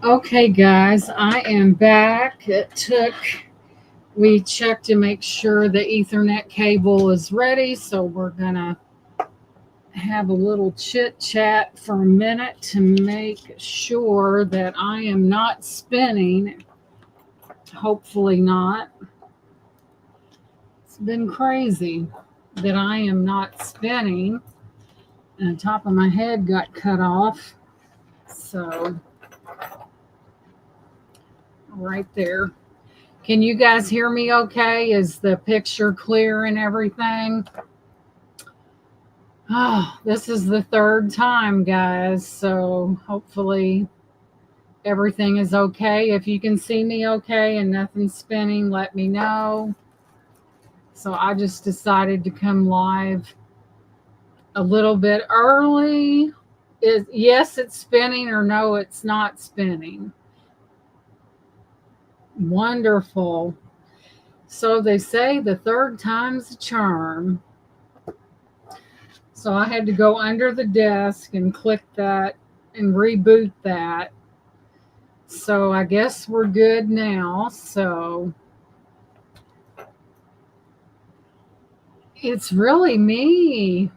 Okay, guys, I am back. We checked to make sure the Ethernet cable is ready, so we're gonna have a little chit chat for a minute to make sure that I am not spinning. Hopefully, not. It's been crazy that I am not spinning, and the top of my head got cut off. So, right there. Can you guys hear me okay? Is the picture clear and everything? Oh, this is the third time, guys. So hopefully everything is okay. If you can see me okay and nothing's spinning, let me know. So I just decided to come live a little bit early. Yes, it's spinning, or no, it's not spinning. Wonderful. So they say the third time's a charm. So I had to go under the desk and click that and reboot that. So I guess we're good now. So it's really me.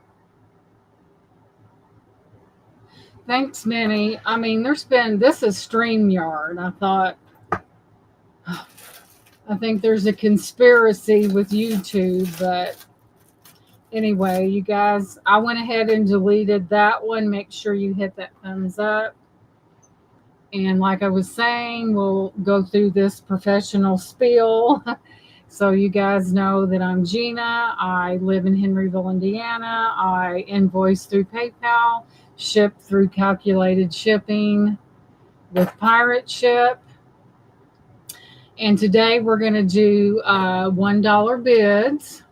Thanks, Minnie. I mean, this is StreamYard. I think there's a conspiracy with YouTube, but anyway, you guys, I went ahead and deleted that one. Make sure you hit that thumbs up. And like I was saying, we'll go through this professional spiel. So you guys know that I'm Gina. I live in Henryville, Indiana. I invoice through PayPal, ship through calculated shipping with Pirate Ship. And today we're going to do $1 bids.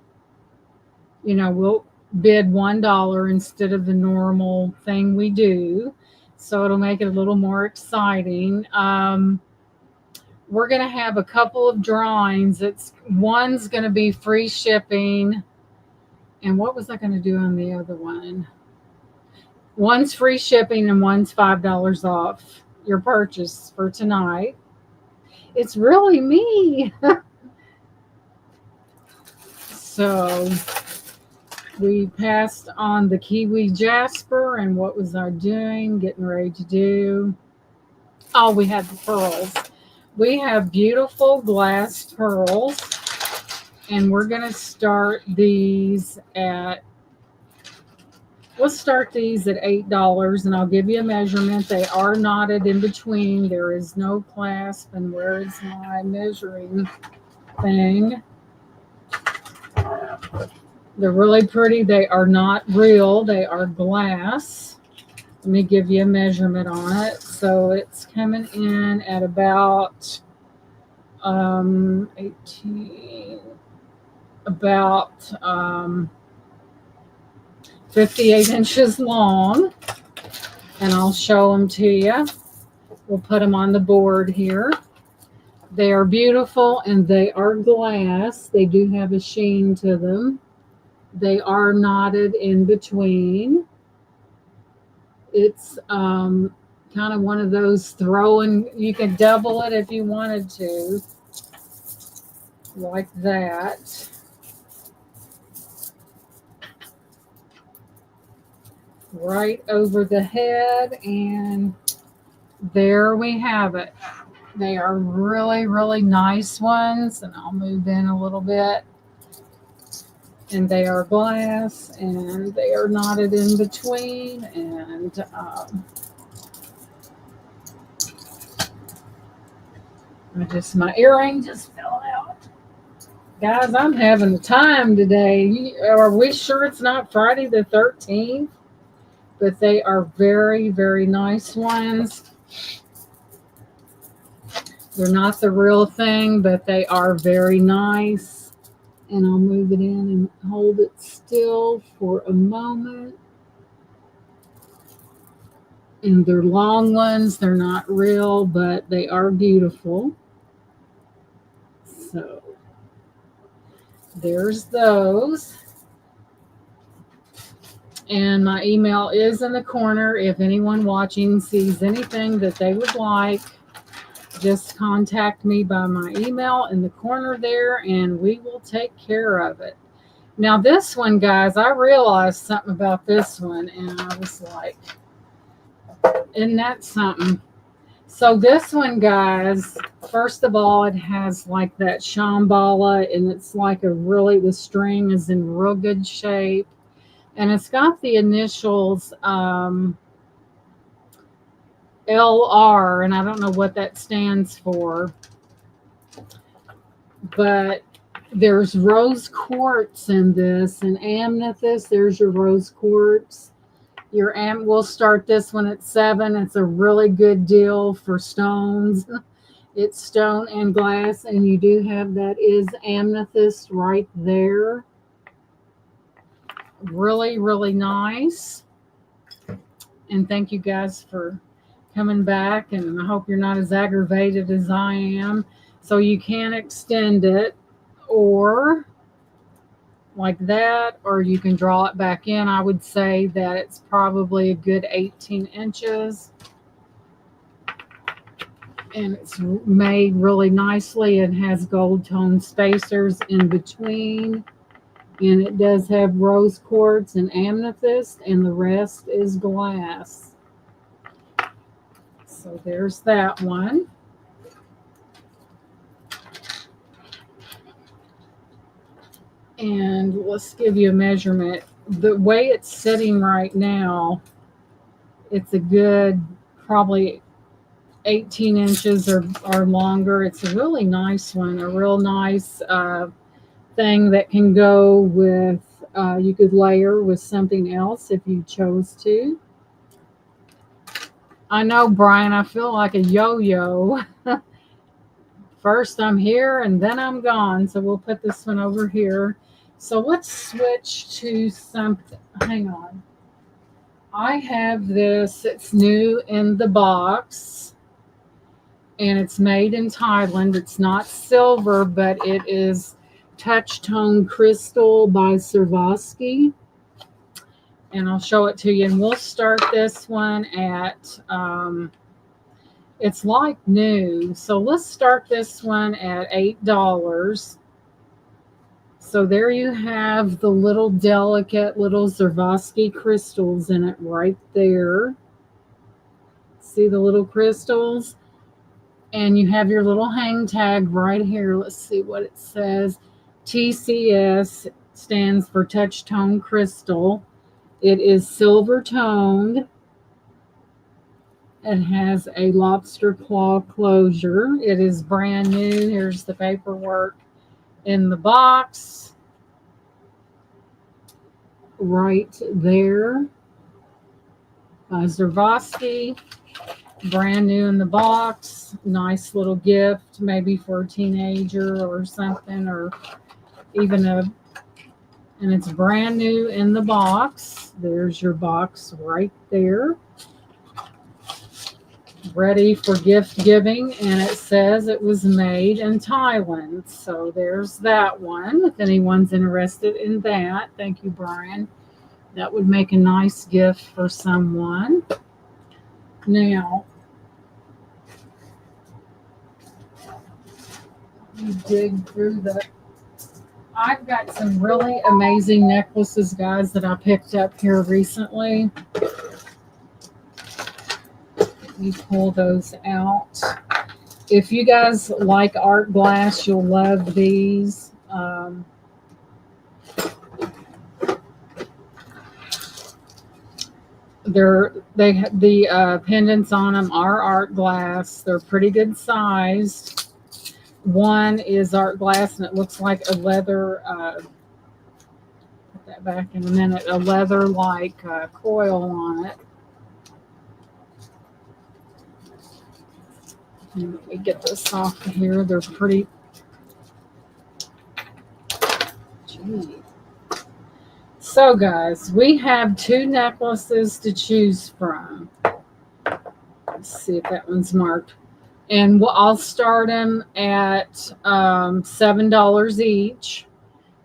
You know, we'll bid $1 instead of the normal thing we do. So it'll make it a little more exciting. We're going to have a couple of drawings. One's going to be free shipping. And what was I going to do on the other one? One's free shipping and one's $5 off your purchase for tonight. It's really me. So we passed on the Kiwi Jasper, and what was I doing? Getting ready to do. Oh, we had the pearls. We have beautiful glass pearls, and we're going to start these let's start these at $8, and I'll give you a measurement. They are knotted in between. There is no clasp, and where is my measuring thing? They're really pretty. They are not real. They are glass. Let me give you a measurement on it. So it's coming in at about 18, about 58 inches long. And I'll show them to you. We'll put them on the board here. They are beautiful, and they are glass. They do have a sheen to them. They are knotted in between. It's kind of one of those throwing, you could double it if you wanted to, like that. Right over the head, and there we have it. They are really, really nice ones, and I'll move in a little bit. And they are glass, and they are knotted in between, and my earring just fell out. Guys, I'm having a time today. Are we sure it's not Friday the 13th? But they are very, very nice ones. They're not the real thing, but they are very nice. And I'll move it in and hold it still for a moment. And they're long ones. They're not real, but they are beautiful. So there's those. And my email is in the corner. If anyone watching sees anything that they would like, just contact me by my email in the corner there, and we will take care of it. Now, this one, guys, I realized something about this one, and I was like, isn't that something? So this one, guys, first of all, it has like that shambhala, and it's like the string is in real good shape. And it's got the initials LR, and I don't know what that stands for, but there's rose quartz in this and amethyst. There's your rose quartz. We'll start this one at 7. It's a really good deal for stones. It's stone and glass, and you do have that is amethyst right there. Really, really nice. And thank you guys for coming back, and I hope you're not as aggravated as I am. So you can extend it or like that, or you can draw it back in. I would say that it's probably a good 18 inches. And it's made really nicely. It has gold tone spacers in between. And it does have rose quartz and amethyst, and the rest is glass. So there's that one. And let's give you a measurement. The way it's sitting right now, it's a good probably 18 inches or longer. It's a really nice one, a real nice thing that can go with, you could layer with something else if you chose to. I know, Brian, I feel like a yo-yo. First I'm here and then I'm gone. So we'll put this one over here. So let's switch to something. Hang on. I have this. It's new in the box. And it's made in Thailand. It's not silver, but it is Touch Tone Crystal by Swarovski. And I'll show it to you. And we'll start this one at, it's like new. So let's start this one at $8. So there you have the little delicate little Swarovski crystals in it right there. See the little crystals? And you have your little hang tag right here. Let's see what it says. TCS stands for Touch Tone Crystal. It is silver toned. It has a lobster claw closure. It is brand new. Here's the paperwork in the box. Right there. By Swarovski. Brand new in the box. Nice little gift, maybe for a teenager or something, or even and it's brand new in the box. There's your box right there. Ready for gift giving, and it says it was made in Thailand. So there's that one. If anyone's interested in that, thank you, Brian. That would make a nice gift for someone. Now, you dig through I've got some really amazing necklaces, guys, that I picked up here recently. Let me pull those out. If you guys like art glass, you'll love these. The pendants on them are art glass. They're pretty good sized. One is art glass, and it looks like a leather. Put that back in a minute. A leather like coil on it. And let me get this off of here. They're pretty. Gee. So, guys, we have 2 necklaces to choose from. Let's see if that one's marked. And I'll start them at $7 each.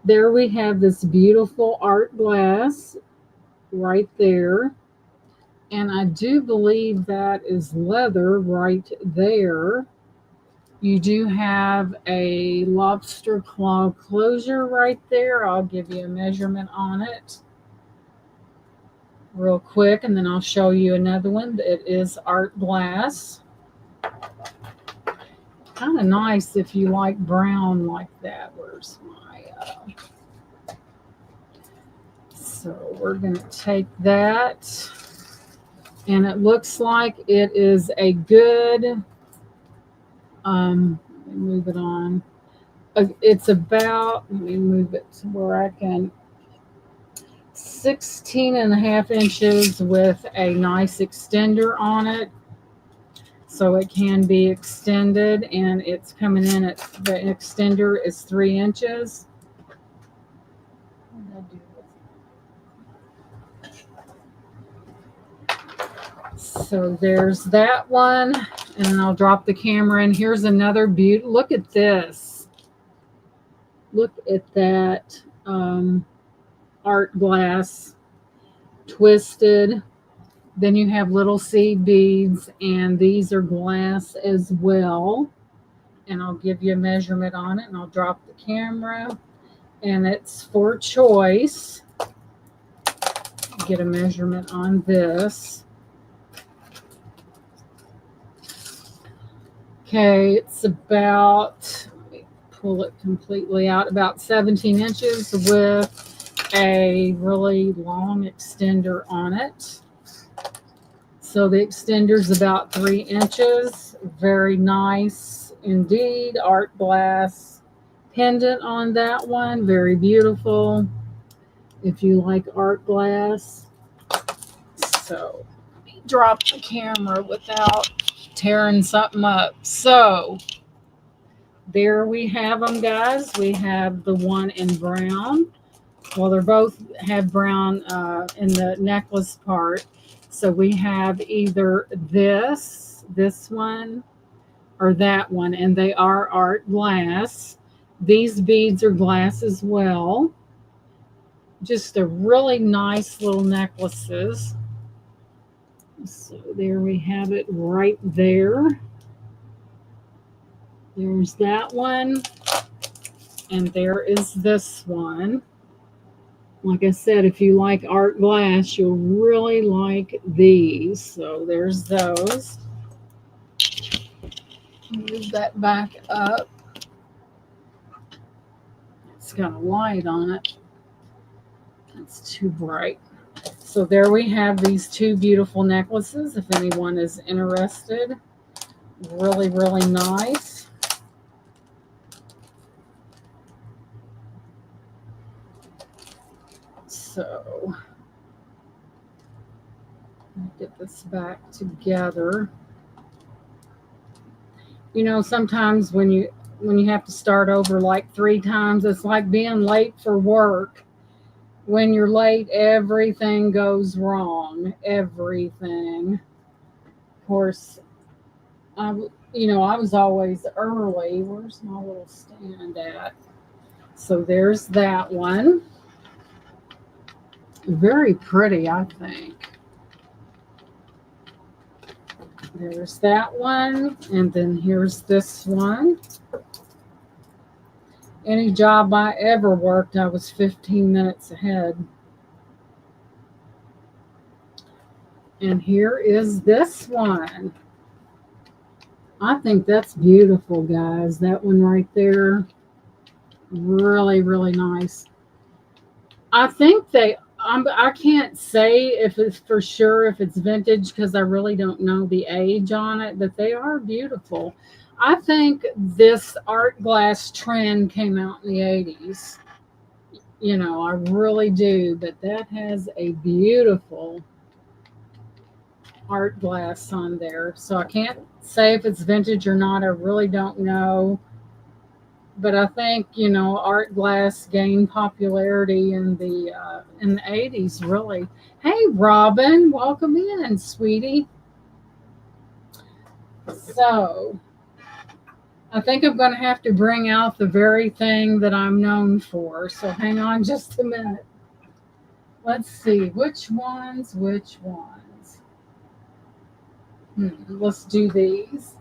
There we have this beautiful art glass right there. And I do believe that is leather right there. You do have a lobster claw closure right there. I'll give you a measurement on it real quick, and then I'll show you another one. It is art glass. Kind of nice if you like brown like that. Where's my... So we're going to take that, and it looks like it is a good... let me move it on. It's about... Let me move it to where I can... 16.5 inches with a nice extender on it, so it can be extended, and it's coming in at the extender is 3 inches. So there's that one, and then I'll drop the camera in. Here's another beauty. Look at this. Look at that art glass, twisted. Then you have little seed beads, and these are glass as well. And I'll give you a measurement on it, and I'll drop the camera. And it's for choice. Get a measurement on this. Okay, it's about, let me pull it completely out, about 17 inches with a really long extender on it. So the extender is about 3 inches. Very nice indeed. Art glass pendant on that one. Very beautiful if you like art glass. So let me drop the camera without tearing something up. So there we have them, guys. We have the one in brown. Well, they're both have brown in the necklace part. So we have either this one, or that one, and they are art glass. These beads are glass as well. Just a really nice little necklaces. So there we have it right there. There's that one. And there is this one. Like I said, if you like art glass, you'll really like these. So there's those. Move that back up. It's got a light on it. It's too bright. So there we have these two beautiful necklaces, if anyone is interested. Really, really nice. So let me get this back together. You know, sometimes when you have to start over like 3 times, it's like being late for work. When you're late, everything goes wrong. Everything. Of course, I was always early. Where's my little stand at? So there's that one. Very pretty, I think. There's that one. And then here's this one. Any job I ever worked, I was 15 minutes ahead. And here is this one. I think that's beautiful, guys. That one right there. Really, really nice. I think I can't say if it's for sure if it's vintage because I really don't know the age on it, but they are beautiful. I think this art glass trend came out in the 80s. You know, I really do, but that has a beautiful art glass on there. So I can't say if it's vintage or not. I really don't know. But I think, art glass gained popularity in the 80s, really. Hey, Robin, welcome in, sweetie. So I think I'm going to have to bring out the very thing that I'm known for. So hang on just a minute. Let's see, which ones? Let's do these.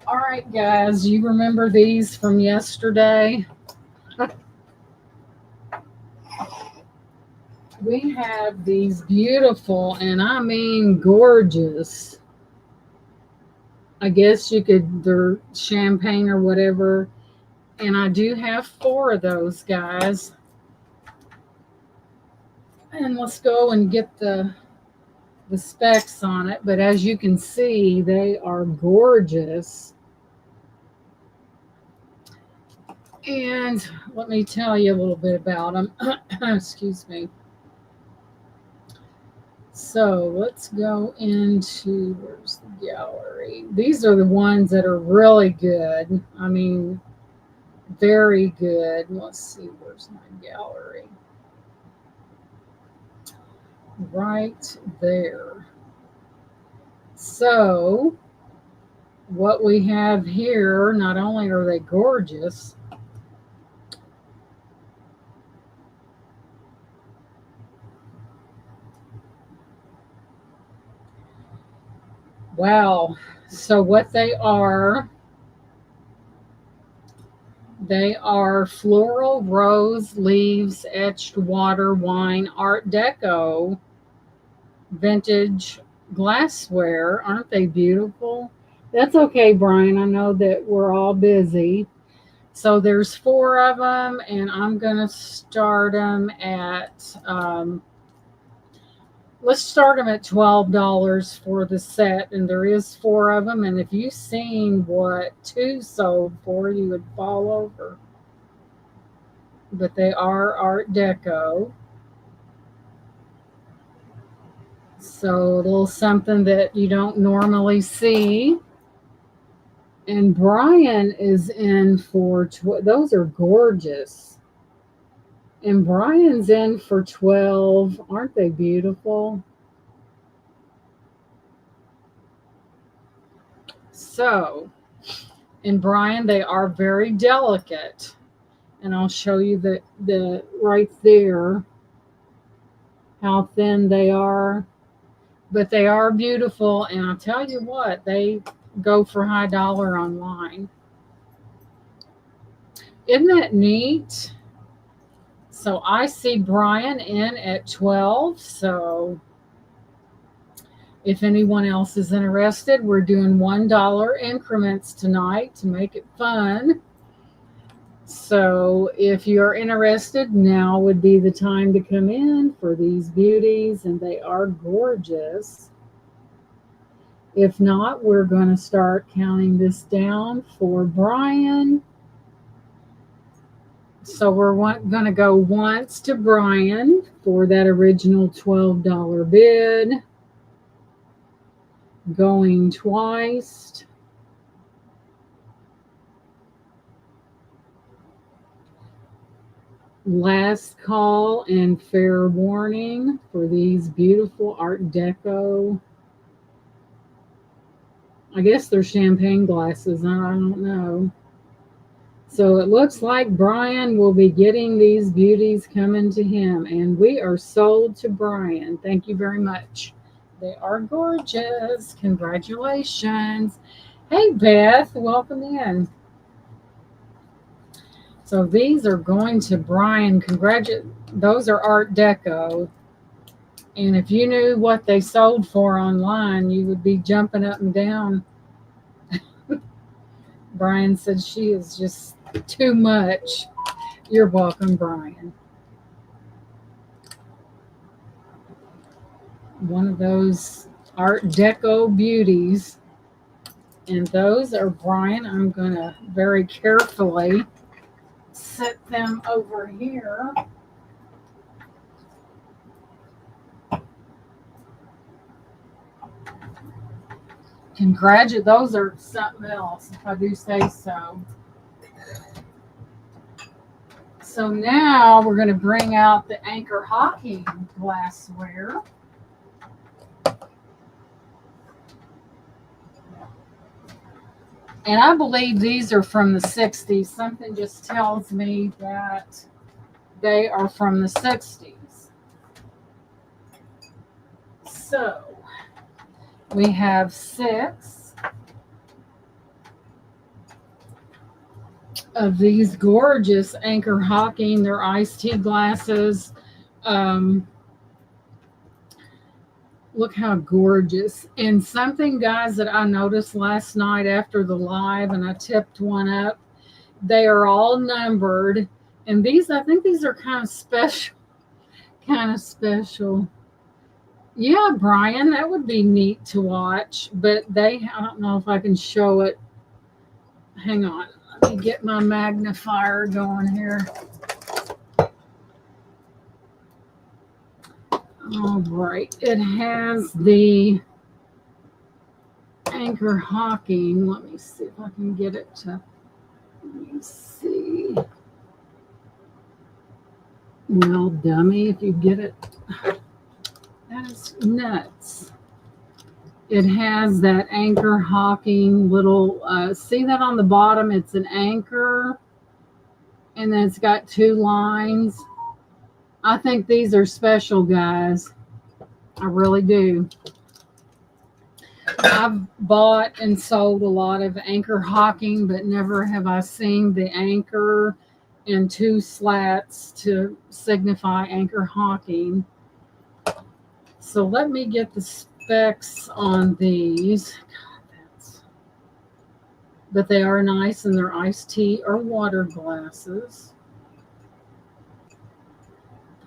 All right, guys, you remember these from yesterday? We have these beautiful, and I mean gorgeous. I guess you could, they're champagne or whatever. And I do have 4 of those, guys. And let's go and get the specs on it. But as you can see, they are gorgeous. And let me tell you a little bit about them. Excuse me. So let's go into, where's the gallery? These are the ones that are really good. I mean, very good. Let's see, where's my gallery? Right there. So what we have here, not only are they gorgeous, wow. So what they are floral rose leaves etched water wine art deco vintage glassware. Aren't they beautiful? That's okay, Brian. I know that we're all busy. So there's 4 of them, and I'm going to start them at, let's start them at $12 for the set. And there is 4 of them. And if you've seen what 2 sold for, you would fall over. But they are Art Deco. So a little something that you don't normally see. And Brian is in for, those are gorgeous. And Brian's in for 12. Aren't they beautiful? So, and Brian, they are very delicate. And I'll show you the right there how thin they are. But they are beautiful, and I'll tell you what, they go for high dollar online. Isn't that neat? So I see Brian in at 12. So if anyone else is interested, we're doing $1 increments tonight to make it fun. So if you're interested, now would be the time to come in for these beauties, and they are gorgeous. If not, we're going to start counting this down for Brian. So we're going to go once to Brian for that original $12 bid. Going twice. Last call and fair warning for these beautiful Art Deco. I guess they're champagne glasses. I don't know. So it looks like Brian will be getting these beauties coming to him. And we are sold to Brian. Thank you very much. They are gorgeous. Congratulations. Hey, Beth, welcome in. So these are going to Brian. Those are Art Deco. And if you knew what they sold for online, you would be jumping up and down. Brian said she is just too much. You're welcome, Brian. One of those Art Deco beauties. And those are Brian. I'm going to very carefully set them over here. Those are something else, if I do say so. So now we're going to bring out the Anchor Hockey glassware. And I believe these are from the 60s. Something just tells me that they are from the 60s. So we have 6. of these gorgeous Anchor Hawking, their iced tea glasses. Um, Look how gorgeous. And something, guys, that I noticed last night after the live, and I tipped one up, they are all numbered. And these, I think these are kind of special. Kind of special. Yeah, Brian, that would be neat to watch. But I don't know if I can show it. Hang on. Let me get my magnifier going here. All right. It has the Anchor Hawking. Let me see if I can get it to. Let me see. Well, dummy, if you get it. That is nuts. It has that Anchor Hawking little, see that on the bottom? It's an anchor, and then it's got two lines. I think these are special, guys. I really do. I've bought and sold a lot of Anchor Hawking, but never have I seen the anchor and two slats to signify Anchor Hawking. So let me get the specs on these. But they are nice, and they're iced tea or water glasses.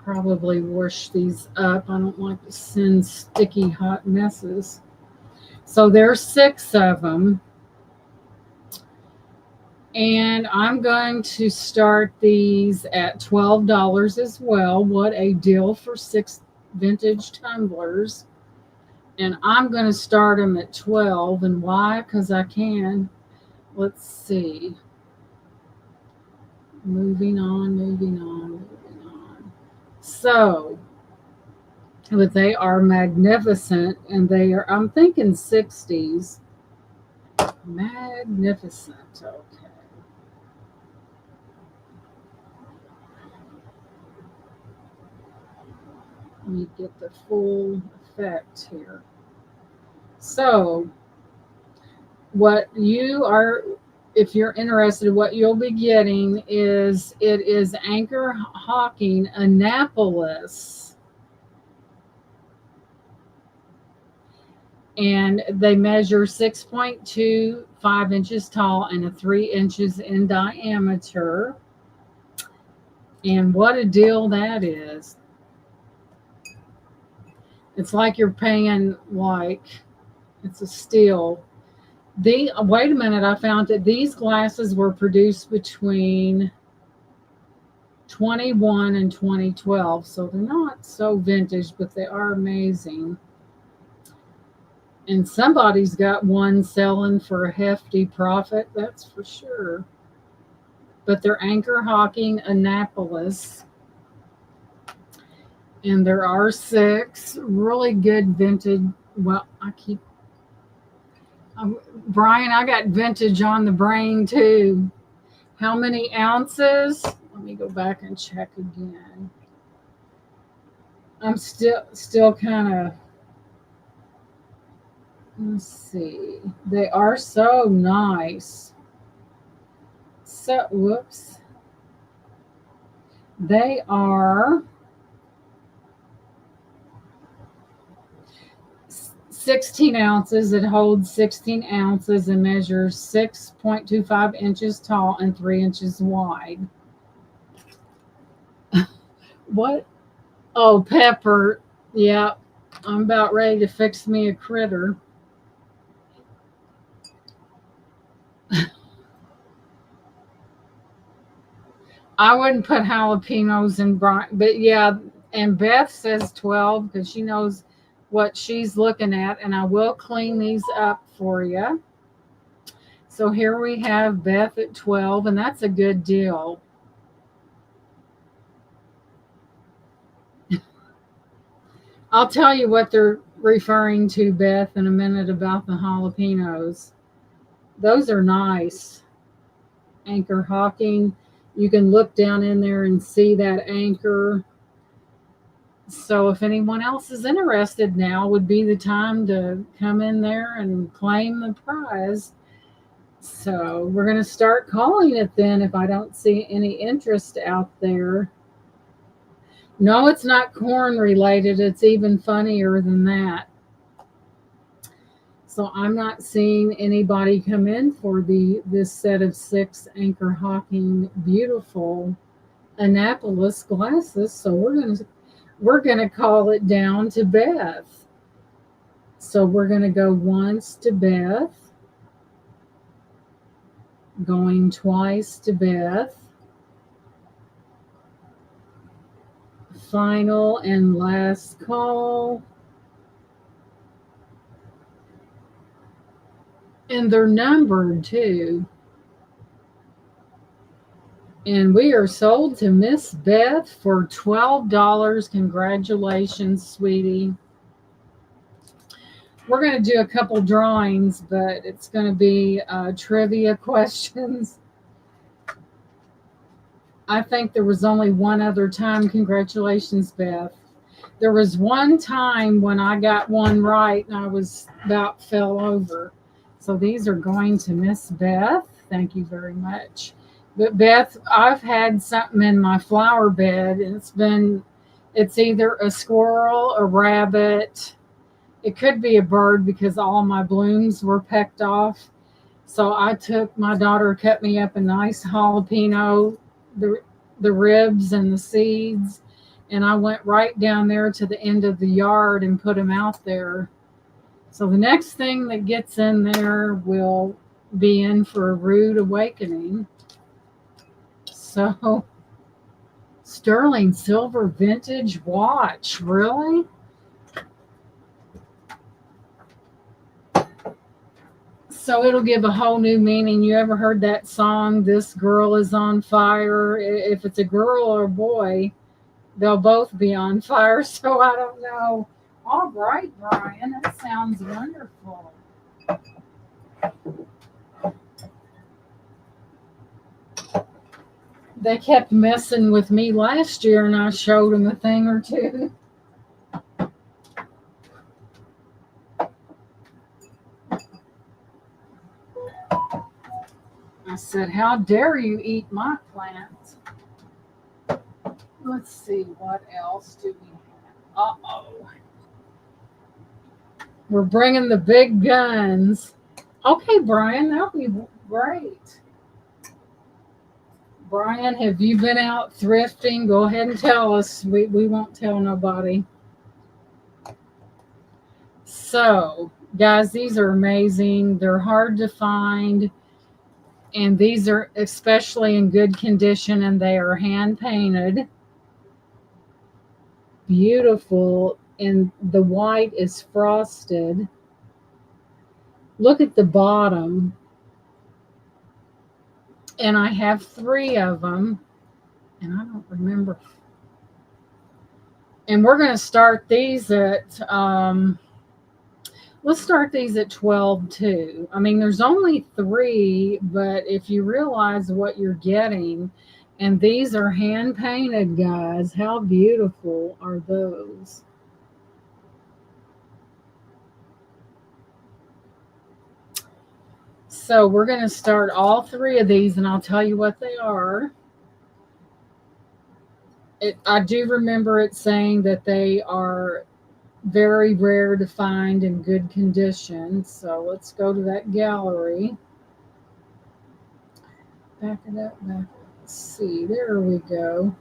Probably wash these up. I don't like to send sticky hot messes. So there's 6 of them. And I'm going to start these at $12 as well. What a deal for 6 vintage tumblers. And I'm going to start them at 12. And why? Because I can. Let's see. Moving on. So, but they are magnificent, and they are, I'm thinking 60s. Magnificent. Okay. Let me get the full effect here. So, what you are, if you're interested, what you'll be getting is, it is Anchor Hawking Annapolis. And they measure 6.25 inches tall and 3 inches in diameter. And what a deal that is. It's like you're paying, like, it's a steal. Wait a minute, I found that these glasses were produced between 21 and 2012, so they're not so vintage, but they are amazing. And somebody's got one selling for a hefty profit, that's for sure. But they're Anchor Hawking Annapolis. And there are 6 really good vintage. Well, Brian, I got vintage on the brain too. How many ounces? Let me go back and check again. I'm still kind of, let's see. They are so nice. So, whoops. They are 16 ounces. It holds 16 ounces and measures 6.25 inches tall and 3 inches wide. What? Oh, Pepper. Yeah, I'm about ready to fix me a critter. I wouldn't put jalapenos in brine, but yeah, and Beth says 12 because she knows what she's looking at, and I will clean these up for you. So here we have Beth at 12, and that's a good deal. I'll tell you what they're referring to, Beth, in a minute about the jalapenos. Those are nice. Anchor Hawking. You can look down in there and see that anchor. So if anyone else is interested, now would be the time to come in there and claim the prize. So we're going to start calling it then if I don't see any interest out there. No, it's not corn related. It's even funnier than that. So I'm not seeing anybody come in for this set of 6 Anchor Hawking beautiful Annapolis glasses. So we're gonna call it down to Beth. So we're gonna go once to Beth, going twice to Beth. Final and last call. And they're numbered too. And we are sold to Miss Beth for $12. Congratulations, sweetie. We're going to do a couple drawings, but it's going to be trivia questions. I think there was only one other time. Congratulations, Beth. There was one time when I got one right and I was about fell over. So these are going to Miss Beth. Thank you very much. But Beth, I've had something in my flower bed, and it's either a squirrel, a rabbit. It could be a bird because all my blooms were pecked off. So my daughter cut me up a nice jalapeno, the ribs and the seeds, and I went right down there to the end of the yard and put them out there. So the next thing that gets in there will be in for a rude awakening. So, sterling silver vintage watch, really? So it'll give a whole new meaning. You ever heard that song, This Girl is on Fire? If it's a girl or a boy, they'll both be on fire. So I don't know. All right, Brian, that sounds wonderful. They kept messing with me last year, and I showed them a thing or two. I said, how dare you eat my plants? Let's see, what else do we have? Uh-oh. We're bringing the big guns. Okay, Brian, that'll be great. Brian, have you been out thrifting? Go ahead and tell us. We won't tell nobody. So, guys, these are amazing. They're hard to find. And these are especially in good condition, and they are hand painted. Beautiful. And the white is frosted. Look at the bottom. And I have 3 of them. And I don't remember. And we're going to start these at, let's start these at 12 too. I mean, there's only 3, but if you realize what you're getting, and these are hand painted, guys, how beautiful are those? So we're going to start all 3 of these, and I'll tell you what they are. I do remember it saying that they are very rare to find in good condition. So let's go to that gallery. Back it up, back. Let's see, there we go.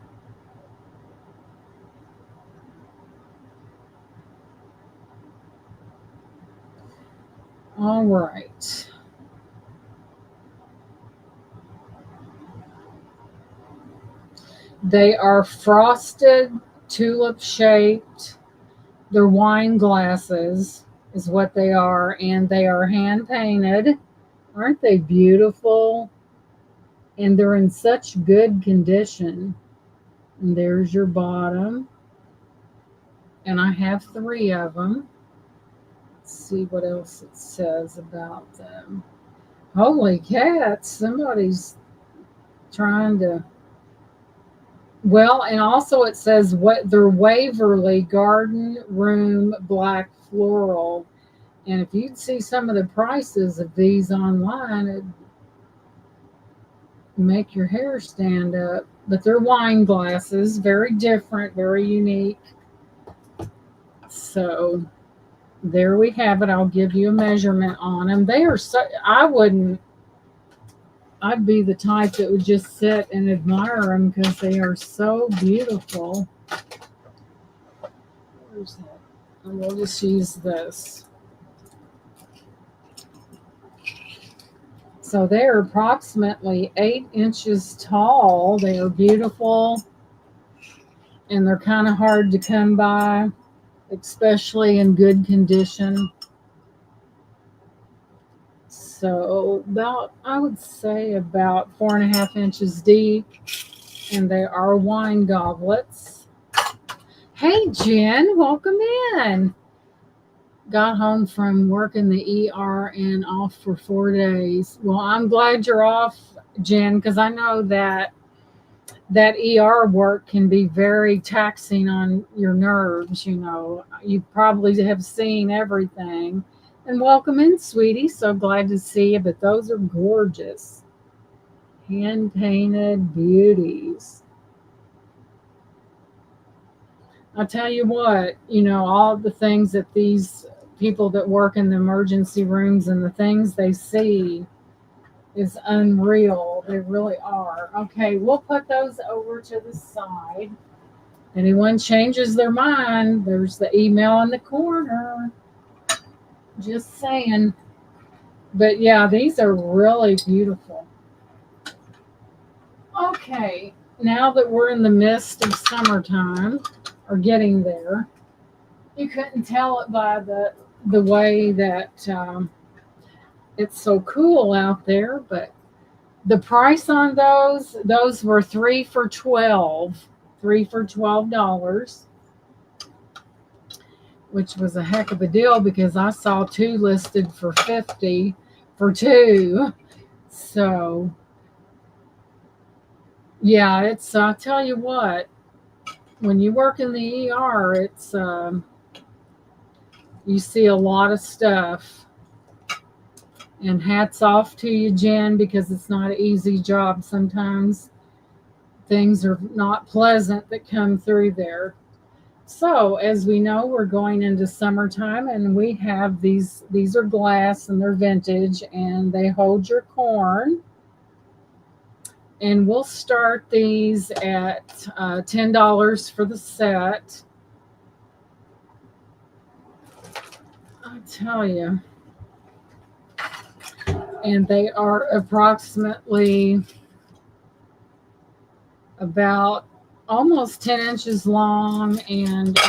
All right. They are frosted, tulip shaped. They're wine glasses, is what they are, and they are hand painted. Aren't they beautiful? And they're in such good condition. And there's your bottom. And I have 3 of them. Let's see what else it says about them. Holy cats, somebody's trying to. Well, and also it says what they're Waverly Garden Room Black Floral. And if you'd see some of the prices of these online, make your hair stand up. But they're wine glasses, very different, very unique. So there we have it. I'll give you a measurement on them. They are so, I'd be the type that would just sit and admire them because they are so beautiful. Where's that? And we'll just use this. So they're approximately 8 inches tall. They are beautiful and they're kind of hard to come by, especially in good condition. So about, I would say about 4.5 inches deep, and they are wine goblets. Hey Jen, welcome in. Got home from working the ER and off for 4 days. Well, I'm glad you're off, Jen, because I know that ER work can be very taxing on your nerves. You know, you probably have seen everything. And welcome in, sweetie. So glad to see you. But those are gorgeous, hand painted beauties. I'll tell you what, you know, all the things that these people that work in the emergency rooms and the things they see is unreal. They really are. Okay, we'll put those over to the side. Anyone changes their mind, there's the email in the corner. Just saying. But yeah, these are really beautiful. Okay, now that we're in the midst of summertime, or getting there, you couldn't tell it by the way that it's so cool out there, but the price on those were 3 for $12, which was a heck of a deal because I saw 2 listed for 50 for 2. So yeah, it's, I'll tell you what, when you work in the ER, it's you see a lot of stuff. And hats off to you, Jen, because it's not an easy job. Sometimes things are not pleasant that come through there. So, as we know, we're going into summertime, and we have these are glass and they're vintage and they hold your corn. And we'll start these at $10 for the set. I tell you. And they are approximately about almost 10 inches long. And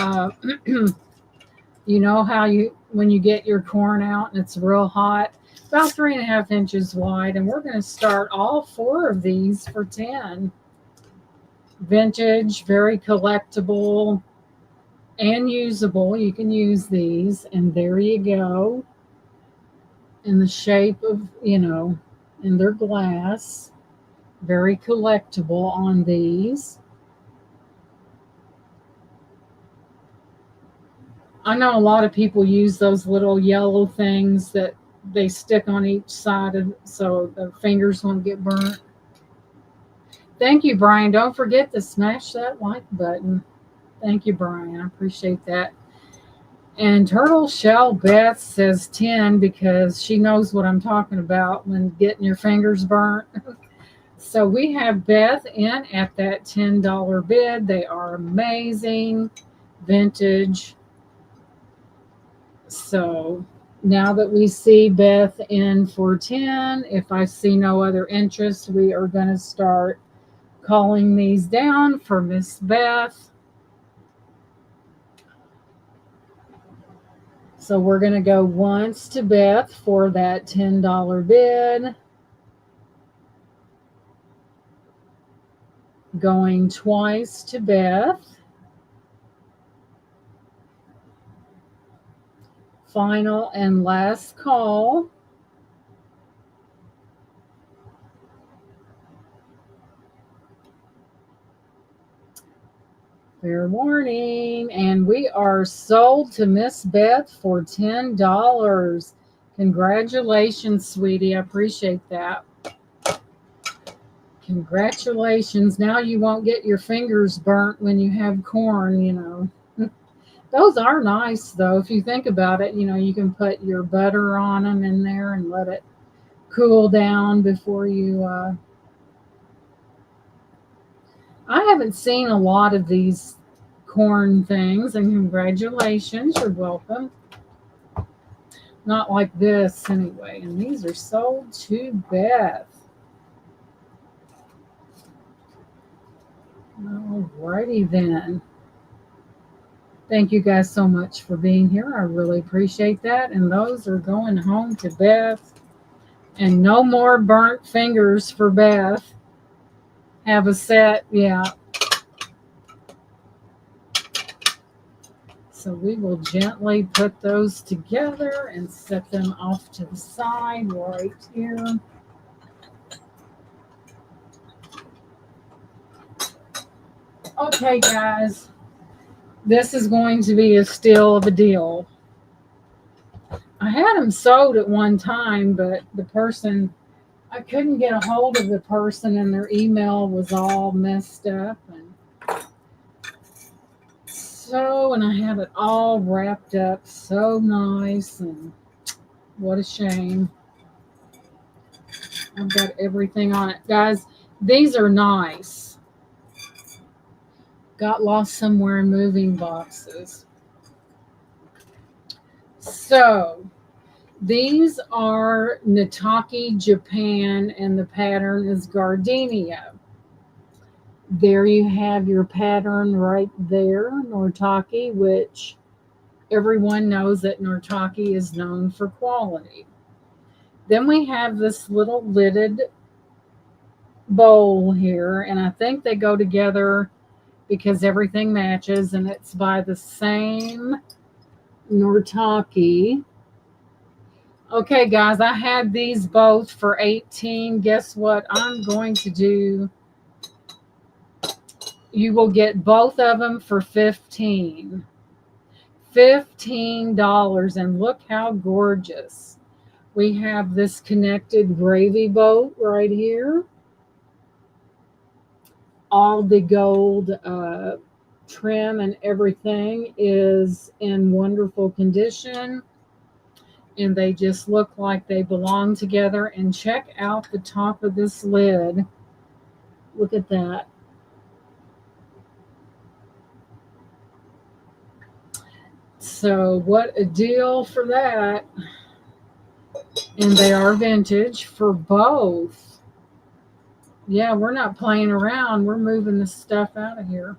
you know how when you get your corn out and it's real hot, about 3.5 inches wide. And we're going to start all 4 of these for 10. Vintage, very collectible and usable. You can use these, and there you go. In the shape of, you know, and they're glass, very collectible on these. I know a lot of people use those little yellow things that they stick on each side of, so the fingers won't get burnt. Thank you, Brian. Don't forget to smash that like button. Thank you, Brian. I appreciate that. And Turtle Shell Beth says 10 because she knows what I'm talking about when getting your fingers burnt. So we have Beth in at that $10 bid. They are amazing, vintage. So now that we see Beth in for 10, if I see no other interest, we are going to start calling these down for Miss Beth. So we're going to go once to Beth for that $10 bid. Going twice to Beth. Final and last call. Fair warning. And we are sold to Miss Beth for $10. Congratulations, sweetie. I appreciate that. Congratulations. Now you won't get your fingers burnt when you have corn, you know. Those are nice, though. If you think about it, you know, you can put your butter on them in there and let it cool down before you. I haven't seen a lot of these corn things, and congratulations. You're welcome. Not like this, anyway. And these are sold to Beth. Alrighty then. Thank you guys so much for being here. I really appreciate that. And those are going home to Beth. And no more burnt fingers for Beth. Have a set, yeah. So we will gently put those together and set them off to the side right here. Okay, guys. This is going to be a steal of a deal. I had them sold at one time, but the person, I couldn't get a hold of the person and their email was all messed up. And I have it all wrapped up so nice, and what a shame. I've got everything on it. Guys, these are nice. Got lost somewhere in moving boxes. So, these are Nortake Japan, and the pattern is Gardenia. There you have your pattern right there, Nortake, which everyone knows that Nortake is known for quality. Then we have this little lidded bowl here, and I think they go together because everything matches, and it's by the same Nortake. Okay, guys, I had these both for $18. Guess what I'm going to do? You will get both of them for $15. $15, and look how gorgeous. We have this connected gravy boat right here. All the gold trim and everything is in wonderful condition, and they just look like they belong together. And check out the top of this lid. Look at that. So what a deal for that. And they are vintage for both. Yeah, we're not playing around. We're moving this stuff out of here.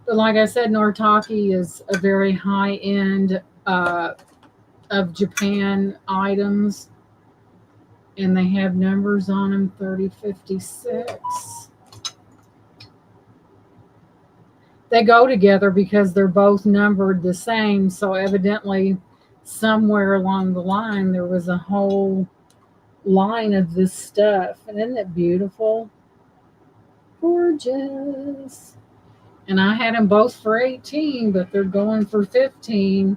But like I said, Nortake is a very high-end of Japan items. And they have numbers on them, 3056. They go together because they're both numbered the same. So evidently, somewhere along the line, there was a whole line of this stuff. And isn't it beautiful? Gorgeous. And I had them both for 18, but they're going for 15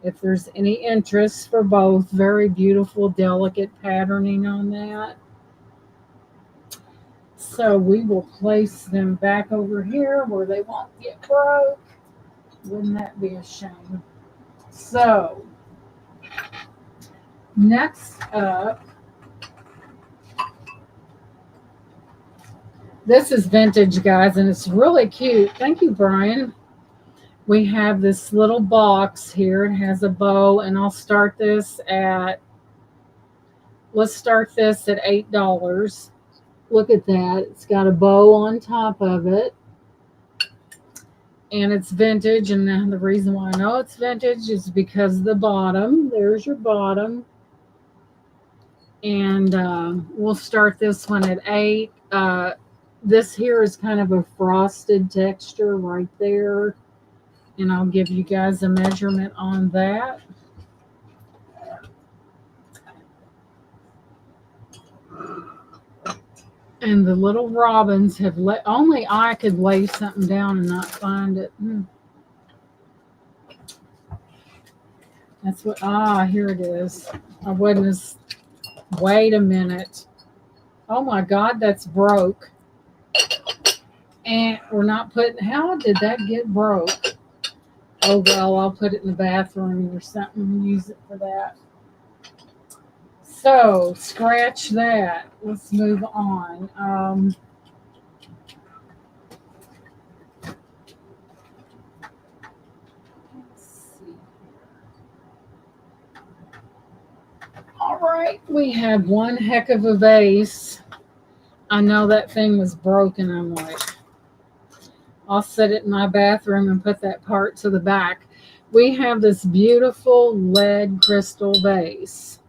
if there's any interest for both. Very beautiful, delicate patterning on that. So we will place them back over here where they won't get broke. Wouldn't that be a shame? So, next up, this is vintage, guys, and it's really cute. Thank you, Brian. We have this little box here. It has a bow, and I'll start this at, let's start this at $8. Look at that. It's got a bow on top of it. And it's vintage, and the reason why I know it's vintage is because the bottom. There's your bottom. And we'll start this one at 8. This here is kind of a frosted texture right there. And I'll give you guys a measurement on that. And the little robins have only I could lay something down and not find it. That's what, here it is. I wasn't as, wait a minute. Oh my God, that's broke. And we're not putting, how did that get broke? Oh well, I'll put it in the bathroom or something and use it for that. So scratch that. Let's move on. Let's see. All right, we have one heck of a vase. I know that thing was broken. I'm like, I'll set it in my bathroom and put that part to the back. We have this beautiful lead crystal vase.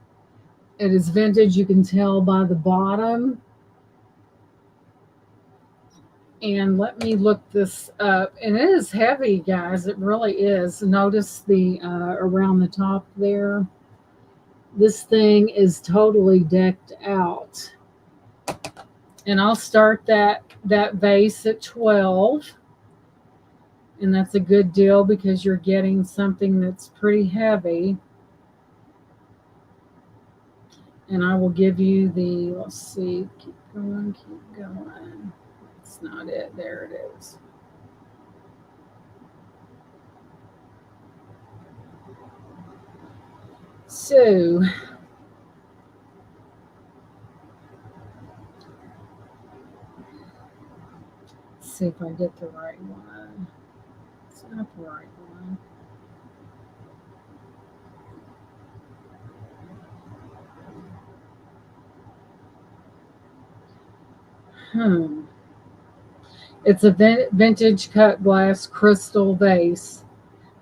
It is vintage. You can tell by the bottom. And let me look this up. And it is heavy, guys. It really is. Notice the around the top there. This thing is totally decked out. And I'll start that vase at 12. And that's a good deal because you're getting something that's pretty heavy. And I will give you the, let's see, keep going, keep going. That's not it. There it is. So, let's see if I get the right one. It's not the right one. It's a vintage cut glass crystal vase.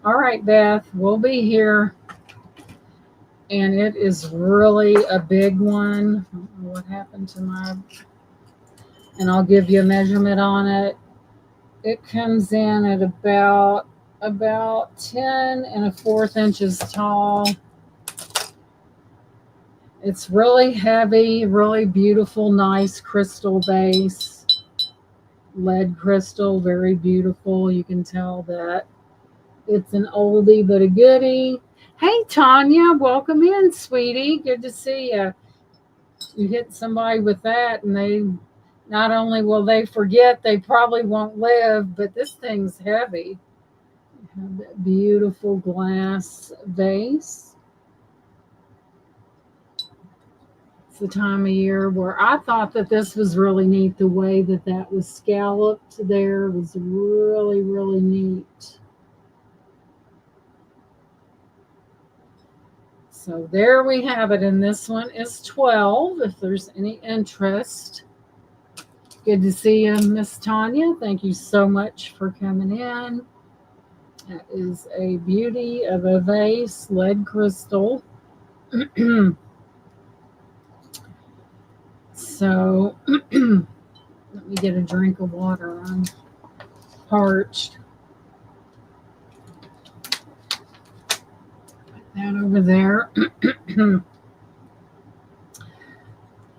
All right, Beth, we'll be here. And it is really a big one. I don't know what happened to my, and I'll give you a measurement on it. It comes in at about 10 1/4 inches tall. It's really heavy, really beautiful, nice crystal base. Lead crystal, very beautiful. You can tell that it's an oldie but a goodie. Hey, Tanya, welcome in, sweetie. Good to see you. You hit somebody with that, and they not only will they forget, they probably won't live, but this thing's heavy. You have that beautiful glass vase. It's the time of year where I thought that this was really neat. The way that that was scalloped there was really, really neat. So there we have it. And this one is 12, if there's any interest. Good to see you, Miss Tanya. Thank you so much for coming in. That is a beauty of a vase, lead crystal. So let me get a drink of water. I'm parched. Put that over there.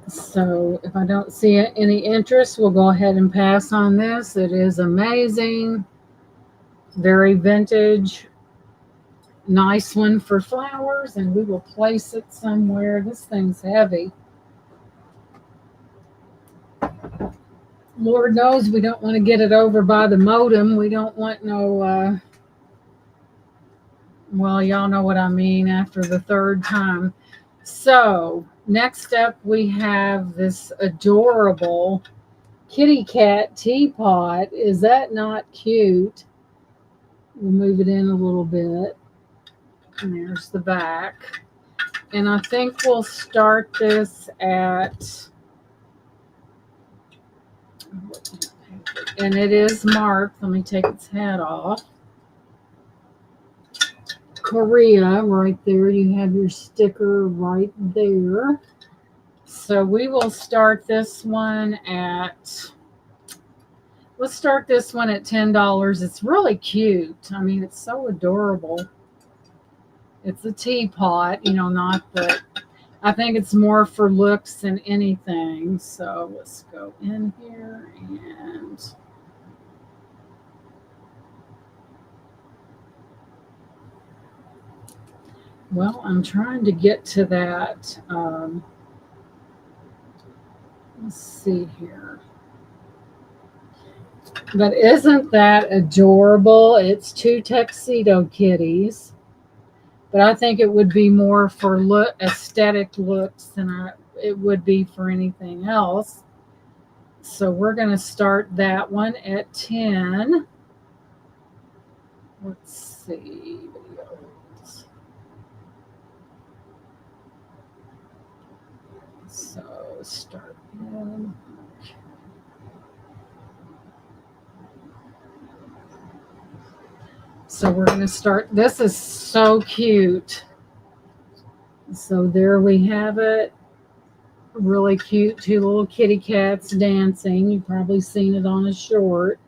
So if I don't see any interest, we'll go ahead and pass on this. It is amazing. Very vintage. Nice one for flowers, and we will place it somewhere. This thing's heavy. Lord knows we don't want to get it over by the modem. We don't want no, well, y'all know what I mean after the third time. So, next up, we have this adorable kitty cat teapot. Is that not cute? We'll move it in a little bit. And there's the back. And I think we'll start this at, and it is marked. Let me take its hat off. Korea, right there. You have your sticker right there. So we will start this one at, let's start this one at $10. It's really cute. I mean, it's so adorable. It's a teapot, not the, I think it's more for looks than anything. So let's go in here and well, I'm trying to get to that Let's see here. But isn't that adorable? It's two tuxedo kitties. But I think it would be more for aesthetic looks than it would be for anything else. So we're going to start that one at 10. Let's see. Videos. So start in. So we're going to start. This is so cute. So there we have it. Really cute. Two little kitty cats dancing. You've probably seen it on a short.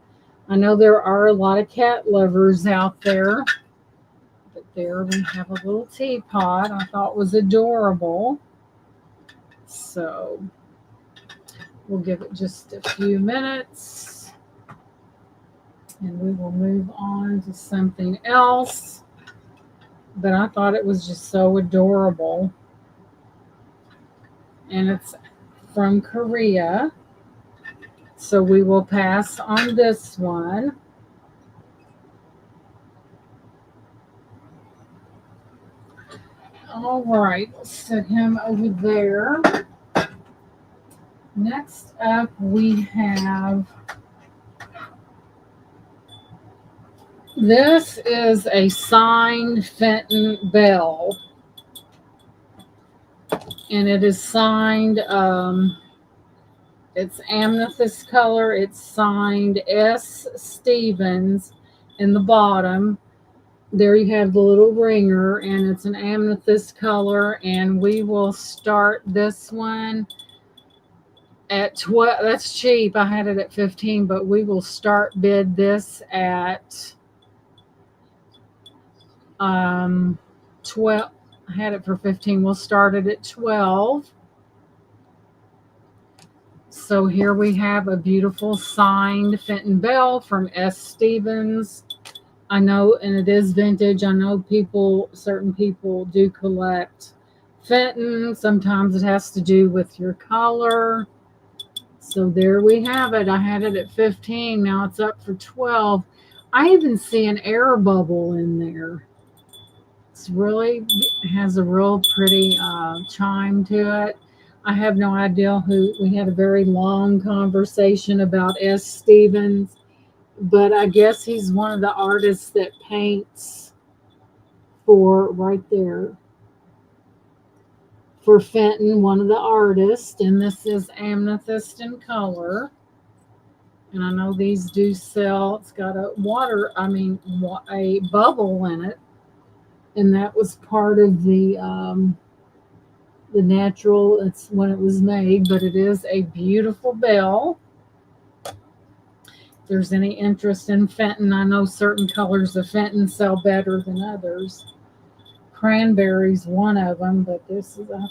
I know there are a lot of cat lovers out there. But there we have a little teapot I thought was adorable. So we'll give it just a few minutes. And we will move on to something else. But I thought it was just so adorable. And it's from Korea. So we will pass on this one. All right, let's set him over there. Next up, we have, this is a signed Fenton bell. And it is signed, it's amethyst color. It's signed S. Stevens in the bottom. There you have the little ringer, and it's an amethyst color. And we will start this one at 12. That's cheap. I had it at 15, but we will start bid this at 12. I had it for 15. We'll start it at 12. So here we have a beautiful signed Fenton bell from S. Stevens. I know, and it is vintage. I know certain people do collect Fenton. Sometimes it has to do with your color. So there we have it. I had it at 15. Now it's up for 12. I even see an air bubble in there. It has a real pretty chime to it. I have no idea who. We had a very long conversation about S. Stevens, but I guess he's one of the artists that paints for right there for Fenton, one of the artists, and this is amethyst in color. And I know these do sell. It's got a a bubble in it, and that was part of the natural. It's when it was made, but it is a beautiful bell. If there's any interest in Fenton, I know certain colors of Fenton sell better than others. Cranberry's one of them, but I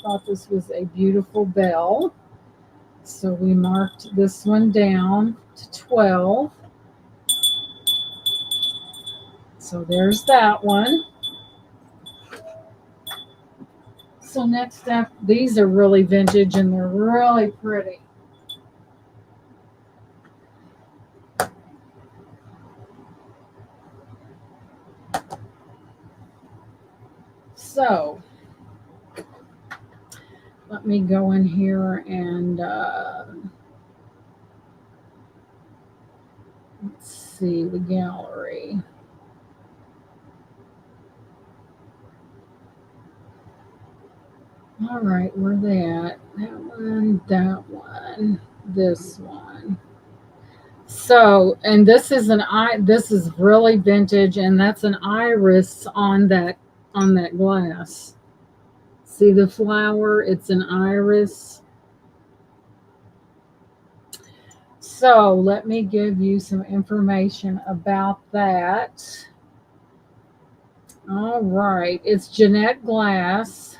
thought this was a beautiful bell. So we marked this one down to 12. So there's that one. So next up, these are really vintage and they're really pretty. So let me go in here and let's see the gallery. All right, where they at? That one, this one. So, and this is this is really vintage, and that's an iris on that glass. See the flower? It's an iris. So let me give you some information about that. All right, it's Janette glass.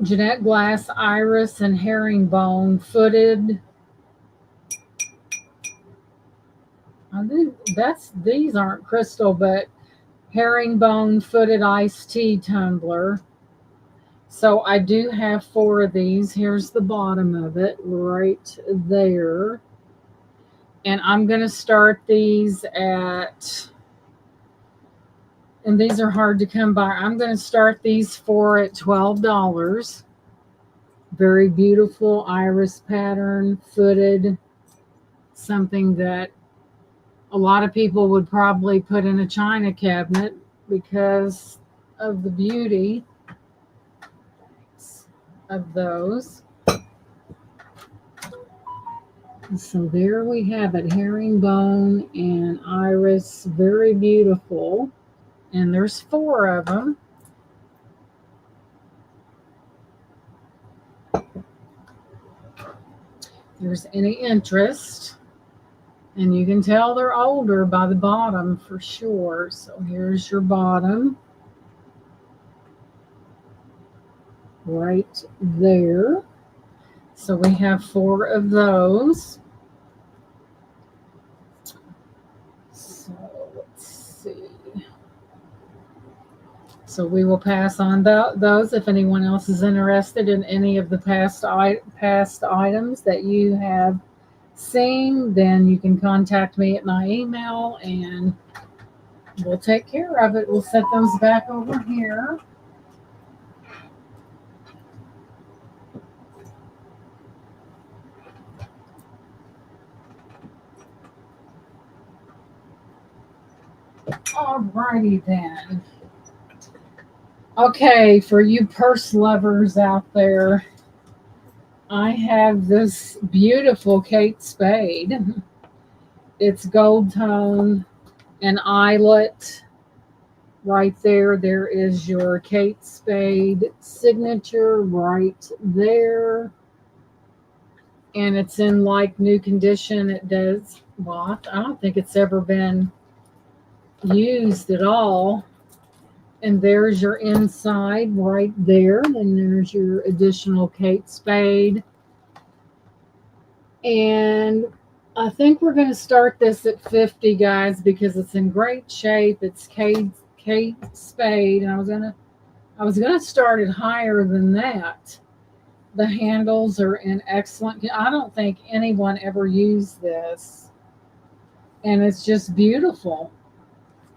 Janette glass, iris, and herringbone footed. I think these aren't crystal, but herringbone footed iced tea tumbler. So I do have 4 of these. Here's the bottom of it right there. And I'm going to start these at, and these are hard to come by. I'm going to start these 4 at $12. Very beautiful iris pattern, footed, something that a lot of people would probably put in a china cabinet because of the beauty of those. So there we have it, herringbone and iris, very beautiful. And there's 4 of them. If there's any interest. And you can tell they're older by the bottom for sure. So here's your bottom. Right there. So we have 4 of those. So let's see. So we will pass on those. If anyone else is interested in any of the past items that you have seen, then you can contact me at my email and we'll take care of it. We'll set those back over here. Alrighty then. Okay, for you purse lovers out there, I have this beautiful Kate Spade. It's gold tone and eyelet. Right there, there is your Kate Spade signature right there. And it's in like new condition. It does, well, I don't think it's ever been used at all. And there's your inside right there. And there's your additional Kate Spade. And I think we're going to start this at 50, guys, because it's in great shape. It's Kate Spade. And I was gonna start it higher than that. The handles are in excellent. I don't think anyone ever used this. And it's just beautiful.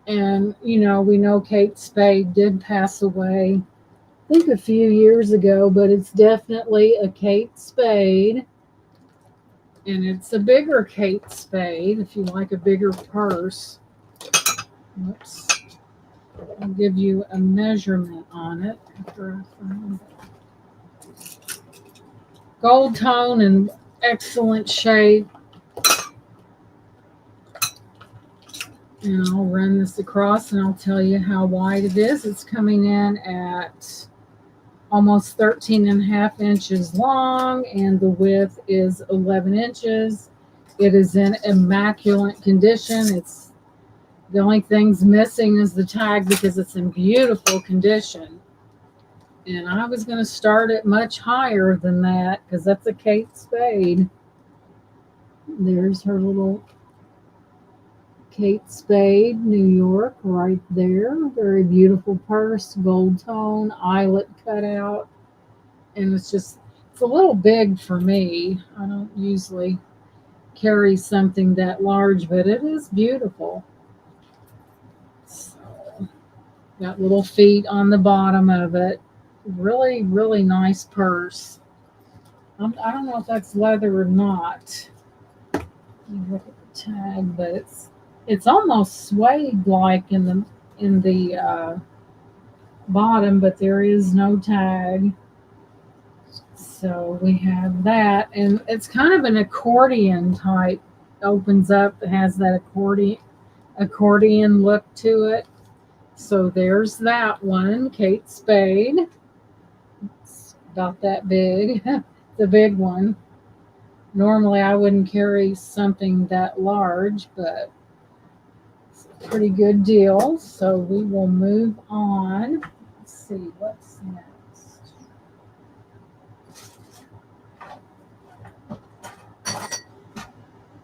And, you know, we know Kate Spade did pass away, I think a few years ago, but it's definitely a Kate Spade. And it's a bigger Kate Spade if you like a bigger purse. Whoops. I'll give you a measurement on it. Gold tone and excellent shape. And I'll run this across and I'll tell you how wide it is. It's coming in at almost 13.5 inches long, and the width is 11 inches. It is in immaculate condition. It's the only thing's missing is the tag because it's in beautiful condition. And I was going to start it much higher than that because that's a Kate Spade. There's her little Kate Spade, New York, right there. Very beautiful purse, gold tone, eyelet cutout. And it's a little big for me. I don't usually carry something that large, but it is beautiful. So, got little feet on the bottom of it. Really, really nice purse. I don't know if that's leather or not. Let me look at the tag, but it's almost suede-like in the bottom, but there is no tag. So we have that, and it's kind of an accordion type. Opens up, it has that accordion look to it. So there's that one, Kate Spade. It's about that big. The big one. Normally I wouldn't carry something that large, but it's a pretty good deal. So we will move on. Let's see what's next.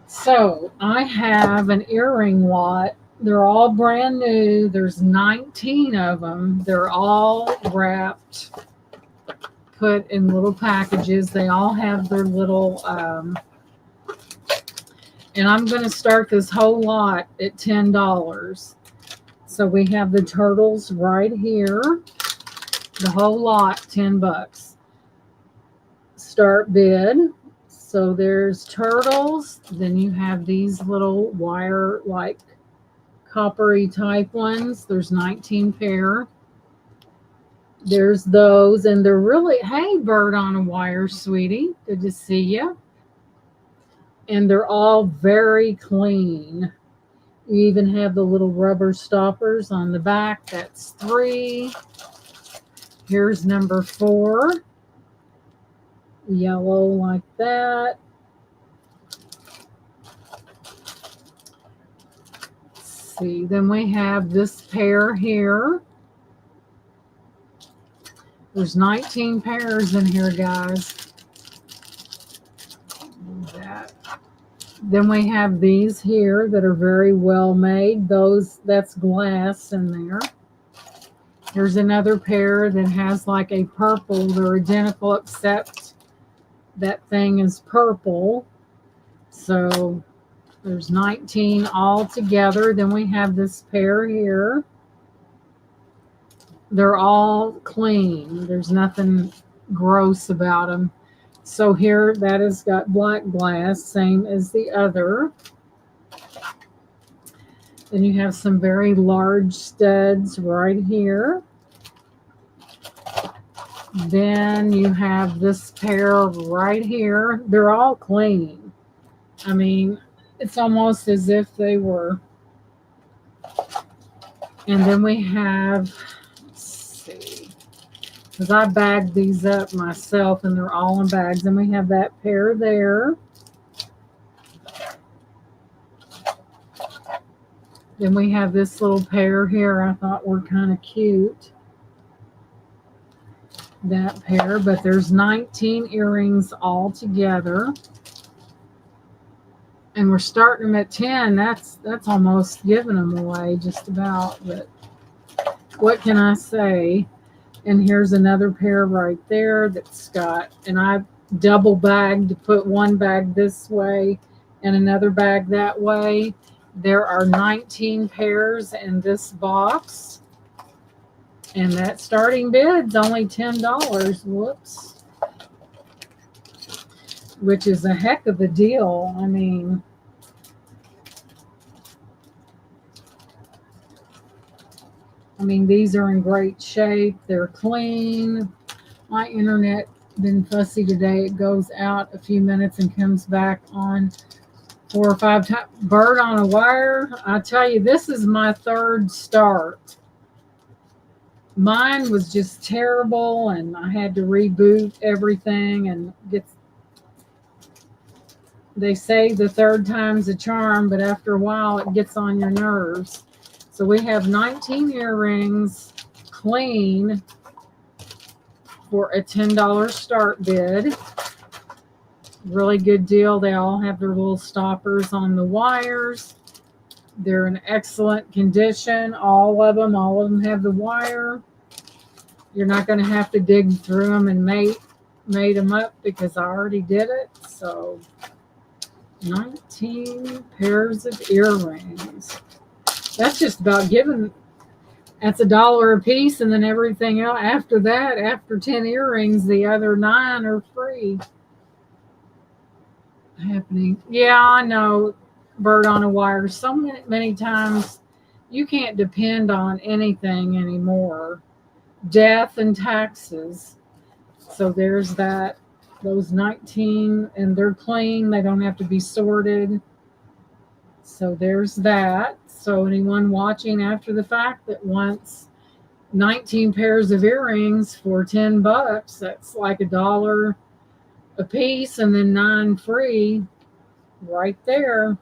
So I have an earring lot. They're all brand new. There's 19 of them. They're all wrapped put in little packages. They all have their little, and I'm going to start this whole lot at $10. So we have the turtles right here. The whole lot, 10 bucks. Start bid. So there's turtles. Then you have these little wire, like coppery type ones. There's 19 pair. There's those, and they're really, hey, bird on a wire, sweetie. Good to see you. And they're all very clean. You even have the little rubber stoppers on the back. That's 3. Here's number 4. Yellow like that. Let's see. Then we have this pair here. There's 19 pairs in here, guys. That. Then we have these here that are very well made. That's glass in there. Here's another pair that has like a purple. They're identical except that thing is purple. So there's 19 all together. Then we have this pair here. They're all clean. There's nothing gross about them. So here, that has got black glass, same as the other. Then you have some very large studs right here. Then you have this pair right here. They're all clean. I mean, it's almost as if they were. And then we have, let's see, because I bagged these up myself and they're all in bags. And we have that pair there. Then we have this little pair here I thought were kind of cute. That pair, but there's 19 earrings all together. And we're starting them at 10. That's almost giving them away just about, but what can I say? And here's another pair right there that's got, and I double bagged to put one bag this way and another bag that way. There are 19 pairs in this box. And that starting bid's only $10. Whoops. Which is a heck of a deal. I mean, these are in great shape. They're clean. My internet been fussy today. It goes out a few minutes and comes back on 4 or 5 times. Bird on a wire. I tell you, this is my 3rd start. Mine was just terrible, and I had to reboot everything and get. They say the 3rd time's a charm, but after a while it gets on your nerves. So we have 19 earrings, clean, for a $10 start bid. Really good deal. They all have their little stoppers on the wires. They're in excellent condition. All of them have the wire. You're not going to have to dig through them and mate them up because I already did it. So 19 pairs of earrings. That's just about giving. That's $1 a piece, and then everything else after that, after 10 earrings, the other 9 are free. Happening. Yeah, I know. Bird on a wire. So many times you can't depend on anything anymore. Death and taxes. So there's that. Those 19, and they're clean. They don't have to be sorted. So there's that. So anyone watching after the fact that wants 19 pairs of earrings for 10 bucks, that's like $1 a piece, and then 9 free right there.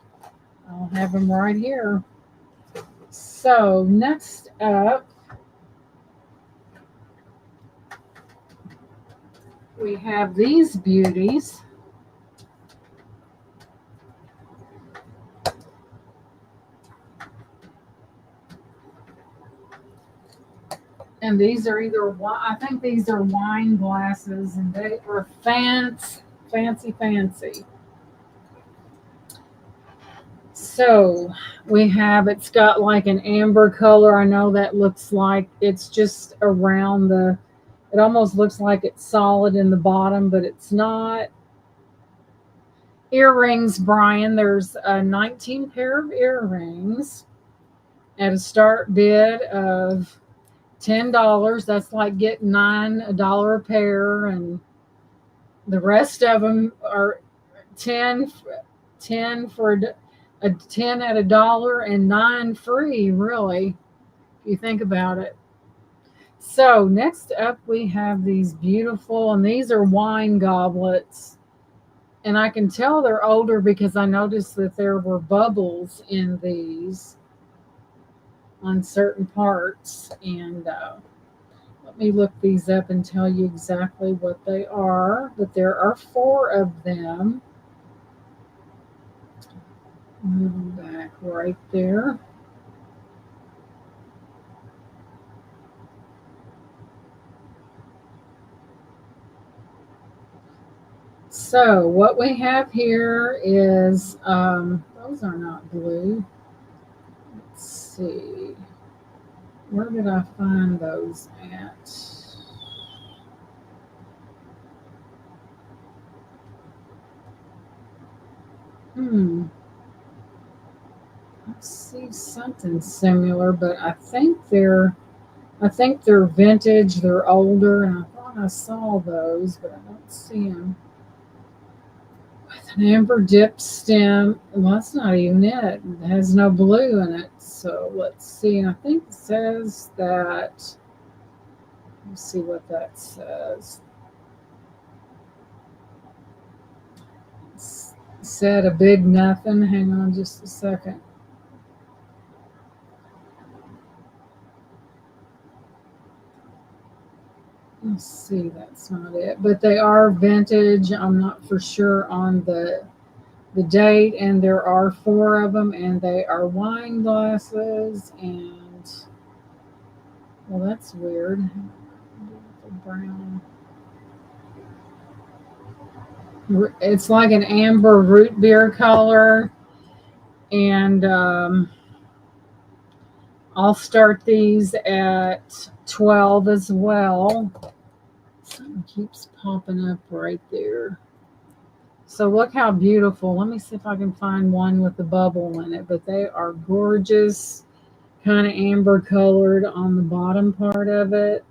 I'll have them right here. So next up, we have these beauties. And these are I think these are wine glasses, and they are fancy. So it's got like an amber color. I know that looks like it's just around it almost looks like it's solid in the bottom, but it's not. Earrings, Brian, there's a 19 pair of earrings at a start bid of $10. That's like getting $9 a pair, and the rest of them are 10, 10 for a 10 at $1 and 9 free, really, if you think about it. So next up we have these beautiful, and these are wine goblets, and I can tell they're older because I noticed that there were bubbles in these on certain parts. And let me look these up and tell you exactly what they are. But there are 4 of them. Moving back right there. So what we have here is, those are not blue. Let's see. Where did I find those at? I see something similar, but I think they're vintage. They're older, and I thought I saw those, but I don't see them. With an amber dip stem. Well, that's not even it. It has no blue in it. So let's see. And I think it says that. Let's see what that says. It said a big nothing. Hang on just a second. Let's see, that's not it. But they are vintage. I'm not for sure on the date, and there are 4 of them, and they are wine glasses. And well, that's weird. Brown. It's like an amber root beer color, and I'll start these at 12 as well. Something keeps popping up right there. So look how beautiful. Let me see if I can find one with the bubble in it, but they are gorgeous, kind of amber colored on the bottom part of it.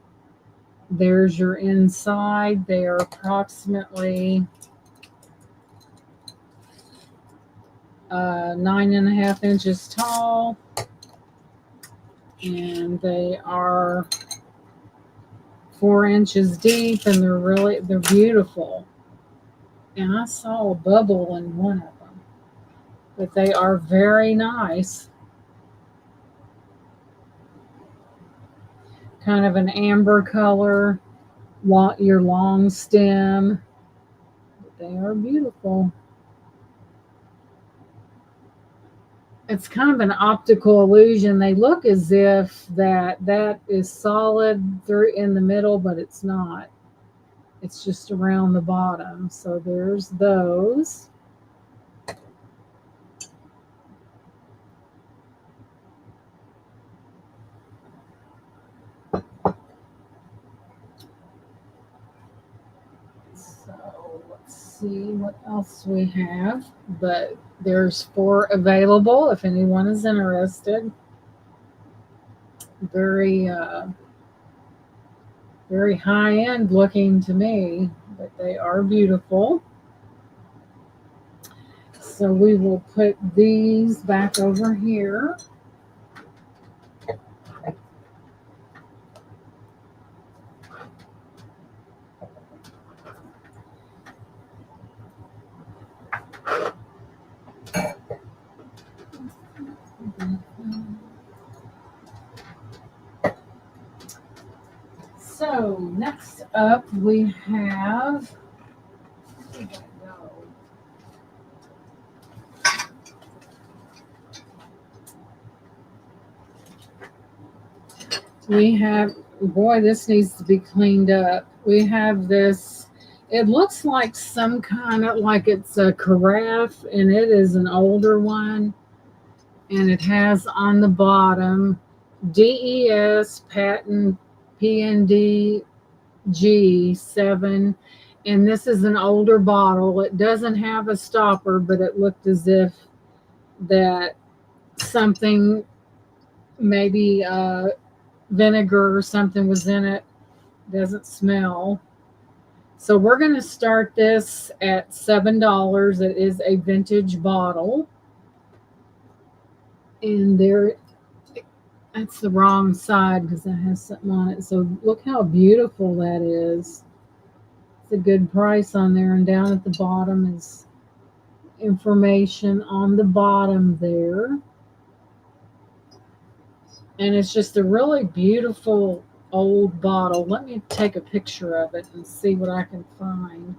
There's your inside. They are approximately 9.5 inches tall, and they are 4 inches deep, and they're beautiful. And I saw a bubble in one of them, but they are very nice. Kind of an amber color, your long stem. But they are beautiful. It's kind of an optical illusion. They look as if that is solid through in the middle, but it's not. It's just around the bottom. So there's those. So let's see what else we have. But there's 4 available if anyone is interested. Very very high end looking to me, but they are beautiful. So we will put these back over here. So next up we have, Boy, this needs to be cleaned up. We have this, it looks like some kind of, like it's a carafe, and it is an older one. And it has on the bottom DES patent PND G7, and this is an older bottle. It doesn't have a stopper, but it looked as if that something, maybe vinegar or something was in it. Doesn't smell. So we're going to start this at $7. It is a vintage bottle. And there, that's the wrong side because it has something on it. So look how beautiful that is. It's a good price on there. And down at the bottom is information on the bottom there. And it's just a really beautiful old bottle. Let me take a picture of it and see what I can find.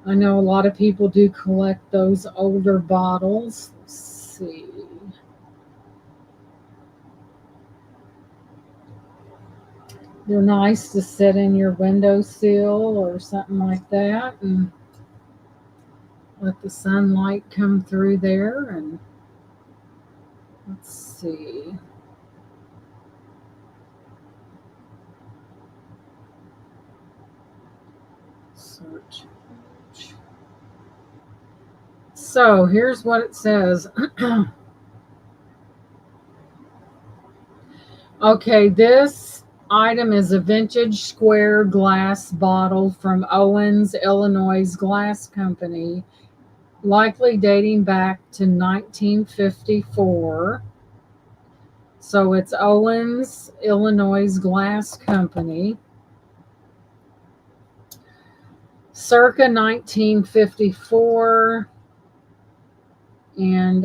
I know a lot of people do collect those older bottles. Let's see. They're nice to sit in your windowsill or something like that and let the sunlight come through there. And let's see. Search. So here's what it says. Okay, this item is a vintage square glass bottle from Owens, Illinois Glass Company, likely dating back to 1954. So it's Owens, Illinois Glass Company. Circa 1954. And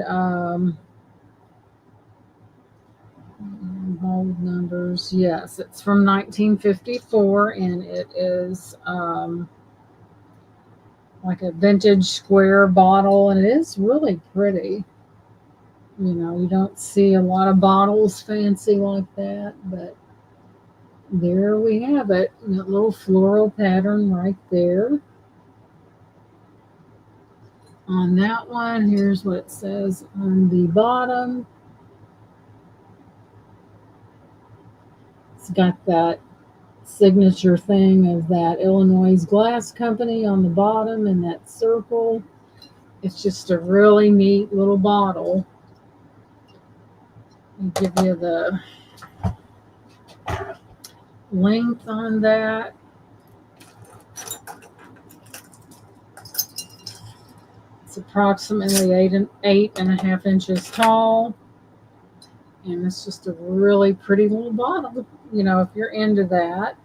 bold numbers. Yes, it's from 1954, and it is like a vintage square bottle, and it is really pretty. You know, you don't see a lot of bottles fancy like that, but there we have it. That little floral pattern right there. On that one, here's what it says on the bottom. It's got that signature thing of that Illinois Glass Company on the bottom and that circle. It's just a really neat little bottle. I'll give you the length on that. It's approximately 8.5 inches tall. And it's just a really pretty little bottle, you know, if you're into that.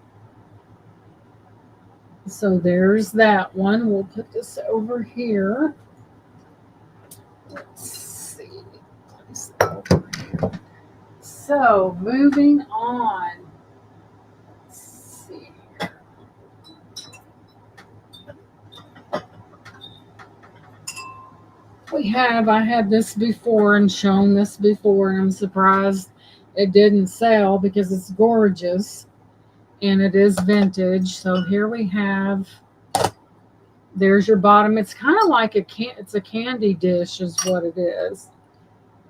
So there's that one. We'll put this over here. Let's see. Place that over here. So moving on. Let's see here. I had this before and shown this before, and I'm surprised it didn't sell because it's gorgeous and it is vintage. So here we have, there's your bottom. It's kind of like it's a candy dish is what it is.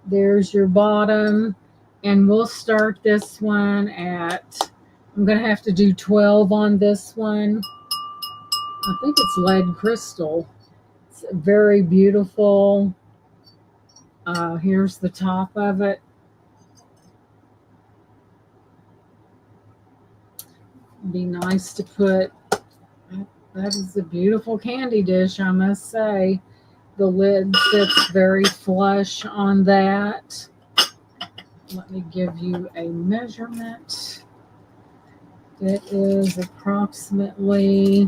There's your bottom, and we'll start this one at, I'm going to have to do 12 on this one. I think it's lead crystal. It's very beautiful. Here's the top of it. It'd be nice to put, that is a beautiful candy dish, I must say. The lid sits very flush on that. Let me give you a measurement. It is approximately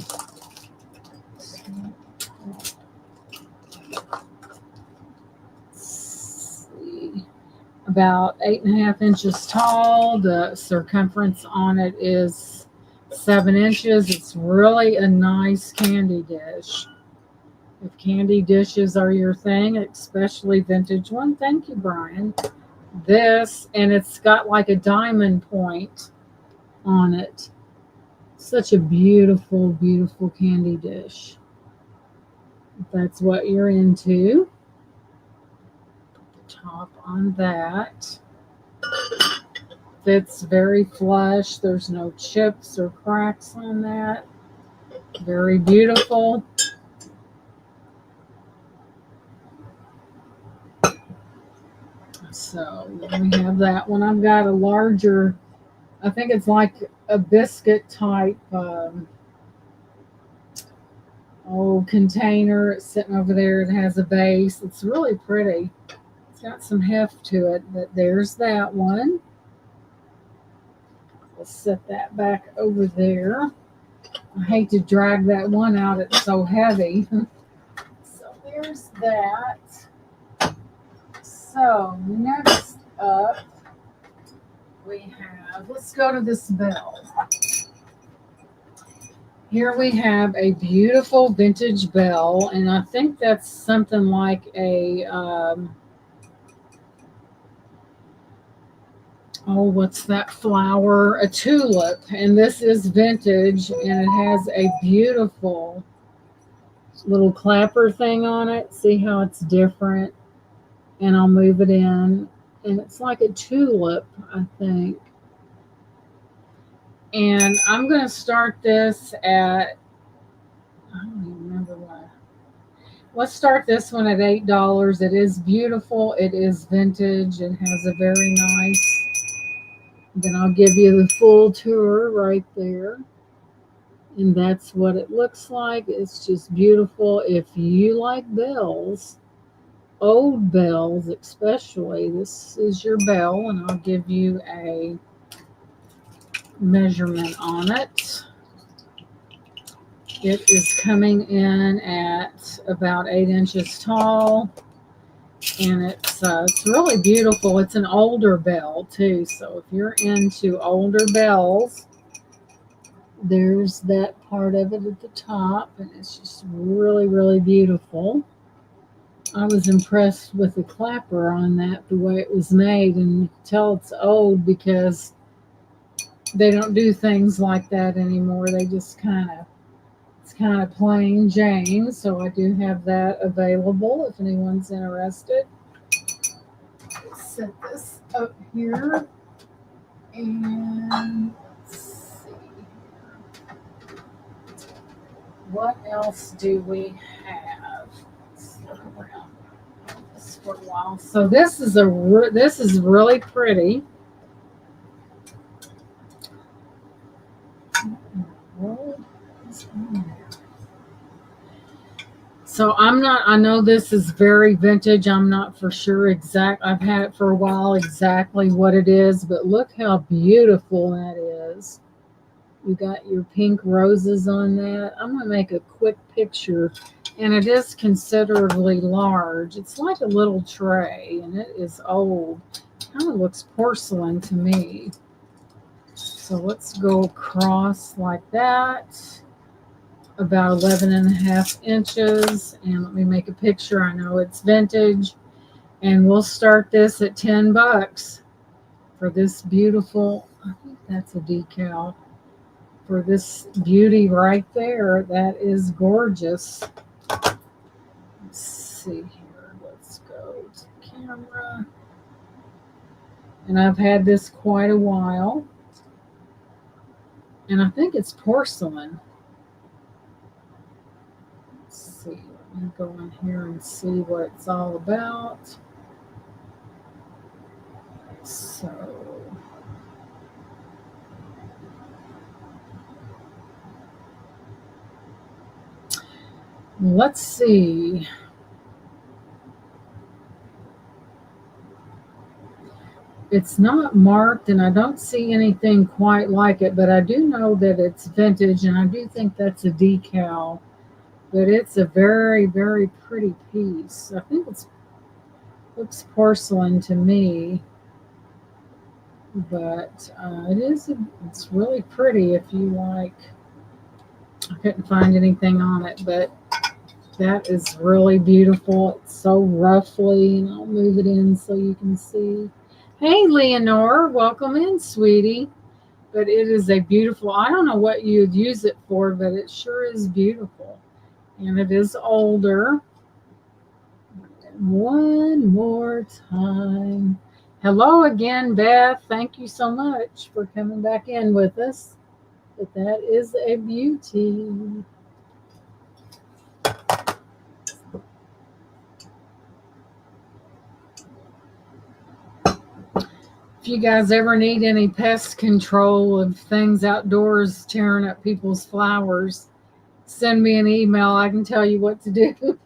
about 8.5 inches tall. The circumference on it is 7 inches. It's really a nice candy dish. If candy dishes are your thing, especially vintage one, thank you, Brian. This, and it's got like a diamond point on it. Such a beautiful, beautiful candy dish. If that's what you're into, put the top on that. Fits very flush. There's no chips or cracks on that. Very beautiful. So we have that one. I've got a larger, I think it's like a biscuit type container. It's sitting over there. It has a base. It's really pretty. It's got some heft to it, but there's that one. We'll set that back over there. I hate to drag that one out. It's so heavy. So there's that. So next up, we have, let's go to this bell. Here we have a beautiful vintage bell, and I think that's something like a, what's that flower? A tulip. And this is vintage, and it has a beautiful little clapper thing on it. See how it's different? And I'll move it in. And it's like a tulip, I think. And I'm going to start this at, I don't even remember what. Let's start this one at $8. It is beautiful. It is vintage. It has a very nice. Then I'll give you the full tour right there. And that's what it looks like. It's just beautiful. If you like bells, old bells especially, this is your bell, and I'll give you a measurement on it. It is coming in at about 8 inches tall, and it's really beautiful. It's an older bell too, so if you're into older bells, there's that part of it at the top, and it's just really, really beautiful. I was impressed with the clapper on that, the way it was made, and you can tell it's old because they don't do things like that anymore. They just it's kind of plain Jane. So I do have that available if anyone's interested. Set this up here, and let's see here. What else do we have? Let's look around this for a while. So this is really pretty. So I know this is very vintage. I'm not for sure I've had it for a while exactly what it is, but look how beautiful that is. You got your pink roses on that. I'm going to make a quick picture, and it is considerably large. It's like a little tray, and it is old. Kind of looks porcelain to me. So let's go across like that. About 11.5 inches, and let me make a picture. I know it's vintage, and we'll start this at $10 for this beautiful, I think that's a decal, for this beauty right there. That is gorgeous. Let's see here. Let's go to the camera. And I've had this quite a while, and I think it's porcelain. See, let me go in here and see what it's all about. So, let's see. It's not marked, and I don't see anything quite like it, but I do know that it's vintage, and I do think that's a decal. But it's a very, very pretty piece. I think it looks porcelain to me. But it's really pretty if you like. I couldn't find anything on it, but that is really beautiful. It's so ruffly, and I'll move it in so you can see. Hey, Leonore, welcome in, sweetie. But it is a beautiful, I don't know what you'd use it for, but it sure is beautiful. And it is older. One more time. Hello again, Beth. Thank you so much for coming back in with us. But that is a beauty. If you guys ever need any pest control of things outdoors tearing up people's flowers, send me an email. I can tell you what to do.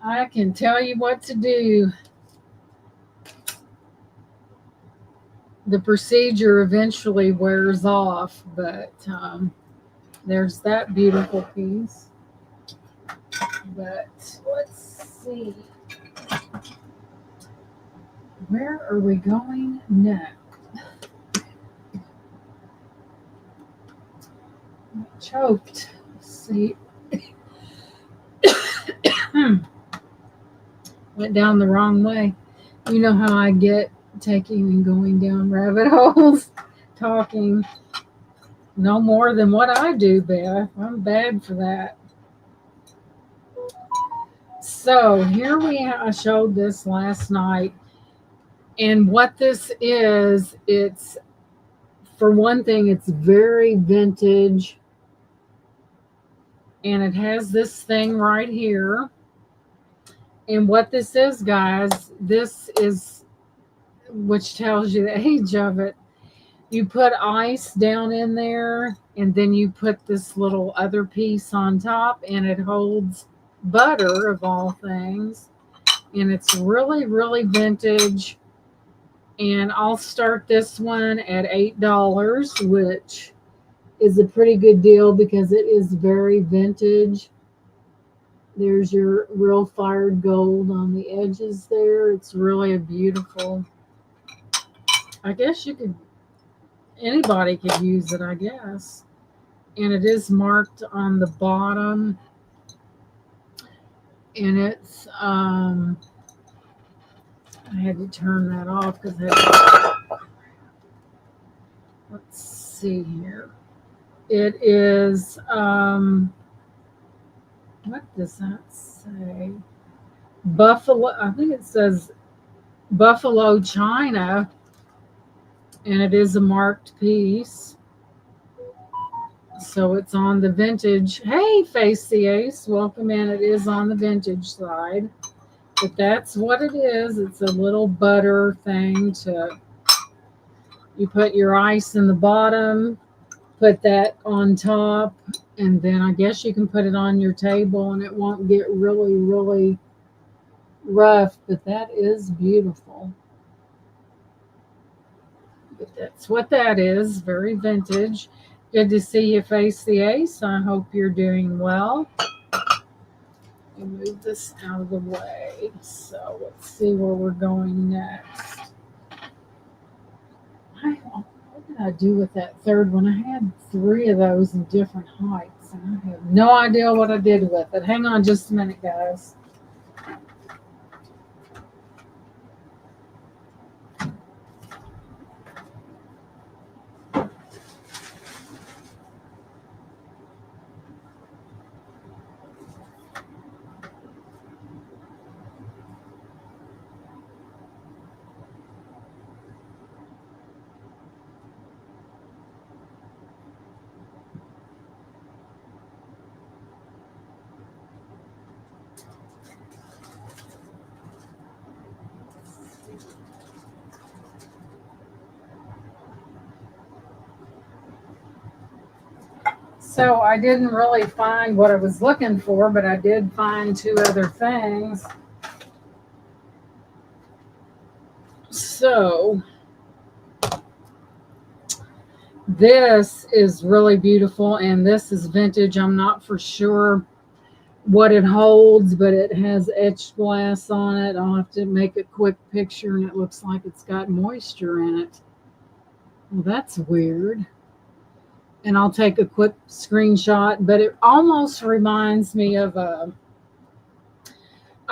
I can tell you what to do. The procedure eventually wears off, but there's that beautiful piece. But let's see. Where are we going next? I'm choked. Let's see. Went down the wrong way. You know how I get taking and going down rabbit holes, talking no more than what I do, Beth. I'm bad for that. So here I showed this last night. And what this is, it's, for one thing, it's very vintage. And it has this thing right here. And what this is, guys, this is, which tells you the age of it. You put ice down in there, and then you put this little other piece on top, and it holds butter, of all things. And it's really, really vintage. And I'll start this one at $8, which is a pretty good deal because it is very vintage. There's your real fired gold on the edges there. It's really a beautiful, I guess anybody could use it, I guess. And it is marked on the bottom. And it's, I had to turn that off because let's see here. It is, what does that say? Buffalo, I think it says Buffalo China, and it is a marked piece. So it's on the vintage. Hey, Face the Ace, welcome in. It is on the vintage side. But that's what it is. It's a little butter thing you put your ice in the bottom, put that on top, and then I guess you can put it on your table and it won't get really, really rough, but that is beautiful. But that's what that is, very vintage. Good to see you, Face the Ace. I hope you're doing well. Move this out of the way. So let's see where we're going next. What did I do with that third one? I had 3 of those in different heights, and I have no idea what I did with it. Hang on just a minute, guys. So I didn't really find what I was looking for, but I did find 2 other things. So this is really beautiful, and this is vintage. I'm not for sure what it holds, but it has etched glass on it. I'll have to make a quick picture, and it looks like it's got moisture in it. Well, that's weird. And I'll take a quick screenshot, but it almost reminds me of I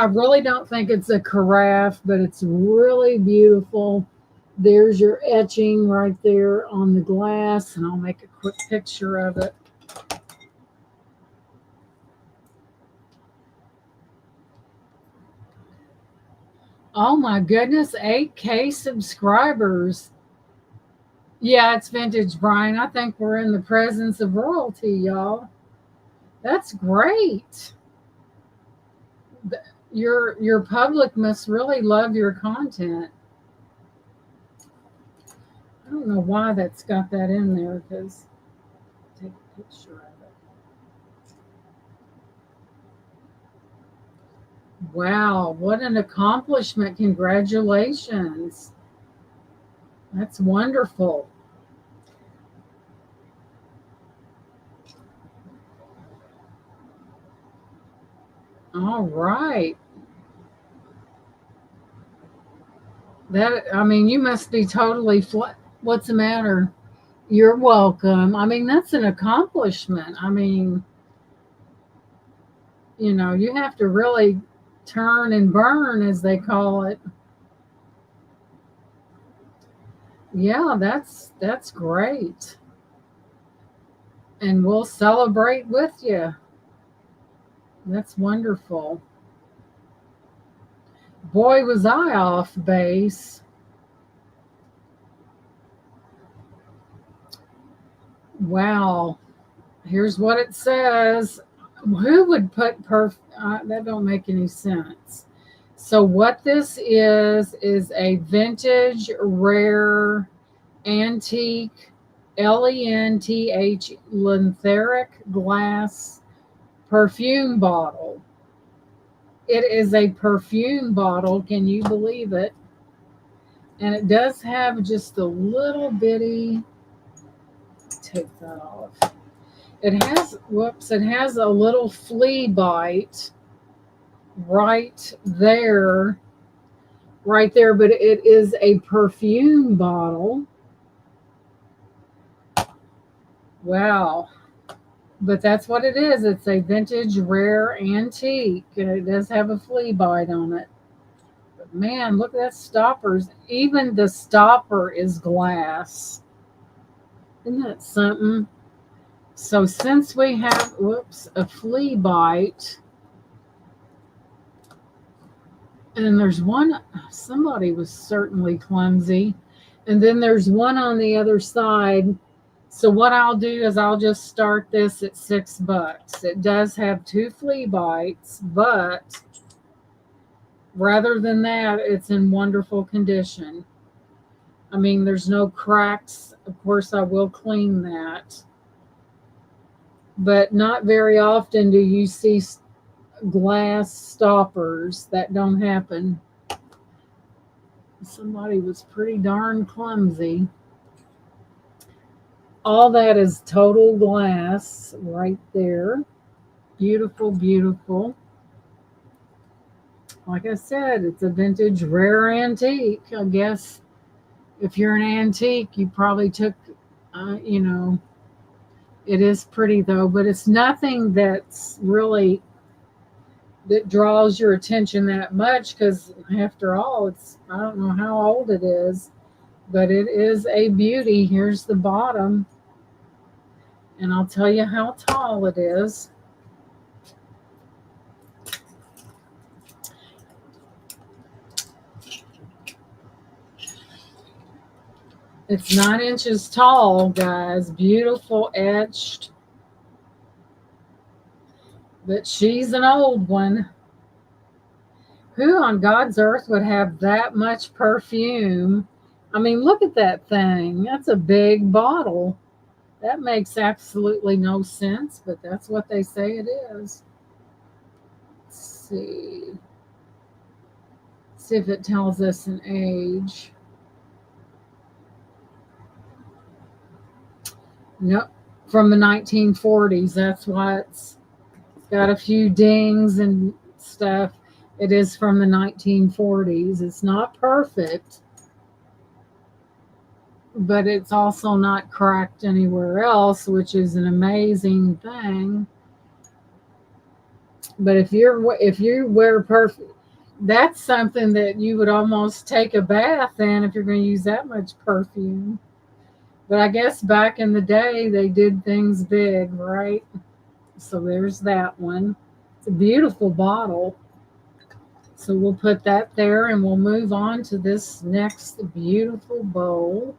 really don't think it's a carafe, but it's really beautiful. There's your etching right there on the glass, and I'll make a quick picture of it. Oh my goodness, 8K subscribers. Yeah, it's vintage, Brian. I think we're in the presence of royalty, y'all. That's great. Your public must really love your content. I don't know why that's got that in there because take a picture of it. Wow, what an accomplishment. Congratulations. That's wonderful. All right. That I mean, you must be totally what's the matter? You're welcome. I mean, that's an accomplishment. I mean, you have to really turn and burn, as they call it. Yeah, that's great. And we'll celebrate with you. That's wonderful. Boy, was I off base. Wow. Here's what it says. Who would put that don't make any sense. So what this is a vintage rare antique lentheric glass perfume bottle. It is a perfume bottle. Can you believe it? And it does have just a little bitty, take that off. It has a little flea bite right there, but it is a perfume bottle. Wow. But that's what it is. It's a vintage rare antique. And it does have a flea bite on it. But man, look at that stoppers. Even the stopper is glass. Isn't that something? So since we have, a flea bite, and there's one, somebody was certainly clumsy. And then there's one on the other side. So what I'll do is I'll just start this at $6. It does have 2 flea bites, but rather than that, it's in wonderful condition. I mean, there's no cracks. Of course, I will clean that. But not very often do you see glass stoppers. That don't happen. Somebody was pretty darn clumsy. All that is total glass right there. Beautiful, beautiful. Like I said, it's a vintage rare antique. I guess if you're an antique, you probably took, it is pretty though, but it's nothing that's really that draws your attention that much because after all, I don't know how old it is, but it is a beauty. Here's the bottom, and I'll tell you how tall it is. It's 9 inches tall, guys. Beautiful etched. But she's an old one. Who on God's earth would have that much perfume? I mean, look at that thing. That's a big bottle. That makes absolutely no sense, but that's what they say it is. Let's see. See if it tells us an age. Nope, from the 1940s. That's why it's got a few dings and stuff. It is from the 1940s. It's not perfect, but it's also not cracked anywhere else, which is an amazing thing. But if you wear perfect, That's something that you would almost take a bath in if you're going to use that much perfume. But I guess back in the day, they did things big, right? So there's that one. It's a beautiful bottle. So we'll put that there and we'll move on to this next beautiful bowl.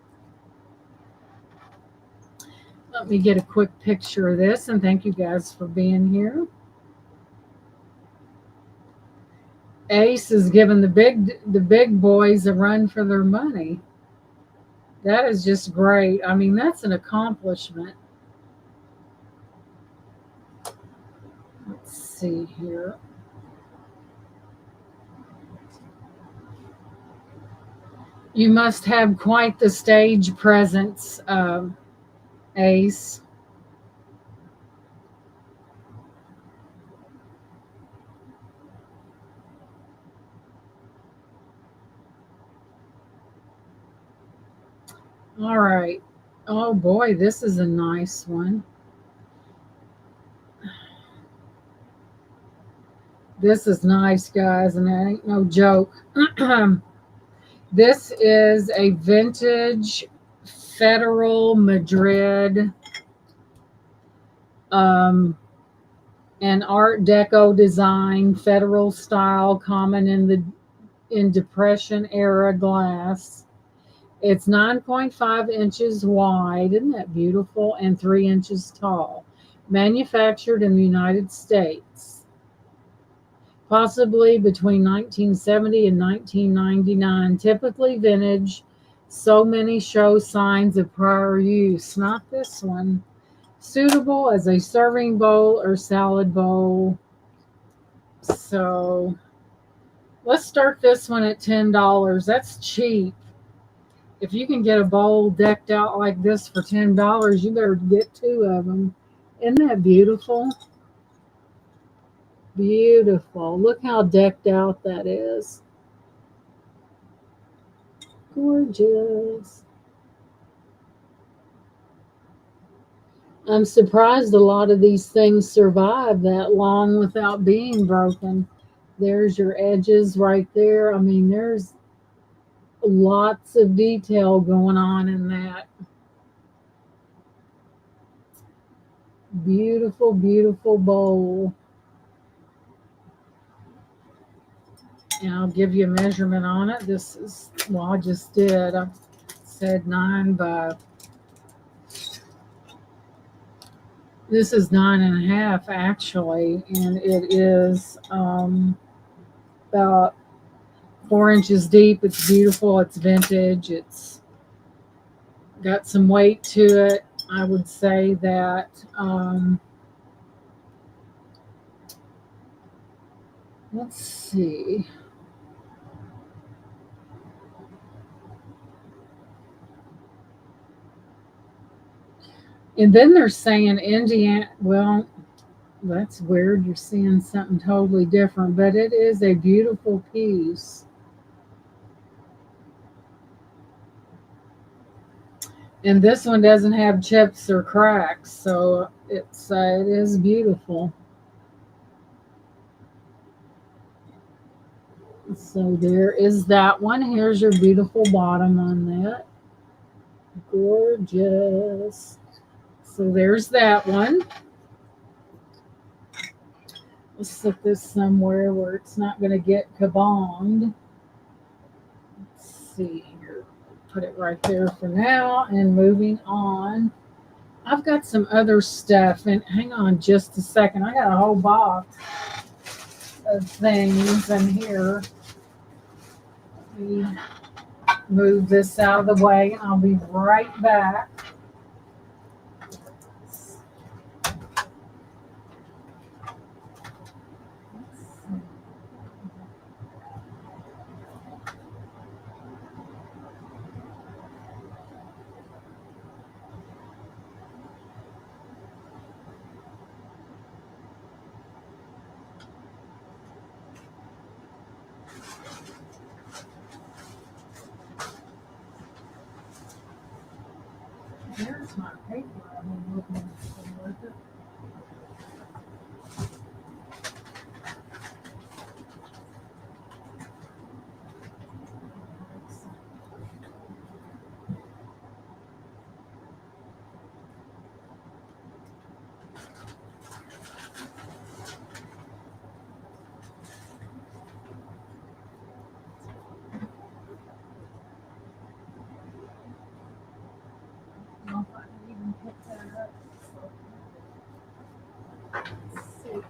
Let me get a quick picture of this and thank you guys for being here. Ace is giving the big boys a run for their money. That is just great. I mean, that's an accomplishment. Let's see here. You must have quite the stage presence, Ace. All right. Oh boy, this is a nice one. This is nice, guys, and that ain't no joke. This is a vintage Federal Madrid um, an Art Deco design, Federal style, common in Depression era glass. It's 9.5 inches wide, isn't that beautiful, and 3 inches tall. Manufactured in the United States, possibly between 1970 and 1999. Typically vintage, so many show signs of prior use. Not this one. Suitable as a serving bowl or salad bowl. So let's start this one at $10. That's cheap. If you can get a bowl decked out like this for $10, you better get two of them. Isn't that beautiful? Beautiful. Look how decked out that is. Gorgeous. I'm surprised a lot of these things survive that long without being broken. There's your edges right there. I mean, there's lots of detail going on in that. Beautiful, beautiful bowl. And I'll give you a measurement on it. This is, well, I just did. I said 9 by, this is 9.5 actually, and it is about 4 inches deep. It's beautiful. It's vintage. It's got some weight to it. I would say that let's see. And then they're saying Indiana. Well, that's weird. You're seeing something totally different, but it is a beautiful piece. And this one doesn't have chips or cracks, so it is beautiful. So there is that one. Here's your beautiful bottom on that. Gorgeous. So there's that one. Let's set this somewhere where it's not going to get kabonged. Let's see here. Put it right there for now. And moving on. I've got some other stuff. And hang on just a second. I got a whole box of things in here. Let me move this out of the way. And I'll be right back. There's my paper. I've been looking for it. Let's see.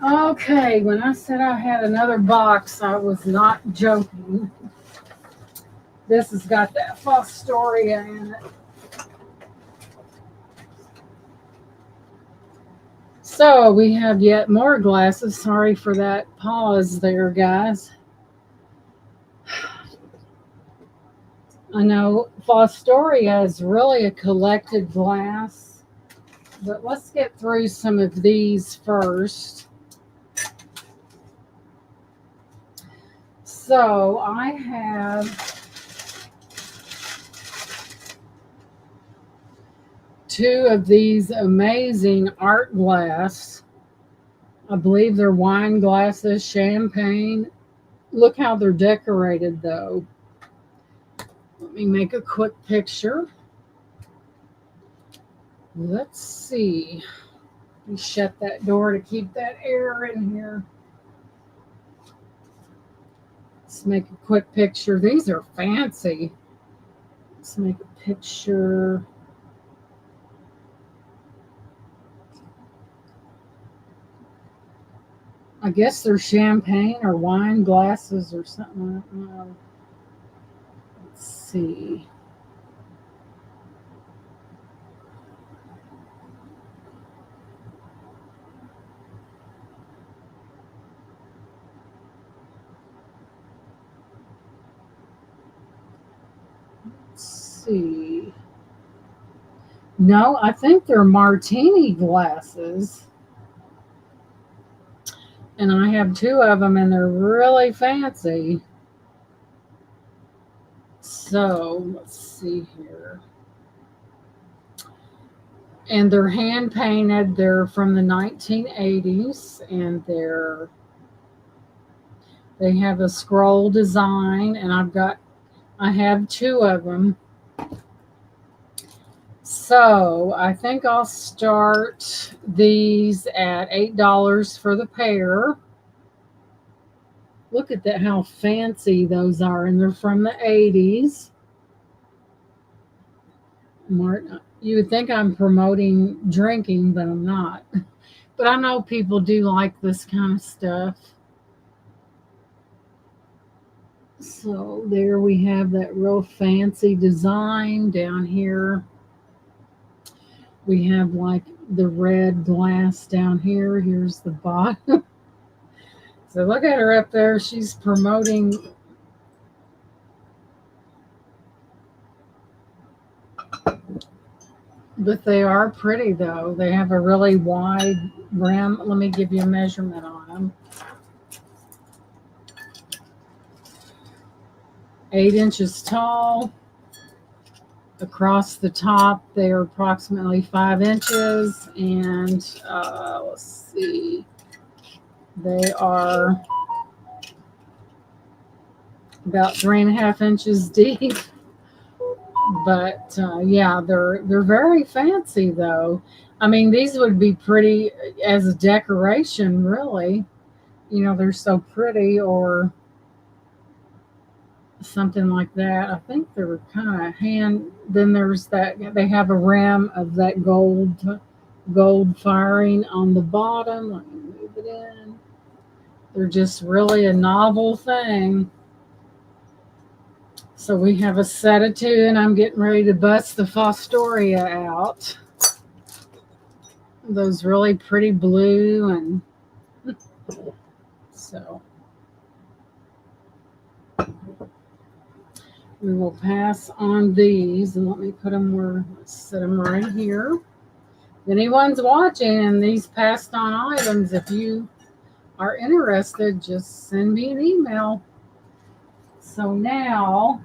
Okay, when I said I had another box, I was not joking. This has got that Fostoria in it. So we have yet more glasses. Sorry for that pause there, guys. I know Fostoria is really a collected glass, but let's get through some of these first. So I have two of these amazing art glass. I believe they're wine glasses, champagne. Look how they're decorated, though. Let me make a quick picture. Let's see. Let me shut that door to keep that air in here. Let's make a quick picture. These are fancy. Let's make a picture. I guess they're champagne or wine glasses or something. I don't know. Let's see. Let's see. No, I think they're martini glasses. And I have two of them, and they're really fancy. So, let's see here. And they're hand painted. They're from the 1980s, and they have a scroll design, and I have two of them. So I think I'll start these at $8 for the pair. Look at that, how fancy those are, and they're from the 80s. Martin, you would think I'm promoting drinking, but I'm not. But I know people do like this kind of stuff. So there we have that real fancy design down here. We have like the red glass down here. Here's the bottom. So look at her up there. She's promoting. But they are pretty though. They have a really wide rim. Let me give you a measurement on them. 8 inches tall. Across the top, they are approximately 5 inches. And let's see. They are about 3.5 inches deep. But yeah, they're very fancy though. I mean, these would be pretty as a decoration, really. You know, they're so pretty, or something like that. I think they're kind of hand. Then there's that they have a rim of that gold firing on the bottom. Let me move it in. They're just really a novel thing. So we have a set of two, and I'm getting ready to bust the Fostoria out. Those really pretty blue, and so we will pass on these, and let me put them where, let's set them right here. If anyone's watching and these passed on items, if you are interested, just send me an email. So now,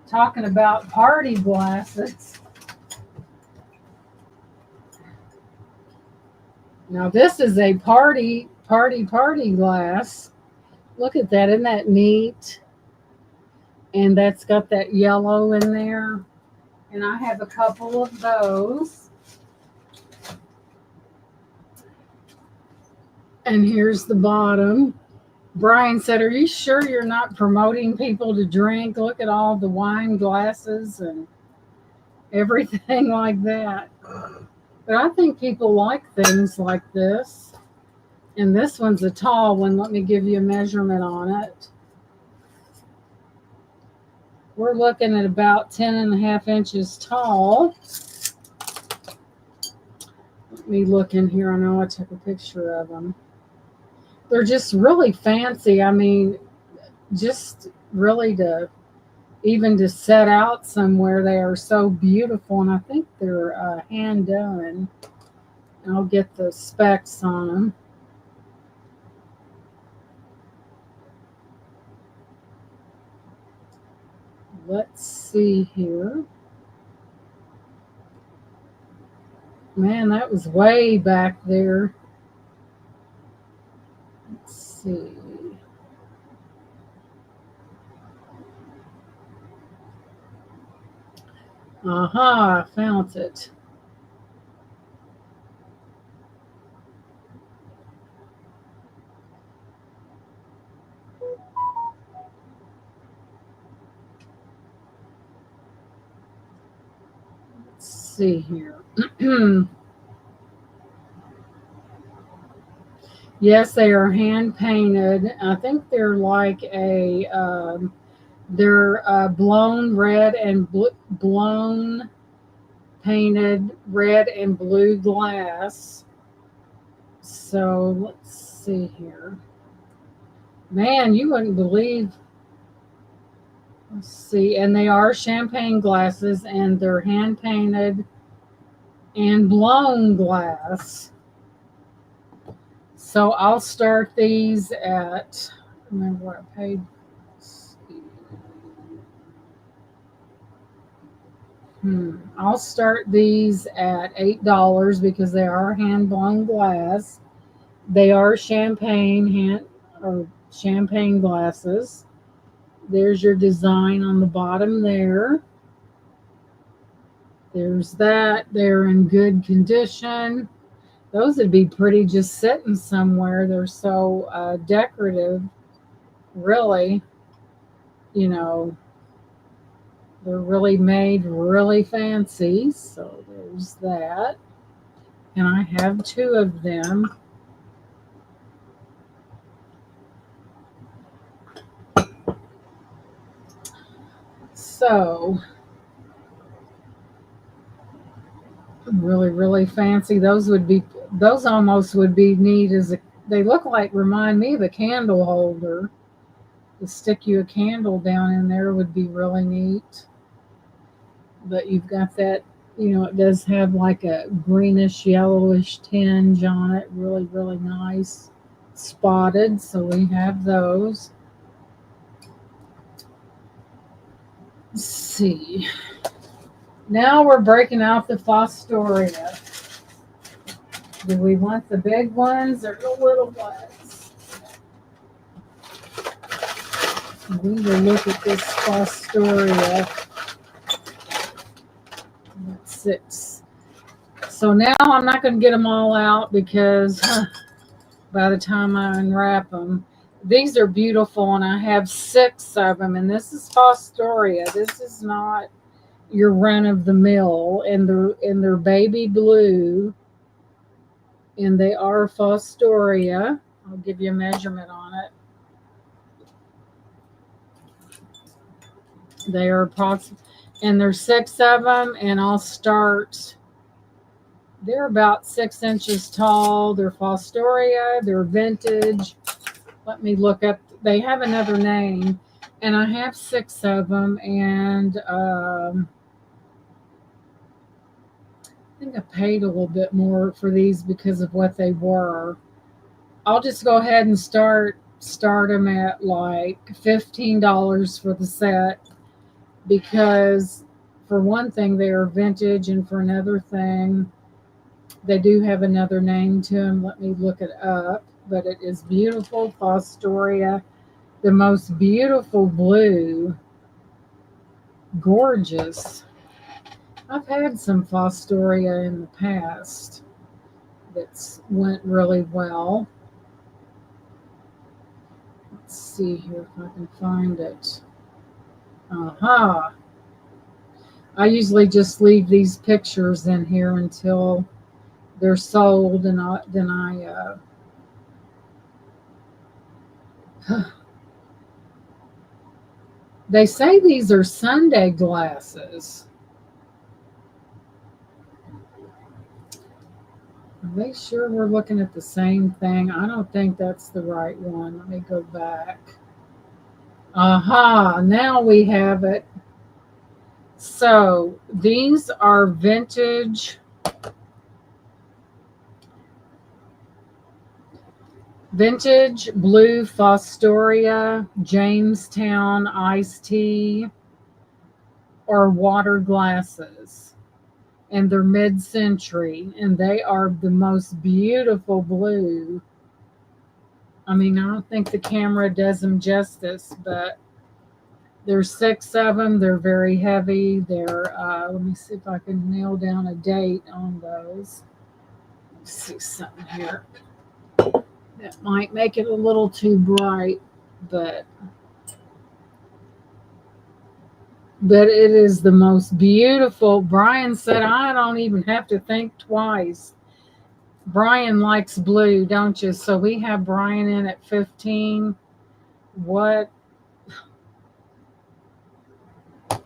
talking about party glasses. Now this is a party glass. Look at that, isn't that neat? And that's got that yellow in there. And I have a couple of those. And here's the bottom. Brian said, "Are you sure you're not promoting people to drink? Look at all the wine glasses and everything like that." But I think people like things like this. And this one's a tall one. Let me give you a measurement on it. We're looking at about 10.5 inches tall. Let me look in here. I know I took a picture of them. They're just really fancy. I mean, just really even to set out somewhere, they are so beautiful. And I think they're hand done. I'll get the specs on them. Let's see here. Man, that was way back there. Let's see. Aha, I found it. Let's see here. Yes, they are hand painted. I think they're like they're blown red and blown painted red and blue glass. So let's see here. Man, you wouldn't believe. Let's see, and they are champagne glasses, and they're hand painted and blown glass. So I'll start these at, remember what I paid. I'll start these at $8 because they are hand blown glass. They are champagne glasses. There's your design on the bottom there. There's that. They're in good condition. Those would be pretty just sitting somewhere. They're so decorative, really. You know, they're really made really fancy. So there's that. And I have 2 of them. So really, really fancy. Those almost would be neat they look like, remind me of a candle holder. To stick you a candle down in there would be really neat. But you've got that, it does have like a greenish, yellowish tinge on it. Really, really nice. Spotted, so we have those. Let's see. Now we're breaking out the Fostoria. Do we want the big ones or the little ones? We will look at this Fostoria. That's 6. So now I'm not going to get them all out because by the time I unwrap them, these are beautiful, and I have 6 of them. And this is Fostoria. This is not your run of the mill, and they're baby blue, and they are Fostoria. I'll give you a measurement on it. They are and there's 6 of them, and I'll start. They're about 6 inches tall. They're Fostoria. They're vintage. Let me look up. They have another name, and I have 6 of them, and I think I paid a little bit more for these because of what they were. I'll just go ahead and start them at like $15 for the set, because for one thing they are vintage, and for another thing they do have another name to them. Let me look it up. But it is beautiful Fostoria, the most beautiful blue. Gorgeous. I've had some Fostoria in the past that's went really well. Let's see here if I can find it. Aha. I usually just leave these pictures in here until they're sold, and then I they say these are Sunday glasses. Are they sure we're looking at the same thing? I don't think that's the right one. Let me go back. Aha, now we have it. So these are vintage blue Fostoria Jamestown iced tea or water glasses. And they're mid-century, and they are the most beautiful blue. I mean, I don't think the camera does them justice, but there's 6 of them. They're very heavy. They're, let me see if I can nail down a date on those. Let's see something here. That might make it a little too bright, but it is the most beautiful. Brian said, I don't even have to think twice. Brian likes blue, don't you? So we have Brian in at 15. What?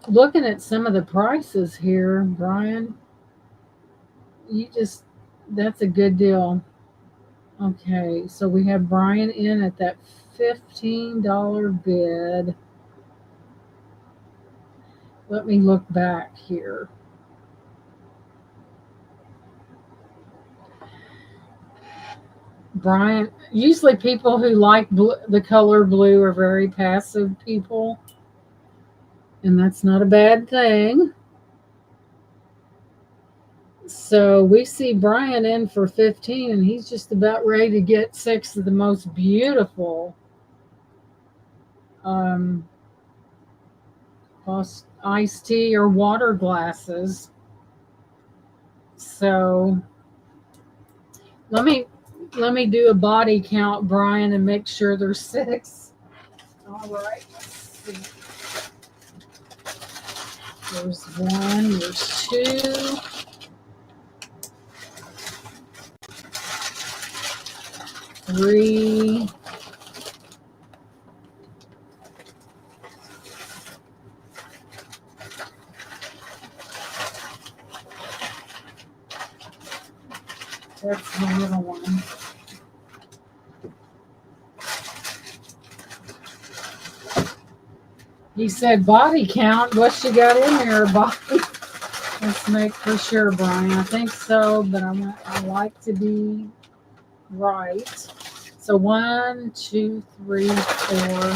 Looking at some of the prices here, Brian, that's a good deal. Okay, so we have Brian in at that $15 bid. Let me look back here. Brian, usually people who like the color blue are very passive people, and that's not a bad thing. So we see Brian in for 15, and he's just about ready to get 6 of the most beautiful iced tea or water glasses. So let me do a body count, Brian, and make sure there's 6. All right, let's see. There's 1, there's 2. 3. That's the little one. He said body count. What you got in there, body? Let's make for sure, Brian. I think so, but I like to be right. So 1, 2, 3, 4.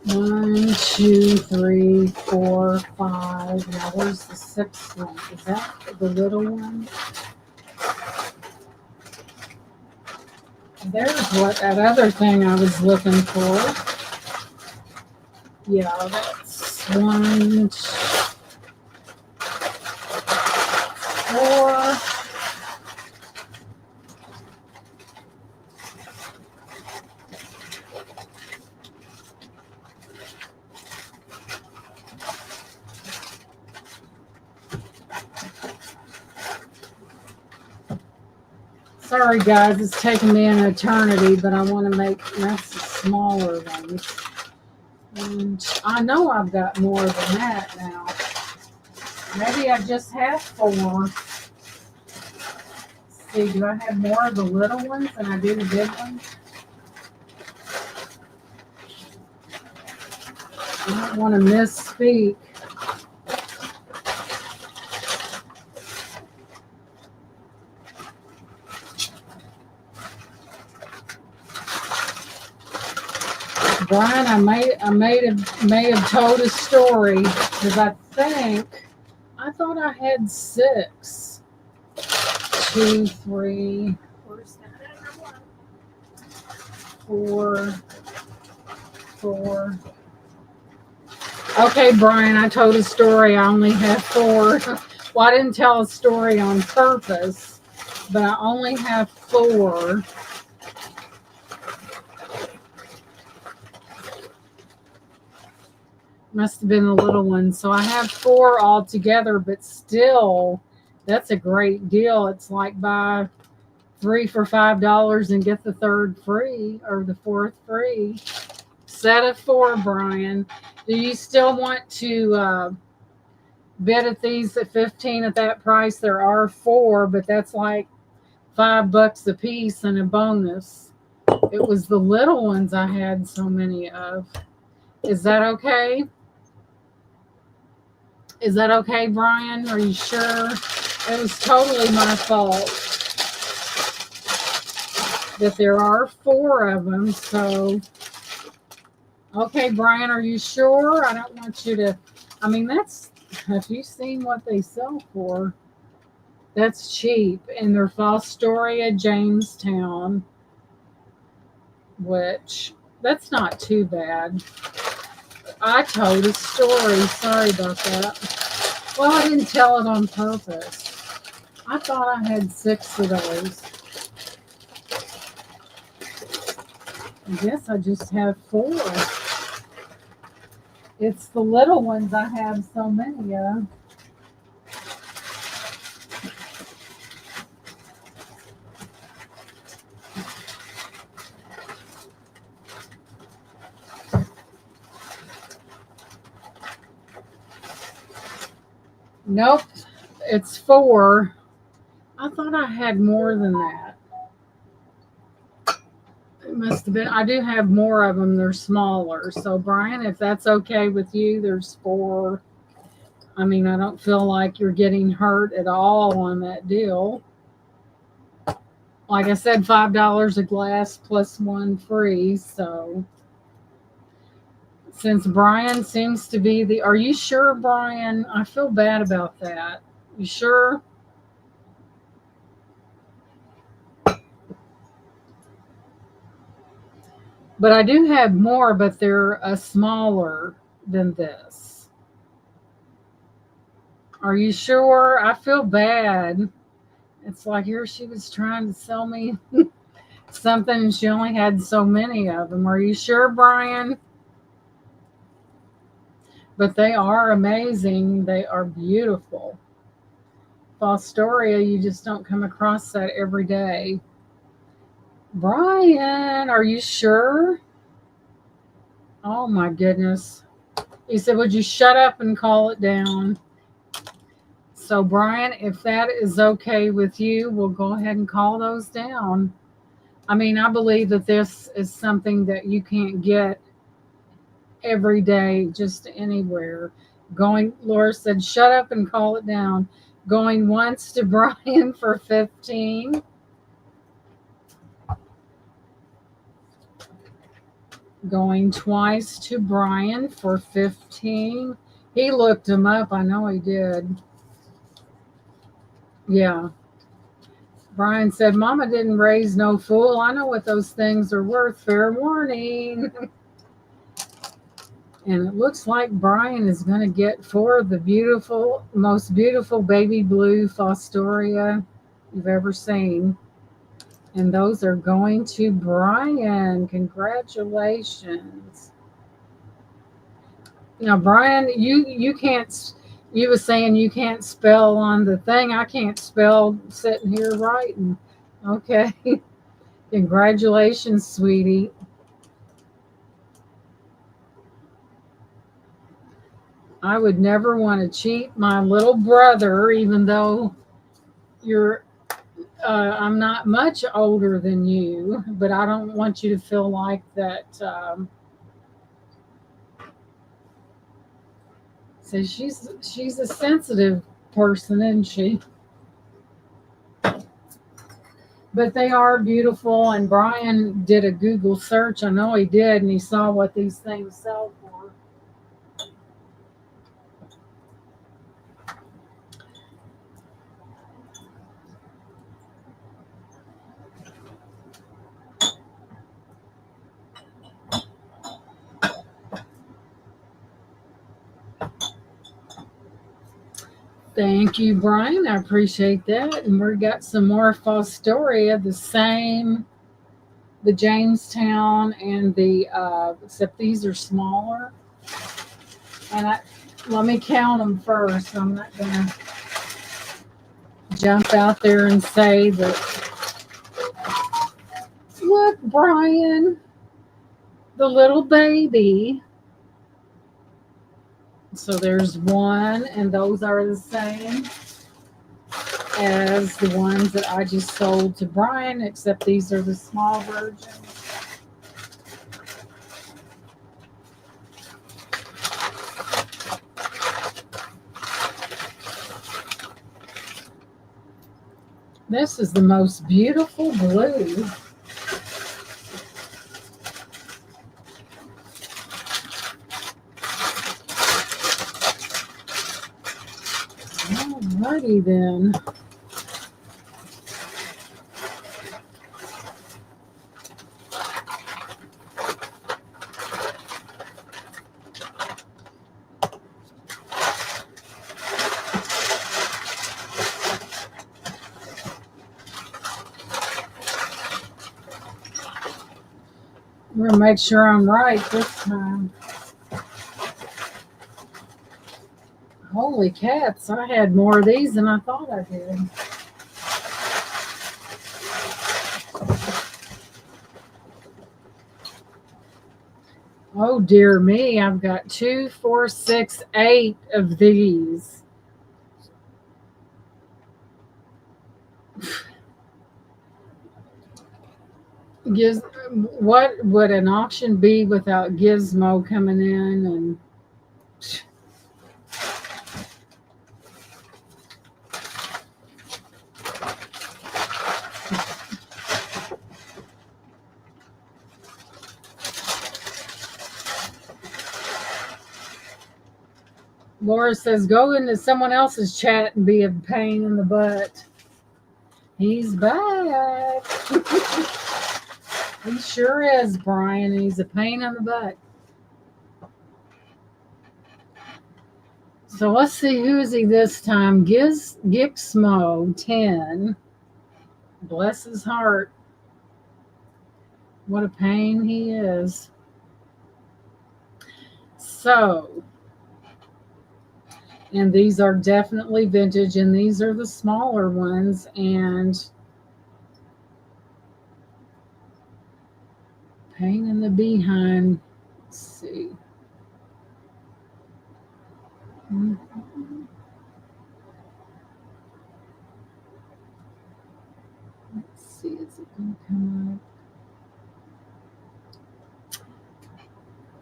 One, 2, 3, 4, 5. Now where's the 6th one? Is that the little one? There's what that other thing I was looking for. Yeah, that's 1, 4. Sorry, guys, it's taking me an eternity, but I want to make that's the smaller ones. And I know I've got more than that now. Maybe I just have 4. Let's see, do I have more of the little ones than I do the big ones? I don't want to misspeak. Brian, may have told a story because I thought I had 6. 2, 3, where's that? 4, 4. Okay, Brian, I told a story. I only have 4. Well, I didn't tell a story on purpose, but I only have 4. Must have been the little one. So I have 4 altogether, but still, that's a great deal. It's like buy 3 for $5 and get the 3rd free or the 4th free. Set of 4, Brian. Do you still want to bid at these at 15 at that price? There are 4, but that's like $5 a piece and a bonus. It was the little ones I had so many of. Is that okay? Is that okay, Brian? Are you sure? It was totally my fault. That there are 4 of them, so okay, Brian, are you sure? I don't want you to. I mean, have you seen what they sell for? That's cheap, and they're Fostoria, Jamestown, which that's not too bad. I told a story. Sorry about that. Well, I didn't tell it on purpose. I thought I had 6 of those. I guess I just have 4. It's the little ones I have so many of. Nope, it's 4. I thought I had more than that. It must have been. I do have more of them. They're smaller. So, Brian, if that's okay with you, there's 4. I mean, I don't feel like you're getting hurt at all on that deal. Like I said, $5 a glass plus 1 free. So, since Brian seems to be the. Are you sure, Brian? I feel bad about that. You sure? But I do have more, but they're smaller than this. Are you sure? I feel bad. It's like here she was trying to sell me something and she only had so many of them. Are you sure, Brian? But they are amazing. They are beautiful. Fostoria, you just don't come across that every day. Brian, are you sure? Oh my goodness. He said, would you shut up and call it down? So, Brian, if that is okay with you, we'll go ahead and call those down. I mean, I believe that this is something that you can't get every day just anywhere. Laura said, shut up and call it down. Going once to Brian for 15. Going twice to Brian for 15. He looked them up. I know he did. Yeah. Brian said, Mama didn't raise no fool. I know what those things are worth. Fair warning. And it looks like Brian is going to get 4 of the most beautiful baby blue Fostoria you've ever seen. And those are going to Brian. Congratulations. Now, Brian, you can't. You were saying you can't spell on the thing. I can't spell sitting here writing. Okay. Congratulations, sweetie. I would never want to cheat my little brother, even though I'm not much older than you, but I don't want you to feel like that. So she's a sensitive person, isn't she? But they are beautiful. And Brian did a Google search. I know he did, and he saw what these things sell for. Thank you, Brian. I appreciate that. And we got some more Fostoria, the same, the Jamestown, and the except these are smaller. And let me count them first. I'm not gonna jump out there and say that. Look, Brian, the little baby. So there's one, and those are the same as the ones that I just sold to Brian, except these are the small versions. This is the most beautiful blue. Alrighty then. We're gonna make sure I'm right this time. Holy cats, I had more of these than I thought I did. Oh dear me, I've got 2, 4, 6, 8 of these. What would an auction be without Gizmo coming in and Laura says, go into someone else's chat and be a pain in the butt. He's back. He sure is, Brian. He's a pain in the butt. So let's see, who is he this time? Gixmo 10. Bless his heart. What a pain he is. So, and these are definitely vintage, and these are the smaller ones, and pain in the behind. Let's see. Let's see, is it going to come up?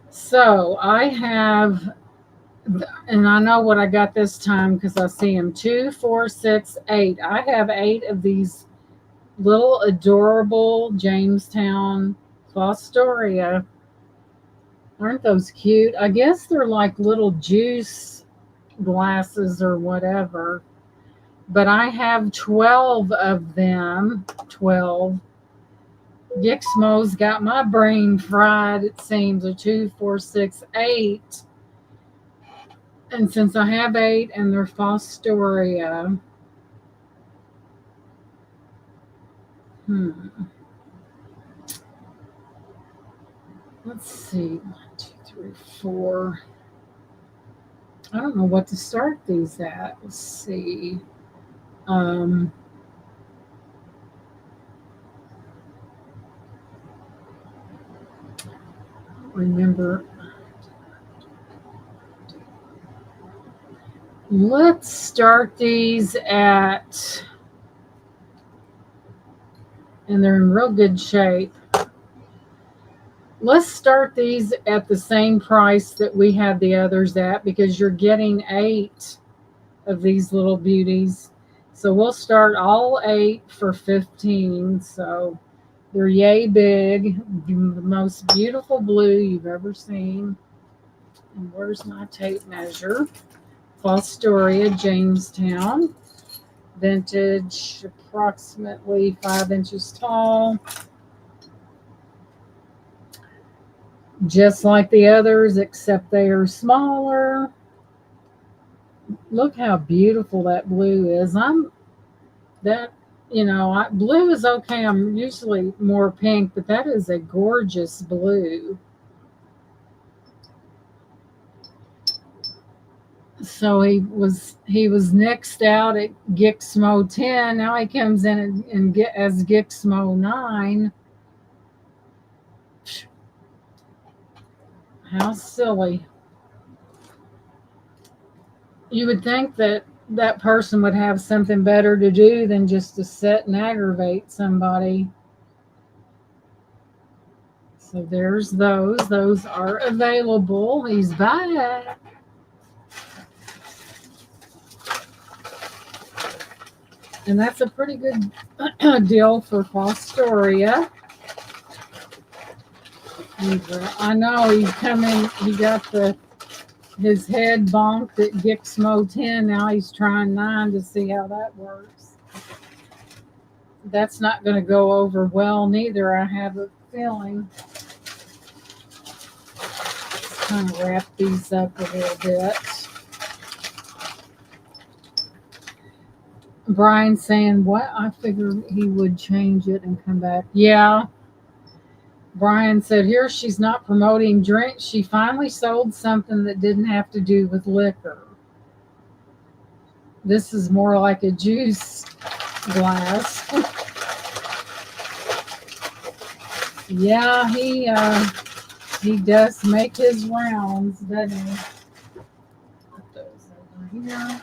So I have, and I know what I got this time because I see them 2, 4, 6, 8. I have 8 of these little adorable Jamestown Fostoria. Aren't those cute? I guess they're like little juice glasses or whatever. But I have 12 of them. 12. Gixmo's got my brain fried, it seems. A 2, 4, 6, 8. And since I have 8 and they're Fostoria, let's see. 1, 2, 3, 4. I don't know what to start these at. Let's see. Remember. Let's start these at, and they're in real good shape. let's start these at the same price that we had the others at, because you're getting 8 of these little beauties. So we'll start all 8 for 15. So they're yay big, the most beautiful blue you've ever seen. And where's my tape measure? Fostoria, Jamestown. Vintage, approximately 5 inches tall. Just like the others, except they are smaller. Look how beautiful that blue is. Blue is okay. I'm usually more pink, but that is a gorgeous blue. So he was next out at Gixmo 10. Now he comes in and get as Gixmo 9. How silly. You would think that that person would have something better to do than just to sit and aggravate somebody. So there's those. Those are available. He's back. And that's a pretty good deal for Fostoria. I know he's coming. He got his head bonked at Gixmo 10. Now he's trying 9 to see how that works. That's not going to go over well neither, I have a feeling. Let's kind of wrap these up a little bit. Brian saying, what? I figured he would change it and come back. Yeah. Brian said, here she's not promoting drinks. She finally sold something that didn't have to do with liquor. This is more like a juice glass. Yeah, he does make his rounds, doesn't he? Put those over here.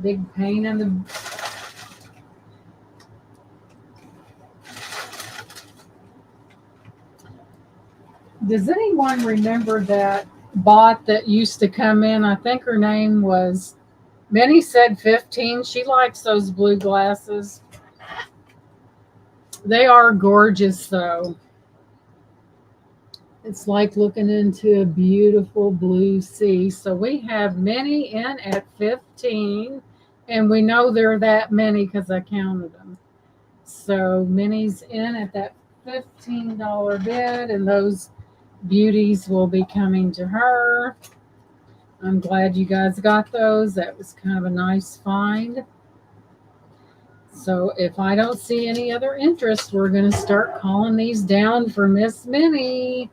Big pain in the... Does anyone remember that bot that used to come in? I think her name was... Minnie said 15. She likes those blue glasses. They are gorgeous, though. It's like looking into a beautiful blue sea. So we have Minnie in at 15. And we know there are that many because I counted them. So Minnie's in at that $15 bid, and those beauties will be coming to her. I'm glad you guys got those. That was kind of a nice find. So if I don't see any other interest, we're going to start calling these down for Miss Minnie.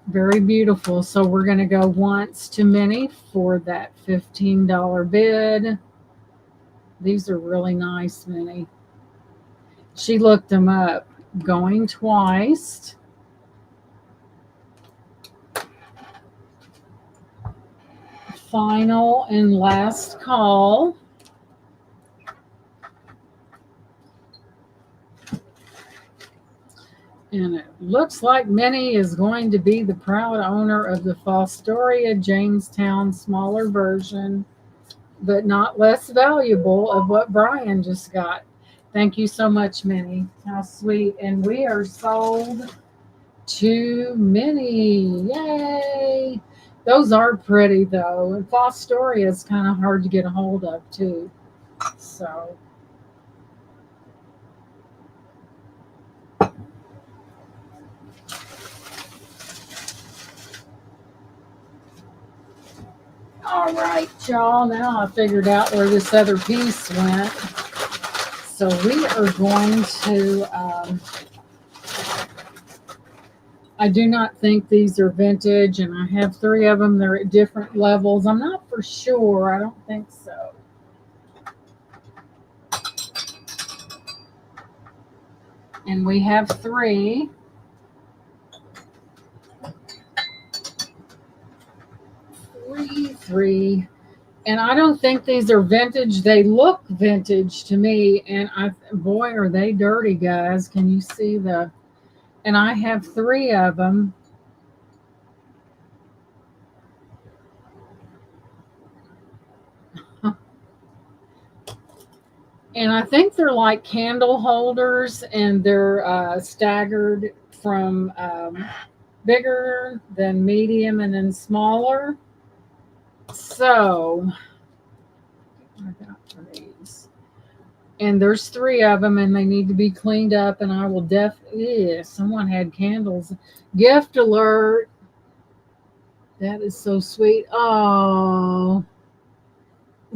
Very beautiful. So we're going to go once to Minnie for that $15 bid. These are really nice, Minnie. She looked them up. Going twice. Final and last call. And it looks like Minnie is going to be the proud owner of the Fostoria Jamestown smaller version, but not less valuable of what Brian just got. Thank you so much, Minnie. How sweet. And we are sold to Minnie. Yay. Those are pretty, though. And Fostoria is kind of hard to get a hold of, too. So... All right, y'all. Now I figured out where this other piece went. So we are going to... I do not think these are vintage, and I have 3 of them. They're at different levels. I'm not for sure. I don't think so. And we have 3. Three. And I don't think these are vintage. They look vintage to me. And boy, are they dirty, guys. Can you see the, and I have three of them. And I think they're like candle holders and they're staggered from bigger than medium and then smaller. So I got these. And there's three of them and they need to be cleaned up. And I will yeah, someone had candles. Gift alert. That is so sweet. Oh,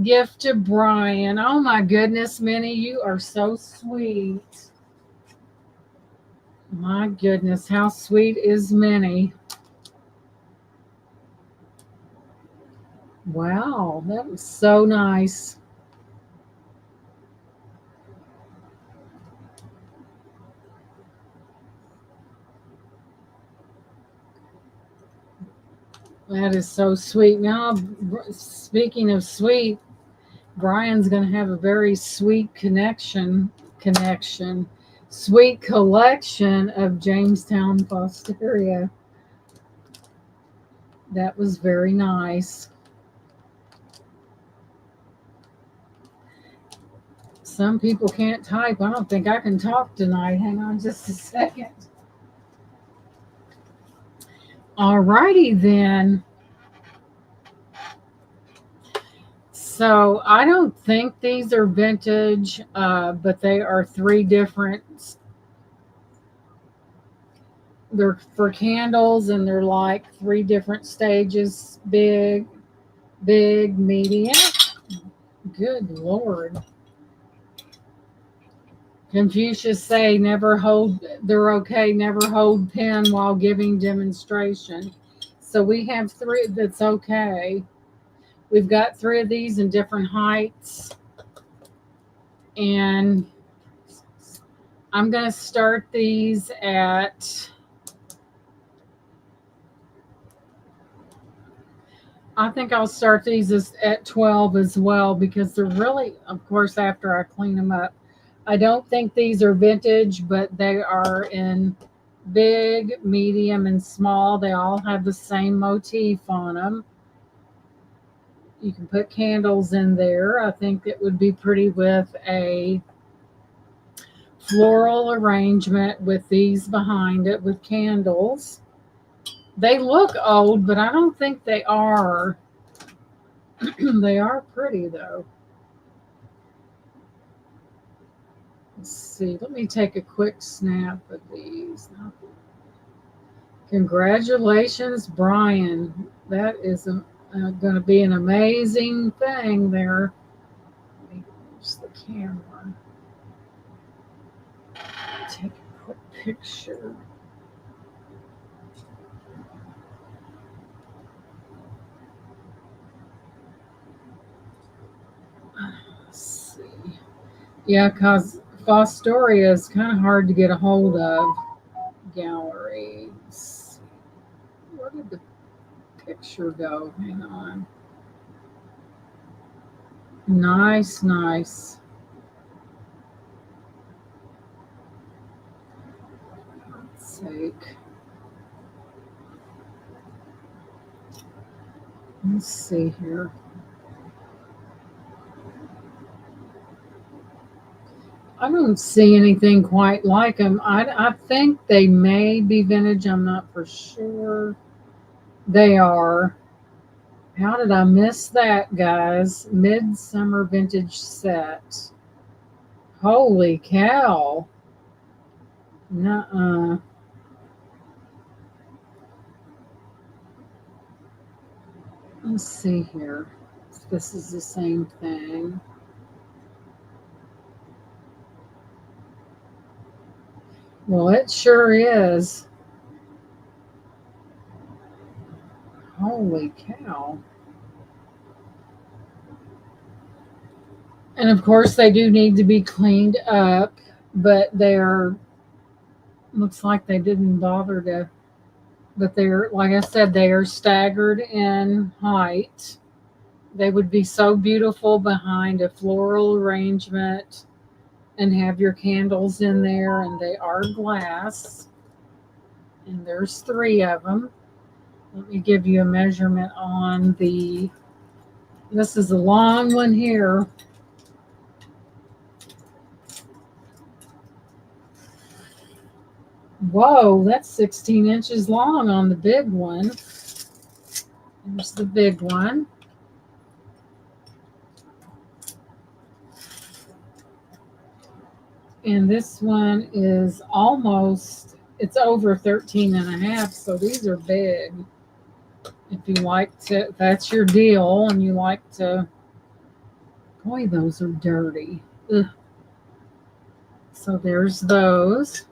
gift to Brian. Oh my goodness, Minnie, you are so sweet. My goodness, how sweet is Minnie? Wow, that was so nice. That is so sweet. Now, speaking of sweet, Brian's going to have a very sweet connection, sweet collection of Jamestown Fostoria. That was very nice. Some people can't type. I don't think I can talk tonight. Hang on just a second. All righty then. So I don't think these are vintage, but they are three different. They're for candles, and they're like three different stages: big, big, medium. Good Lord. Confucius say never hold. They're okay. Never hold pen while giving demonstration. So we have three. That's okay. We've got three of these in different heights, and I'm going to start these at, I think I'll start these at 12 as well because they're really, of course, after I clean them up. I don't think these are vintage, but they are in big, medium, and small. They all have the same motif on them. You can put candles in there. I think it would be pretty with a floral arrangement with these behind it with candles. They look old, but I don't think they are. They are pretty though. Let's see. Let me take a quick snap of these. Congratulations, Brian. That is going to be an amazing thing there. Let me use the camera. Take a quick picture. Let's see. Yeah, because Fostoria is kind of hard to get a hold of. Galleries. Where did the picture go? Hang on. Nice, nice. Let's sake. Let's see here. I don't see anything quite like them. I think they may be vintage. I'm not for sure. They are. How did I miss that, guys? Midsummer vintage set. Holy cow. Nuh-uh. Let's see here. If this is the same thing. Well, it sure is. Holy cow. And of course, they do need to be cleaned up, but they're, looks like they didn't bother to, but they're, like I said, they are staggered in height. They would be so beautiful behind a floral arrangement and have your candles in there, and they are glass. And there's 3 of them. Let me give you a measurement on the, this is a long one here. Whoa, that's 16 inches long on the big one. There's the big one. And this one is almost, it's over 13 and a half, so these are big. If you like to, if that's your deal and you like to, boy, those are dirty. Ugh. So there's those.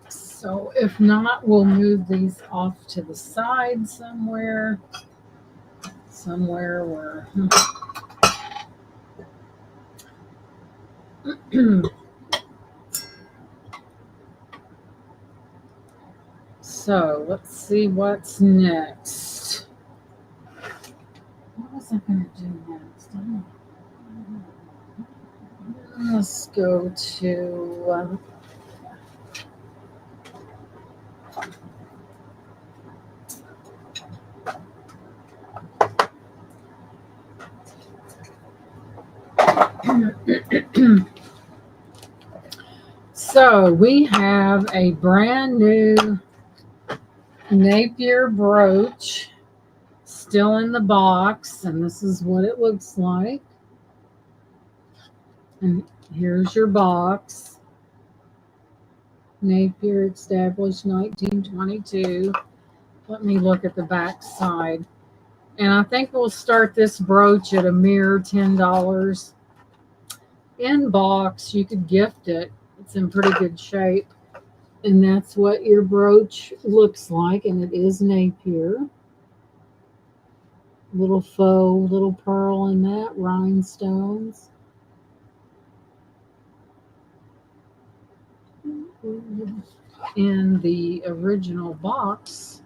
So if not, we'll move these off to the side somewhere. Somewhere where... So let's see what's next. What was I going to do next? Let's go to... So we have a brand new Napier brooch still in the box, and this is what it looks like. And here's your box. Napier established 1922. Let me look at the back side. And I think we'll start this brooch at a mere $10. In box, you could gift it. It's in pretty good shape. And that's what your brooch looks like, and it is Napier. Little faux, little pearl in that, rhinestones. In the original box,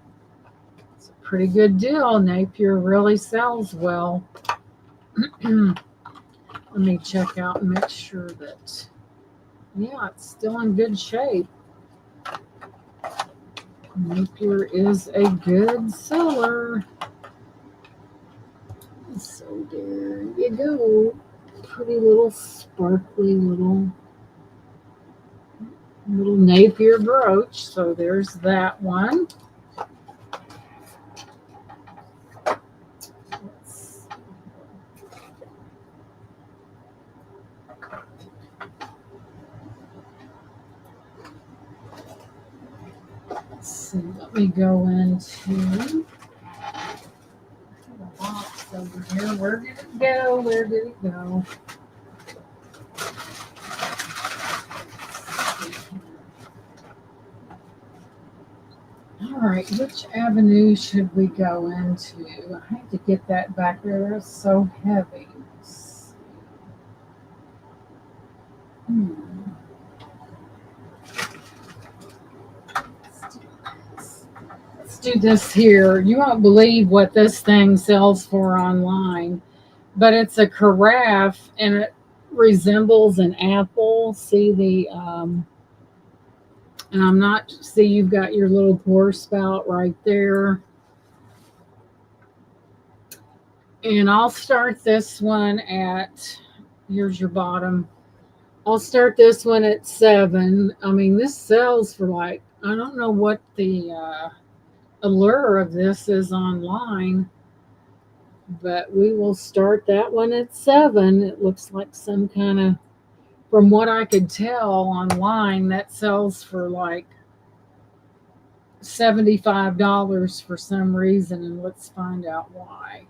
it's a pretty good deal. Napier really sells well. Let me check out and make sure that, yeah, it's still in good shape. Napier is a good seller. So there you go. Pretty little sparkly little Napier brooch. So there's that one. Let's see. Let me go into the box over here. Where did it go? Where did it go? All right, which avenue should we go into? I have to get that back there. It's so heavy. Let's do this here. You won't believe what this thing sells for online, but it's a carafe and it resembles an apple. See the, and I'm not, see, you've got your little pour spout right there. And I'll start this one at, here's your bottom. I'll start this one at $7. I mean, this sells for like, I don't know what the allure of this is online, but we will start that one at $7. It looks like some kind of, from what I could tell online, that sells for like $75 for some reason, and let's find out why.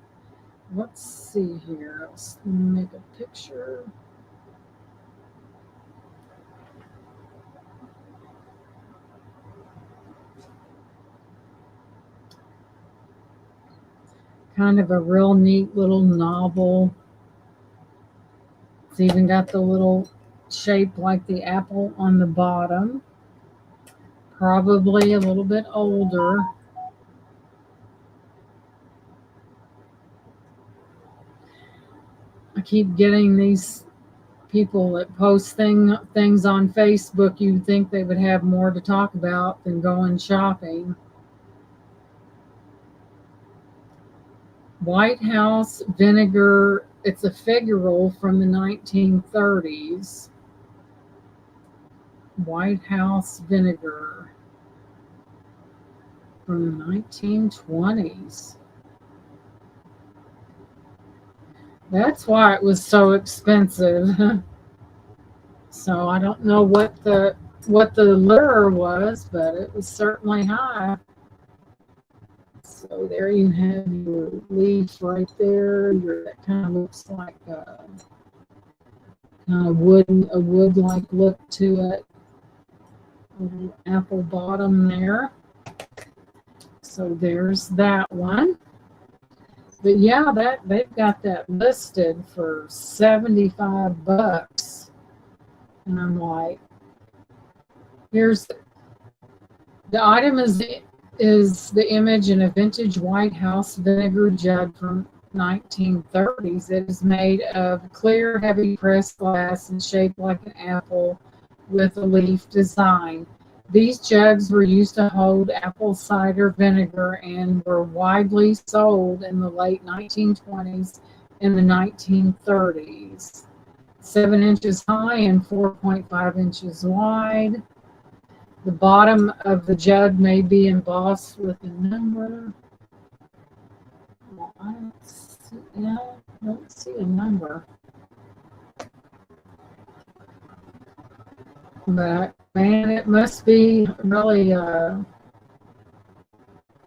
Let's see here. Let's make a picture. Kind of a real neat little novel. It's even got the little shaped like the apple on the bottom. Probably a little bit older. I keep getting these people that post things on Facebook. You'd think they would have more to talk about than going shopping. White House vinegar. It's a figural from the 1930s. White House vinegar from the 1920s. That's why it was so expensive. So I don't know what the lure was, but it was certainly high. So there you have your leaf right there. That kind of looks like kind of a wood-like look to it. A little apple bottom there. So there's that one. But yeah, that they've got that listed for $75. And I'm like, here's the item is the image in a vintage White House vinegar jug from 1930s. It is made of clear, heavy pressed glass and shaped like an apple with a leaf design. These jugs were used to hold apple cider vinegar and were widely sold in the late 1920s and the 1930s. 7 inches high and 4.5 inches wide. The bottom of the jug may be embossed with a number. Well, I don't see a number. But man, it must be really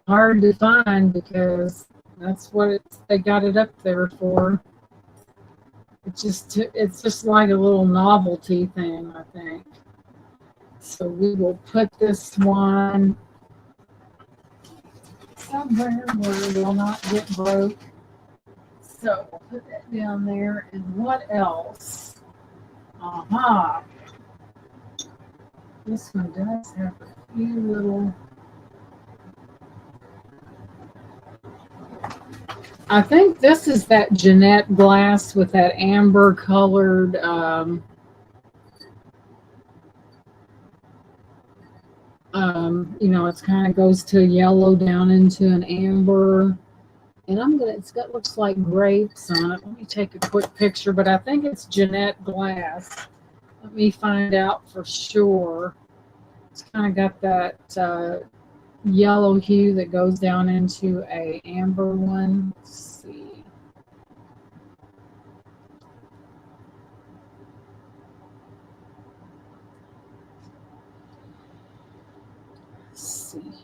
hard to find because that's what they got it up there for. It's just like a little novelty thing, I think. So we will put this one somewhere where it will not get broke. So we'll put that down there. And what else? Aha. This one does have a few little. I think this is that Janette glass with that amber colored it's kind of goes to yellow down into an amber. And it's got, looks like grapes on it. Let me take a quick picture, but I think it's Janette glass. Let me find out for sure. It's kind of got that yellow hue that goes down into a amber one. Let's see. Let's see here.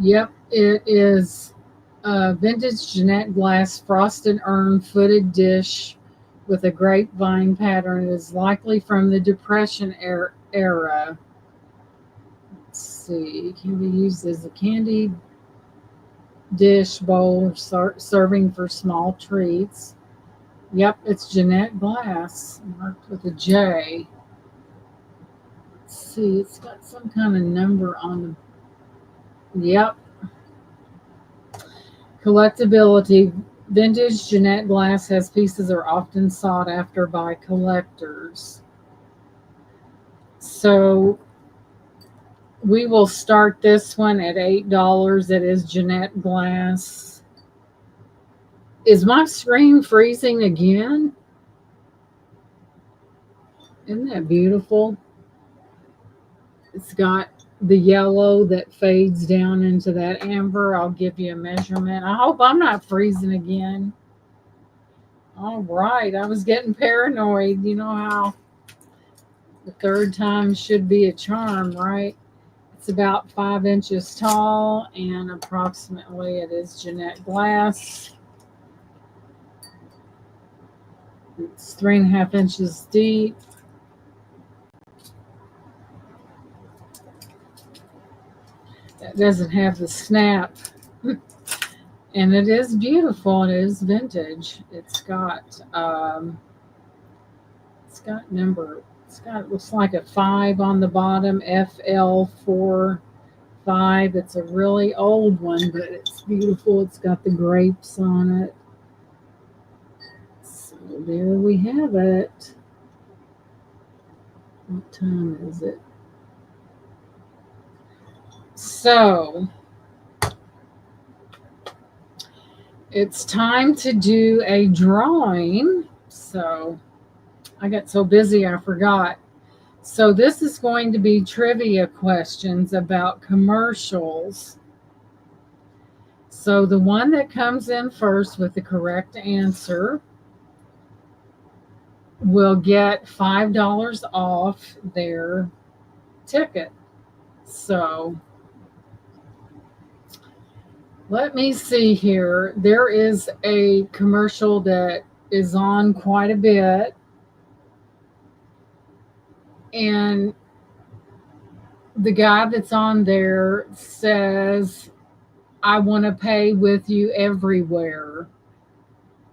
Yep, it is vintage Janette glass frosted urn footed dish with a grapevine pattern. It is likely from the Depression era. Let's see, it can be used as a candy dish, bowl, or serving for small treats. Yep, it's Janette glass, marked with a J. Let's see, it's got some kind of number on the. Yep. Collectability. Vintage Janette glass has pieces that are often sought after by collectors. So we will start this one at $8. It is Janette glass. Is my screen freezing again? Isn't that beautiful? It's got the yellow that fades down into that amber. I'll give you a measurement. I hope I'm not freezing again. All right. I was getting paranoid. You know how the third time should be a charm, right? It's about 5 inches tall and approximately it is Janette glass. It's 3.5 inches deep. It doesn't have the snap. And it is beautiful. It is vintage. It's got number. It's got, looks like a 5 on the bottom. FL45. It's a really old one, but it's beautiful. It's got the grapes on it. So there we have it. What time is it? So it's time to do a drawing. So I got so busy I forgot. So this is going to be trivia questions about commercials. So the one that comes in first with the correct answer will get $5 off their ticket. So let me see here. There is a commercial that is on quite a bit. And the guy that's on there says, I want to pay with you everywhere.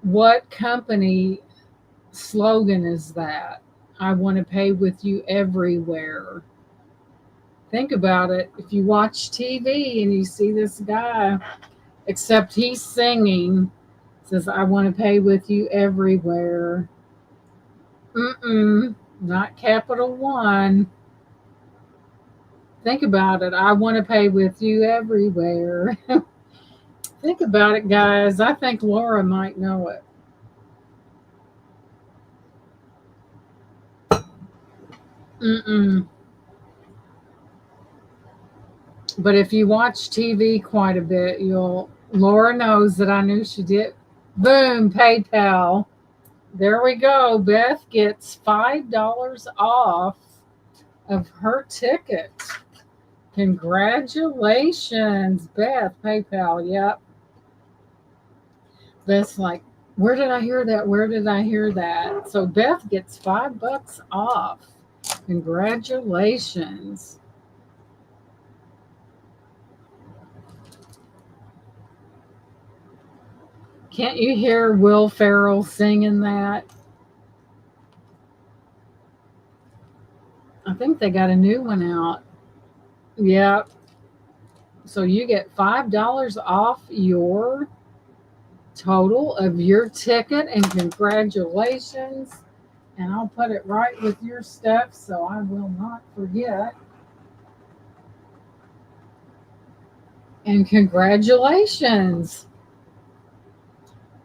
What company slogan is that? I want to pay with you everywhere. Think about it. If you watch TV and you see this guy, except he's singing, says, I want to pay with you everywhere. Not Capital One. Think about it. I want to pay with you everywhere. Think about it, guys. I think Laura might know it. But if you watch TV quite a bit, Laura knows that I knew she did. Boom, PayPal. There we go. Beth gets $5 off of her ticket. Congratulations, Beth. PayPal. Yep. Beth's like, where did I hear that? Where did I hear that? So Beth gets $5 off. Congratulations. Can't you hear Will Ferrell singing that? I think they got a new one out. Yep. So you get $5 off your total of your ticket, and congratulations. And I'll put it right with your stuff so I will not forget. And congratulations.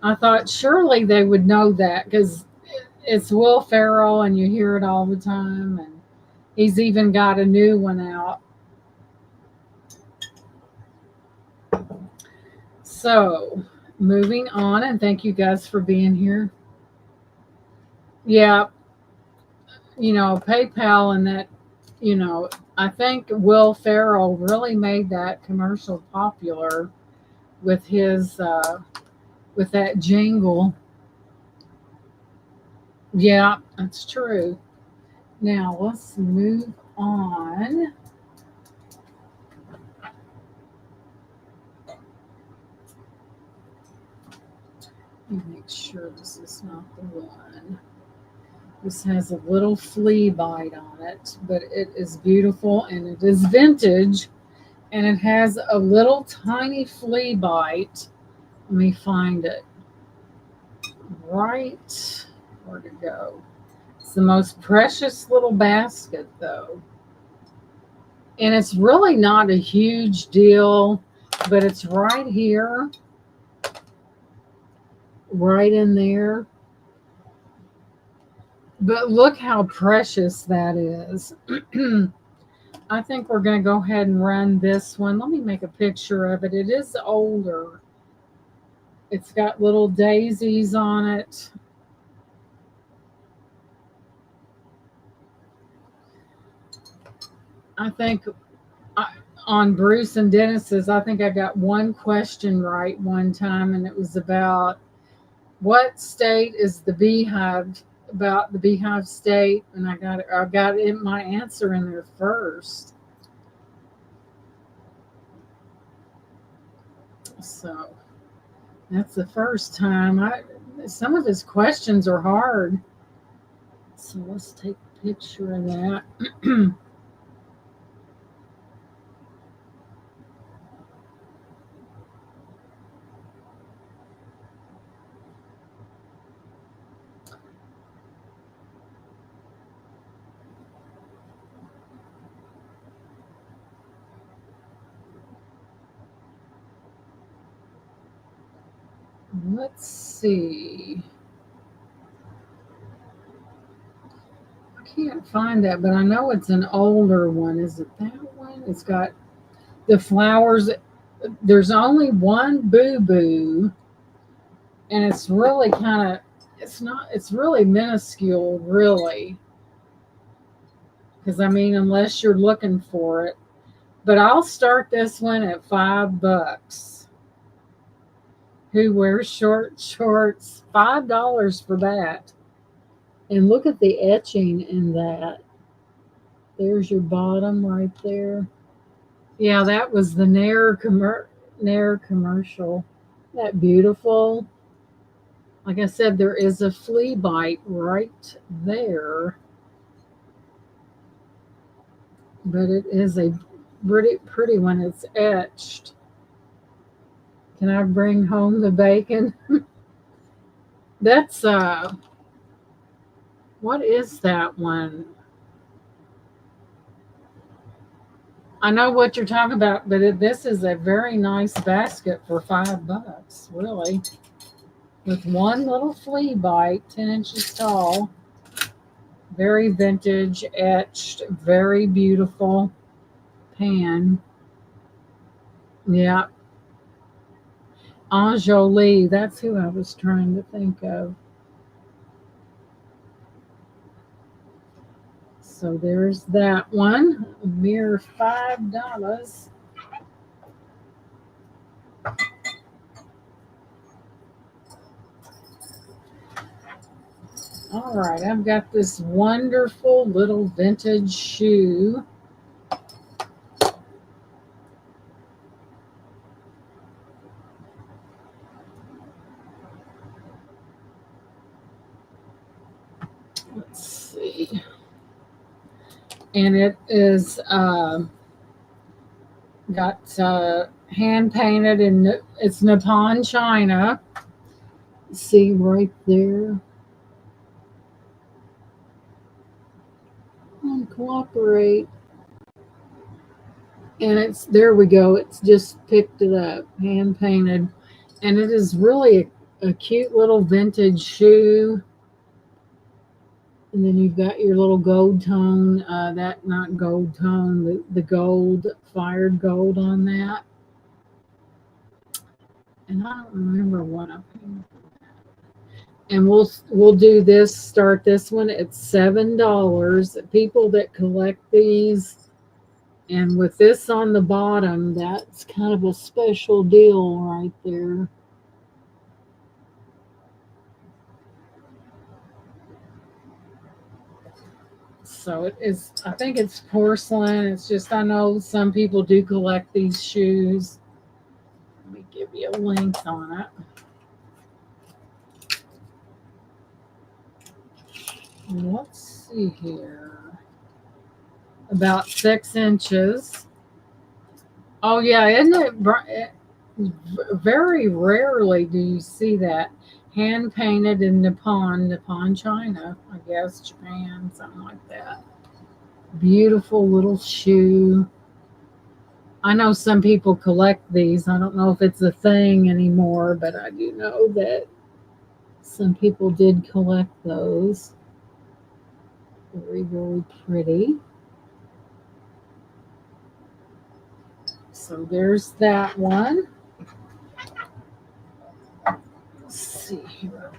I thought surely they would know that because it's Will Ferrell and you hear it all the time. And he's even got a new one out. So moving on, and thank you guys for being here. Yeah, PayPal and that, I think Will Ferrell really made that commercial popular with his with that jingle. Yeah, that's true. Now let's move on. Let me make sure this is not the one. This has a little flea bite on it, but it is beautiful and it is vintage and it has a little tiny flea bite. Let me find it. Right, where to go? It's the most precious little basket, though. And it's really not a huge deal, but it's right here, right in there. But look how precious that is. I think we're going to go ahead and run this one. Let me make a picture of it. It is older. It's got little daisies on it. I think on Bruce and Dennis's, I think I got one question right one time, and it was about What state is the beehive about? The beehive state, and I got in my answer in there first. So that's the first time. I Some of his questions are hard. So let's take a picture of that. Let's see. I can't find that, but I know it's an older one. Is it that one? It's got the flowers. There's only one boo boo, and it's really kind of, it's not, it's really minuscule, really. Because I mean, unless you're looking for it. But I'll start this one at $5. Who wears short shorts? $5 for that. And look at the etching in that. There's your bottom right there. Yeah, that was the Nair commercial. That beautiful. Like I said, there is a flea bite right there, but it is a pretty one. It's etched. Can I bring home the bacon? That's what is that one? I know what you're talking about, but this is a very nice basket for $5, really, with one little flea bite, 10 inches tall. Very vintage, etched, very beautiful pan. Yeah, Anjoli, that's who I was trying to think of. So there's that one, a mere $5. All right, I've got this wonderful little vintage shoe. Let's see. And it is got hand painted, and it's Nippon China. See right there. Cooperate. And it's there we go. It's just picked it up, hand painted, and it is really a cute little vintage shoe. And then you've got your little gold tone, that not gold tone, the gold fired gold on that. And I don't remember what I paid. And we'll do this. Start this one at $7. People that collect these, and with this on the bottom, that's kind of a special deal right there. So it is. I think it's porcelain. It's just I know some people do collect these shoes. Let me give you a link on it. Let's see here. About 6 inches. Oh yeah, isn't it? Very rarely do you see that hand painted in Nippon China, I guess Japan, something like that. Beautiful little shoe. I know some people collect these. I don't know if it's a thing anymore, but I do know that some people did collect those. Very, very pretty. So there's that one. Let's see here.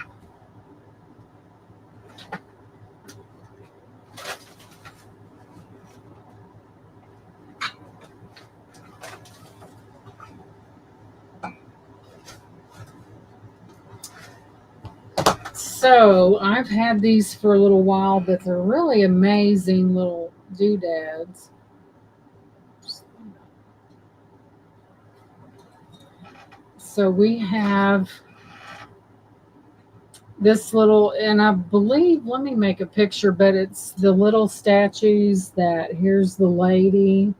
So I've had these for a little while, but they're really amazing little doodads. So we have this little, and I believe, let me make a picture, but it's the little statues that, here's the lady,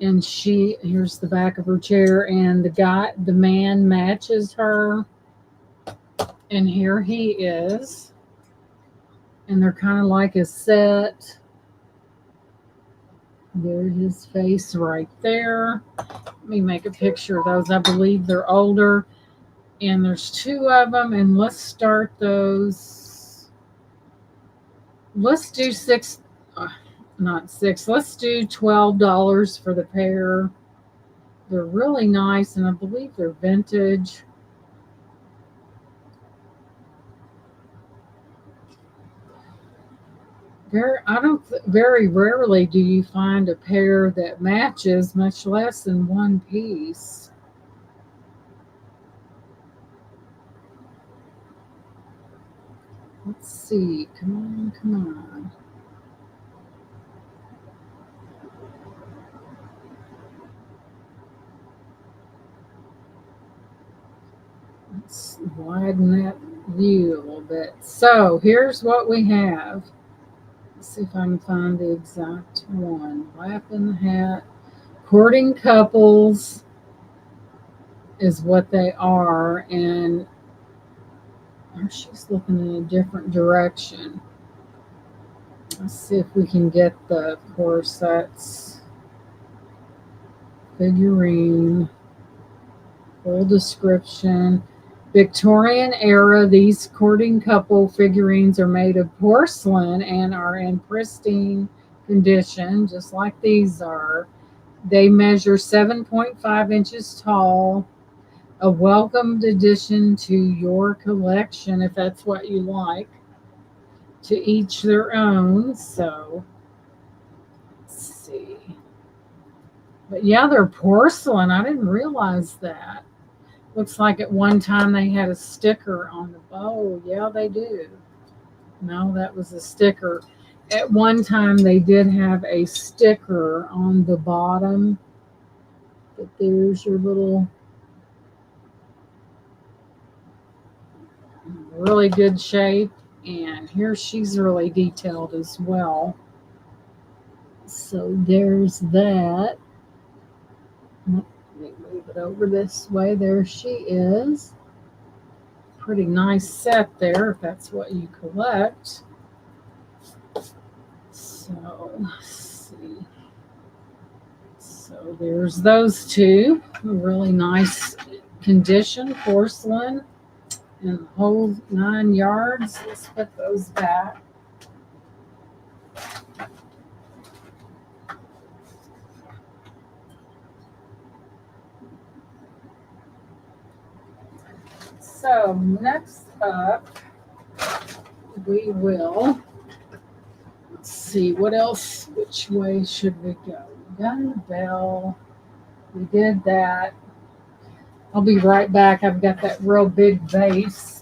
and here's the back of her chair, and the man matches her, and here he is, and they're kind of like a set. There's his face right there. Let me make a picture of those. I believe they're older, and there's two of them, and let's start those. Let's do six, not six. Let's do $12 for the pair. They're really nice, and I believe they're vintage. Very rarely do you find a pair that matches, much less in one piece. Let's see. Come on, come on. Let's widen that view a little bit. So here's what we have. Let's see if I can find the exact one. Lap in the hat. Courting couples is what they are, and she's looking in a different direction. Let's see if we can get of course, that's figurine, full description. Victorian era, these courting couple figurines are made of porcelain and are in pristine condition, just like these are. They measure 7.5 inches tall, a welcomed addition to your collection if that's what you like. To each their own. So let's see. But yeah, they're porcelain. I didn't realize that. Looks like at one time they had a sticker on the bowl. Yeah, they do. No, that was a sticker. At one time they did have a sticker on the bottom. But there's your little, really good shape. And here she's really detailed as well. So there's that. Let me move it over this way. There she is. Pretty nice set there if that's what you collect. So let's see. So there's those two. Really nice condition, porcelain, and the whole 9 yards. Let's put those back. So next up, we will, let's see, what else, which way should we go? We got a bell. We did that. I'll be right back. I've got that real big vase.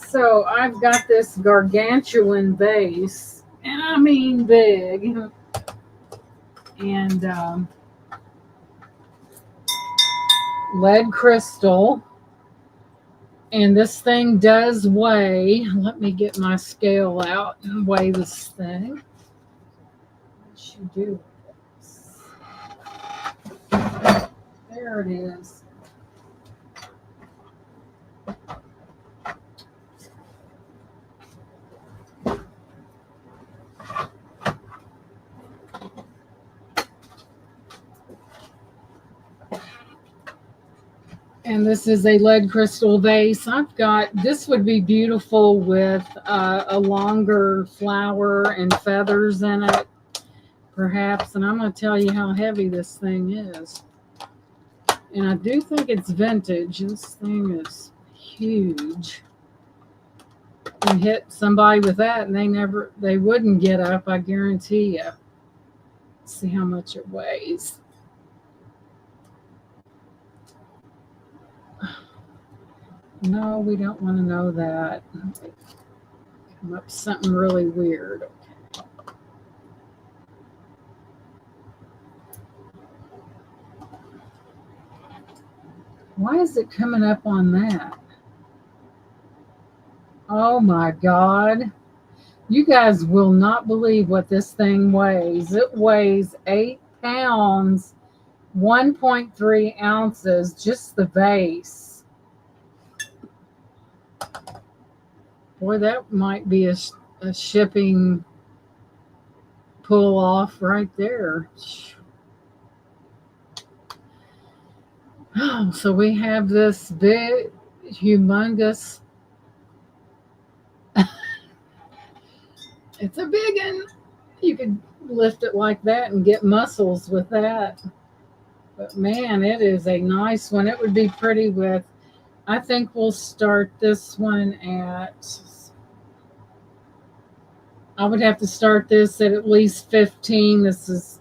So I've got this gargantuan vase, and I mean big, and lead crystal. And this thing does weigh. Let me get my scale out and weigh this thing. What should you do with this? There it is. And this is a lead crystal vase. I've got, this would be beautiful with a longer flower and feathers in it. perhaps. And I'm going to tell you how heavy this thing is. And I do think it's vintage. This thing is huge. You hit somebody with that and they wouldn't get up, I guarantee you. Let's see how much it weighs. No, we don't want to know that. Come up with something really weird. Why is it coming up on that? Oh my God. You guys will not believe what this thing weighs. It weighs 8 pounds, 1.3 ounces, just the vase. Boy, that might be a shipping pull off right there. Oh, so we have this big, humongous. It's a big one. You could lift it like that and get muscles with that. But man, it is a nice one. It would be pretty with. I think we'll start this one at. I would have to start this at least 15. This is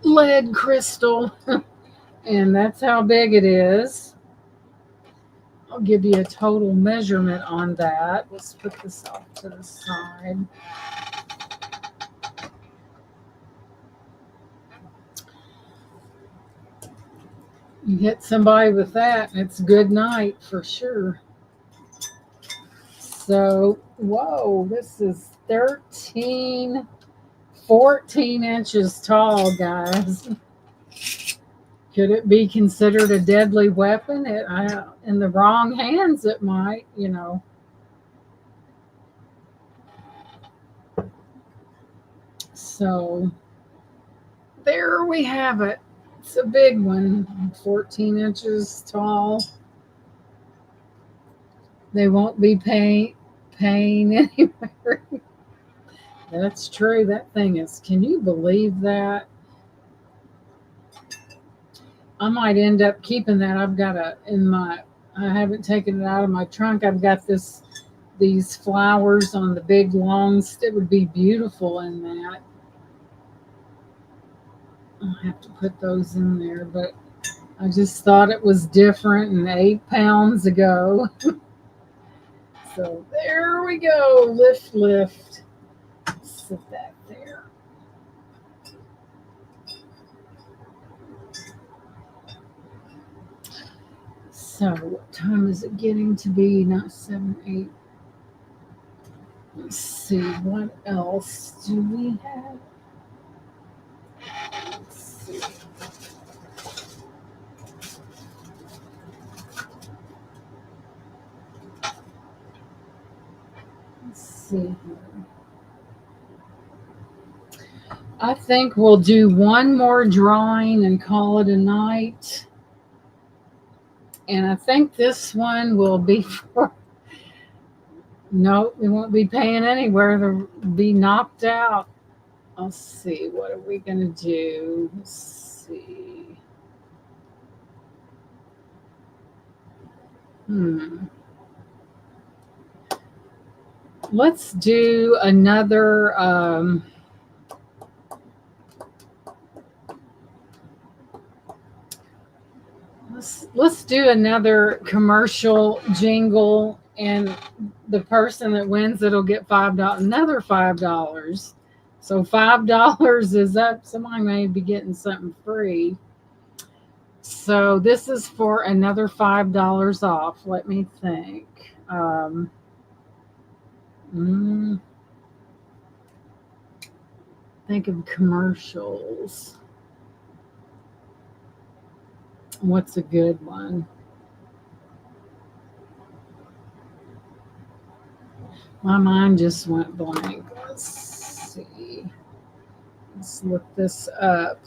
lead crystal, and that's how big it is. I'll give you a total measurement on that. Let's put this off to the side. You hit somebody with that, and it's good night for sure. So, whoa, this is 13, 14 inches tall, guys. Could it be considered a deadly weapon? In the wrong hands, it might, So, there we have it. It's a big one, 14 inches tall. They won't be pain anywhere. That's true. That thing is, can you believe that? I might end up keeping that. I haven't taken it out of my trunk. I've got these flowers on the big long stick. It would be beautiful in that. I'll have to put those in there, but I just thought it was different and 8 pounds ago. So there we go. Lift. Sit that there. So what time is it getting to be? Not 7, 8. Let's see, what else do we have? Let's see. Let's see here. I think we'll do one more drawing and call it a night. And I think this one will be for. No, we won't be paying anywhere to be knocked out. Let's see, what are we going to do? Let's see. Let's do another. Let's do another commercial jingle, and the person that wins it'll get $5. Another $5. So $5 is up. Somebody may be getting something free. So this is for another $5 off. Let me think. Think of commercials. What's a good one? My mind just went blank. Let's see. Let's look this up.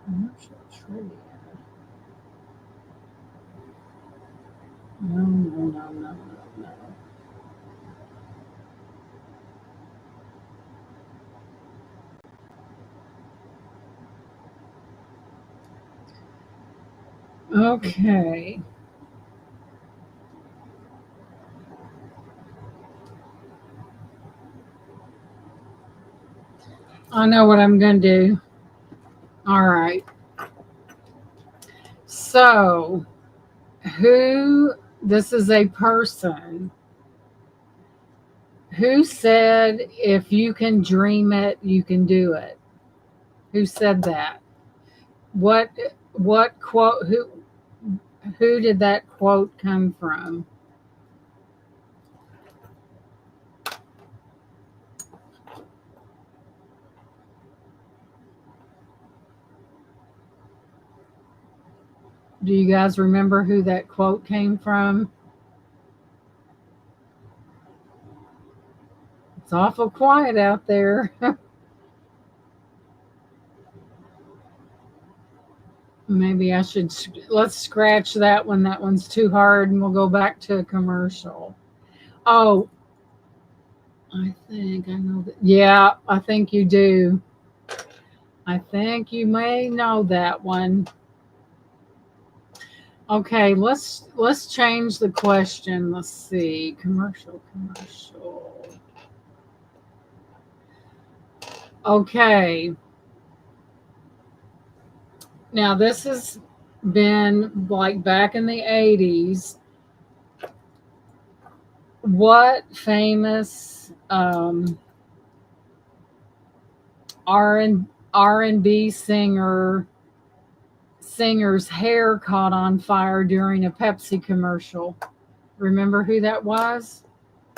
Commercial trivia. No, no, no, no, no, no. Okay. I know what I'm going to do. All right. So, this is a person who said, if you can dream it, you can do it. Who said that? What, what quote, who did that quote come from? Do you guys remember who that quote came from? It's awful quiet out there. Maybe I should, let's scratch that one. That one's too hard, and we'll go back to a commercial. Oh, I think I know that. Yeah, I think you do. I think you may know that one. Okay, let's change the question. Let's see. Commercial. Okay. Now this has been like back in the 80s. What famous R and R&B singer's hair caught on fire during a Pepsi commercial? Remember who that was?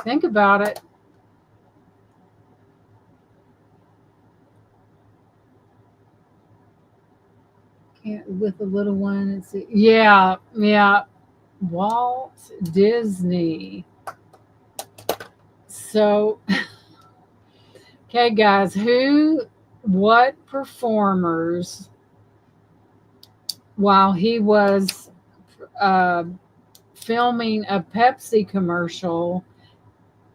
Think about it. Can't with the little one. Yeah, yeah. Walt Disney. So, okay, guys, what performers, while he was uh, filming a Pepsi commercial,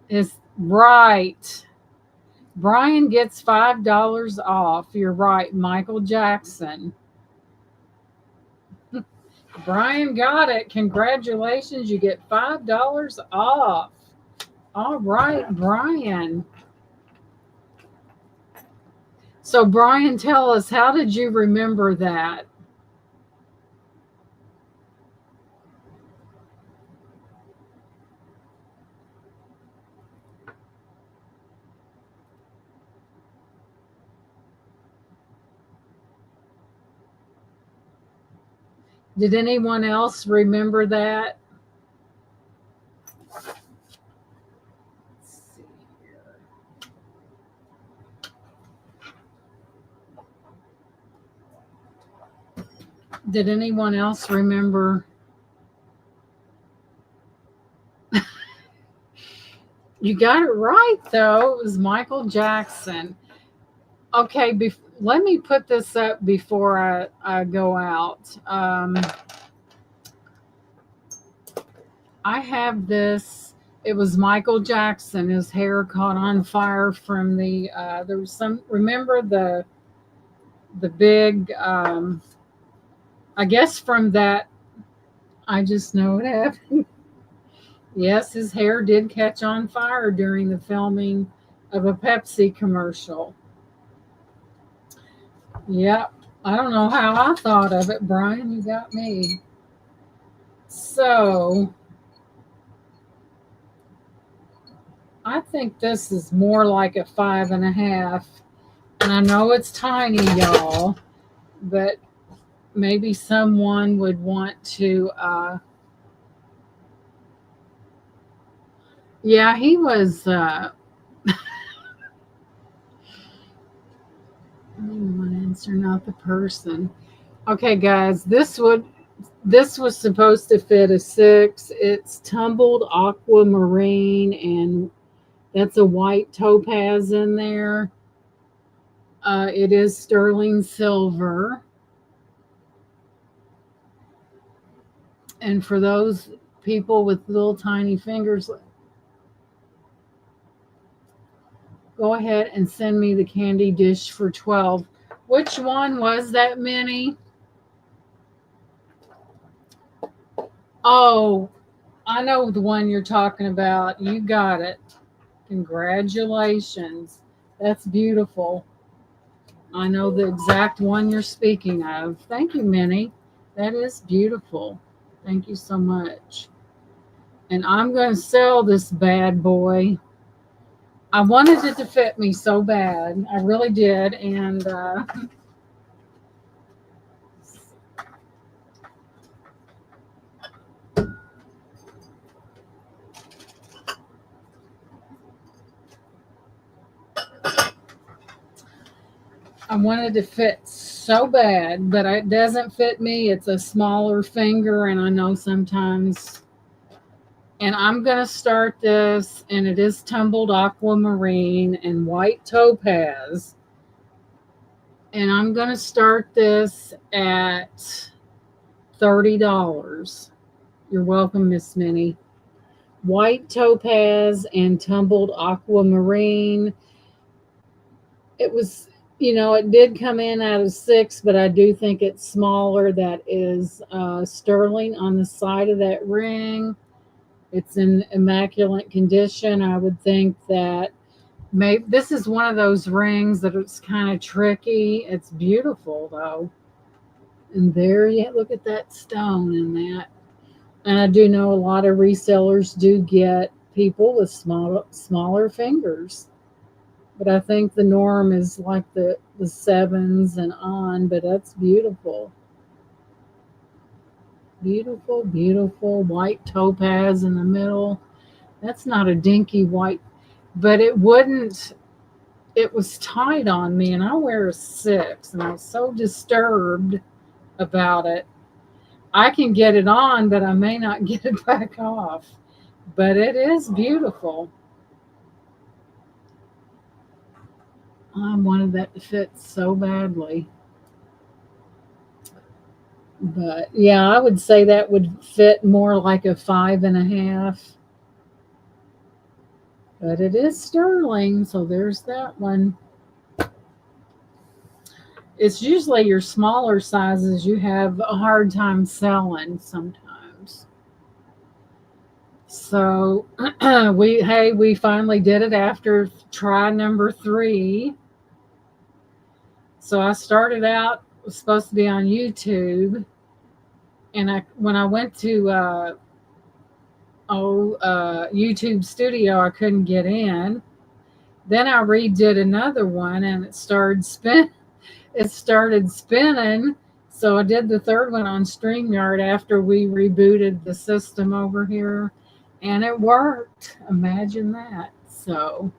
is right? Brian gets $5 off. You're right, Michael Jackson. Brian got it. Congratulations. You get $5 off. All right, Brian. So, Brian, tell us, how did you remember that? Did anyone else remember that? Let's see here. Did anyone else remember? You got it right, though. It was Michael Jackson. Okay, let me put this up before I go out. I have this. It was Michael Jackson. His hair caught on fire from there was some, remember the big, I guess from that, I just know it happened. Yes, his hair did catch on fire during the filming of a Pepsi commercial. Yep. I don't know how I thought of it, Brian. You got me. So I think this is more like a 5.5. And I know it's tiny, y'all, but maybe someone would want to. Yeah, he was. One answer, not the person. Okay, guys, this was supposed to fit a 6. It's tumbled aquamarine, and that's a white topaz in there. It is sterling silver. And for those people with little tiny fingers, go ahead and send me the candy dish for 12. Which one was that, Minnie? Oh, I know the one you're talking about. You got it. Congratulations. That's beautiful. I know the exact one you're speaking of. Thank you, Minnie. That is beautiful. Thank you so much. And I'm going to sell this bad boy. I wanted it to fit me so bad. I really did. And I wanted to fit so bad, but it doesn't fit me. It's a smaller finger, and I know sometimes. And I'm going to start this, and it is tumbled aquamarine and white topaz. And I'm going to start this at $30. You're welcome, Miss Minnie. White topaz and tumbled aquamarine. It was, it did come in out of 6, but I do think it's smaller. That is sterling on the side of that ring. It's in immaculate condition. I would think that maybe this is one of those rings that it's kind of tricky. It's beautiful though. And there you look at that stone in that. And I do know a lot of resellers do get people with smaller fingers. But I think the norm is like the 7s and on, but that's beautiful. Beautiful, beautiful white topaz in the middle. That's not a dinky white, but it wouldn't, it was tight on me, and I wear a 6, and I was so disturbed about it. I can get it on, but I may not get it back off. But it is beautiful. I wanted that to fit so badly. But yeah, I would say that would fit more like a 5.5. But it is sterling, so there's that one. It's usually your smaller sizes you have a hard time selling sometimes. So we finally did it after try number 3. So I started out, was supposed to be on YouTube, and when I went to YouTube Studio, I couldn't get in. Then I redid another one, and it started spinning. So I did the third one on StreamYard after we rebooted the system over here, and it worked. Imagine that. So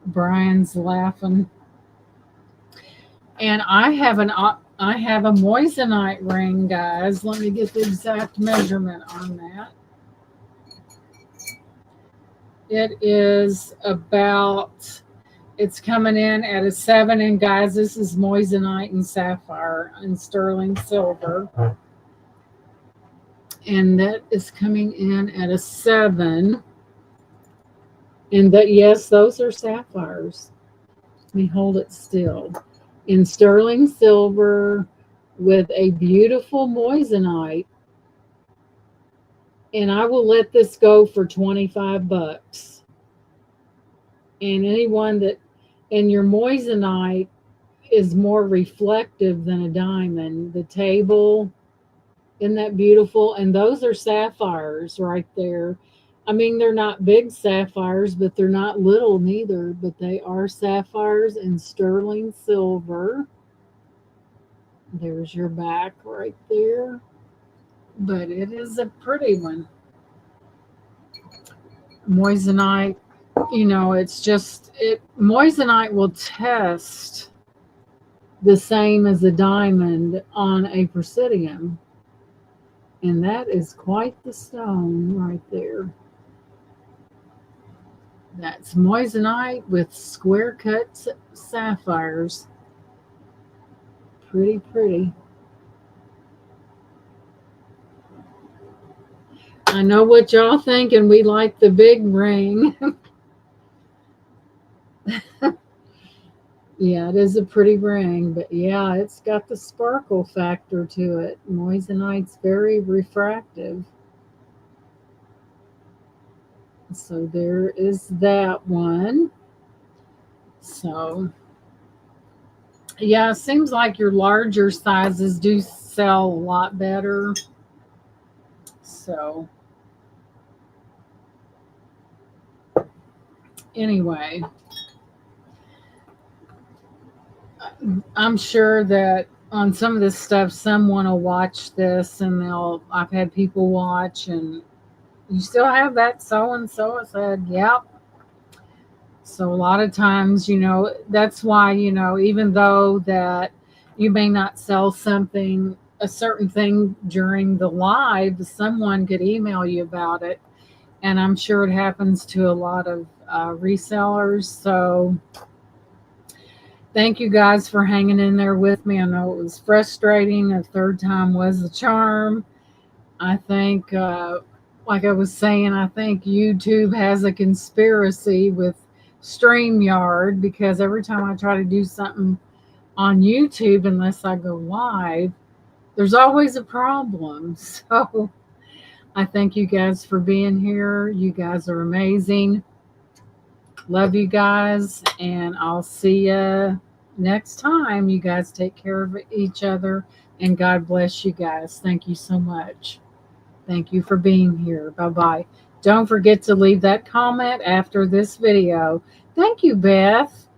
Brian's laughing. And I have a moissanite ring, guys. Let me get the exact measurement on that. It is about, it's coming in at a 7. And guys, this is moissanite and sapphire and sterling silver. And that is coming in at a 7. And that, yes, those are sapphires. Let me hold it still. In sterling silver with a beautiful moissanite. And I will let this go for $25. And anyone that, and your moissanite is more reflective than a diamond. The table, isn't that beautiful? And those are sapphires right there. I mean, they're not big sapphires, but they're not little neither. But they are sapphires in sterling silver. There's your back right there. But it is a pretty one. Moissanite, it's just, moissanite will test the same as a diamond on a presidium. And that is quite the stone right there. That's moissanite with square cut sapphires. Pretty, pretty. I know what y'all think, and we like the big ring. Yeah, it is a pretty ring, but yeah, it's got the sparkle factor to it. Moissanite's very refractive. So there is that one. So yeah, it seems like your larger sizes do sell a lot better. So anyway, I'm sure that on some of this stuff, someone will watch this and I've had people watch and you still have that so and so. I said, yep. So a lot of times, that's why, even though that you may not sell something, a certain thing during the live, someone could email you about it. And I'm sure it happens to a lot of resellers. So thank you guys for hanging in there with me. I know it was frustrating. A third time was the charm. I think, like I was saying, I think YouTube has a conspiracy with StreamYard because every time I try to do something on YouTube, unless I go live, there's always a problem. So I thank you guys for being here. You guys are amazing. Love you guys, and I'll see you next time. You guys take care of each other, and God bless you guys. Thank you so much. Thank you for being here. Bye-bye. Don't forget to leave that comment after this video. Thank you, Beth.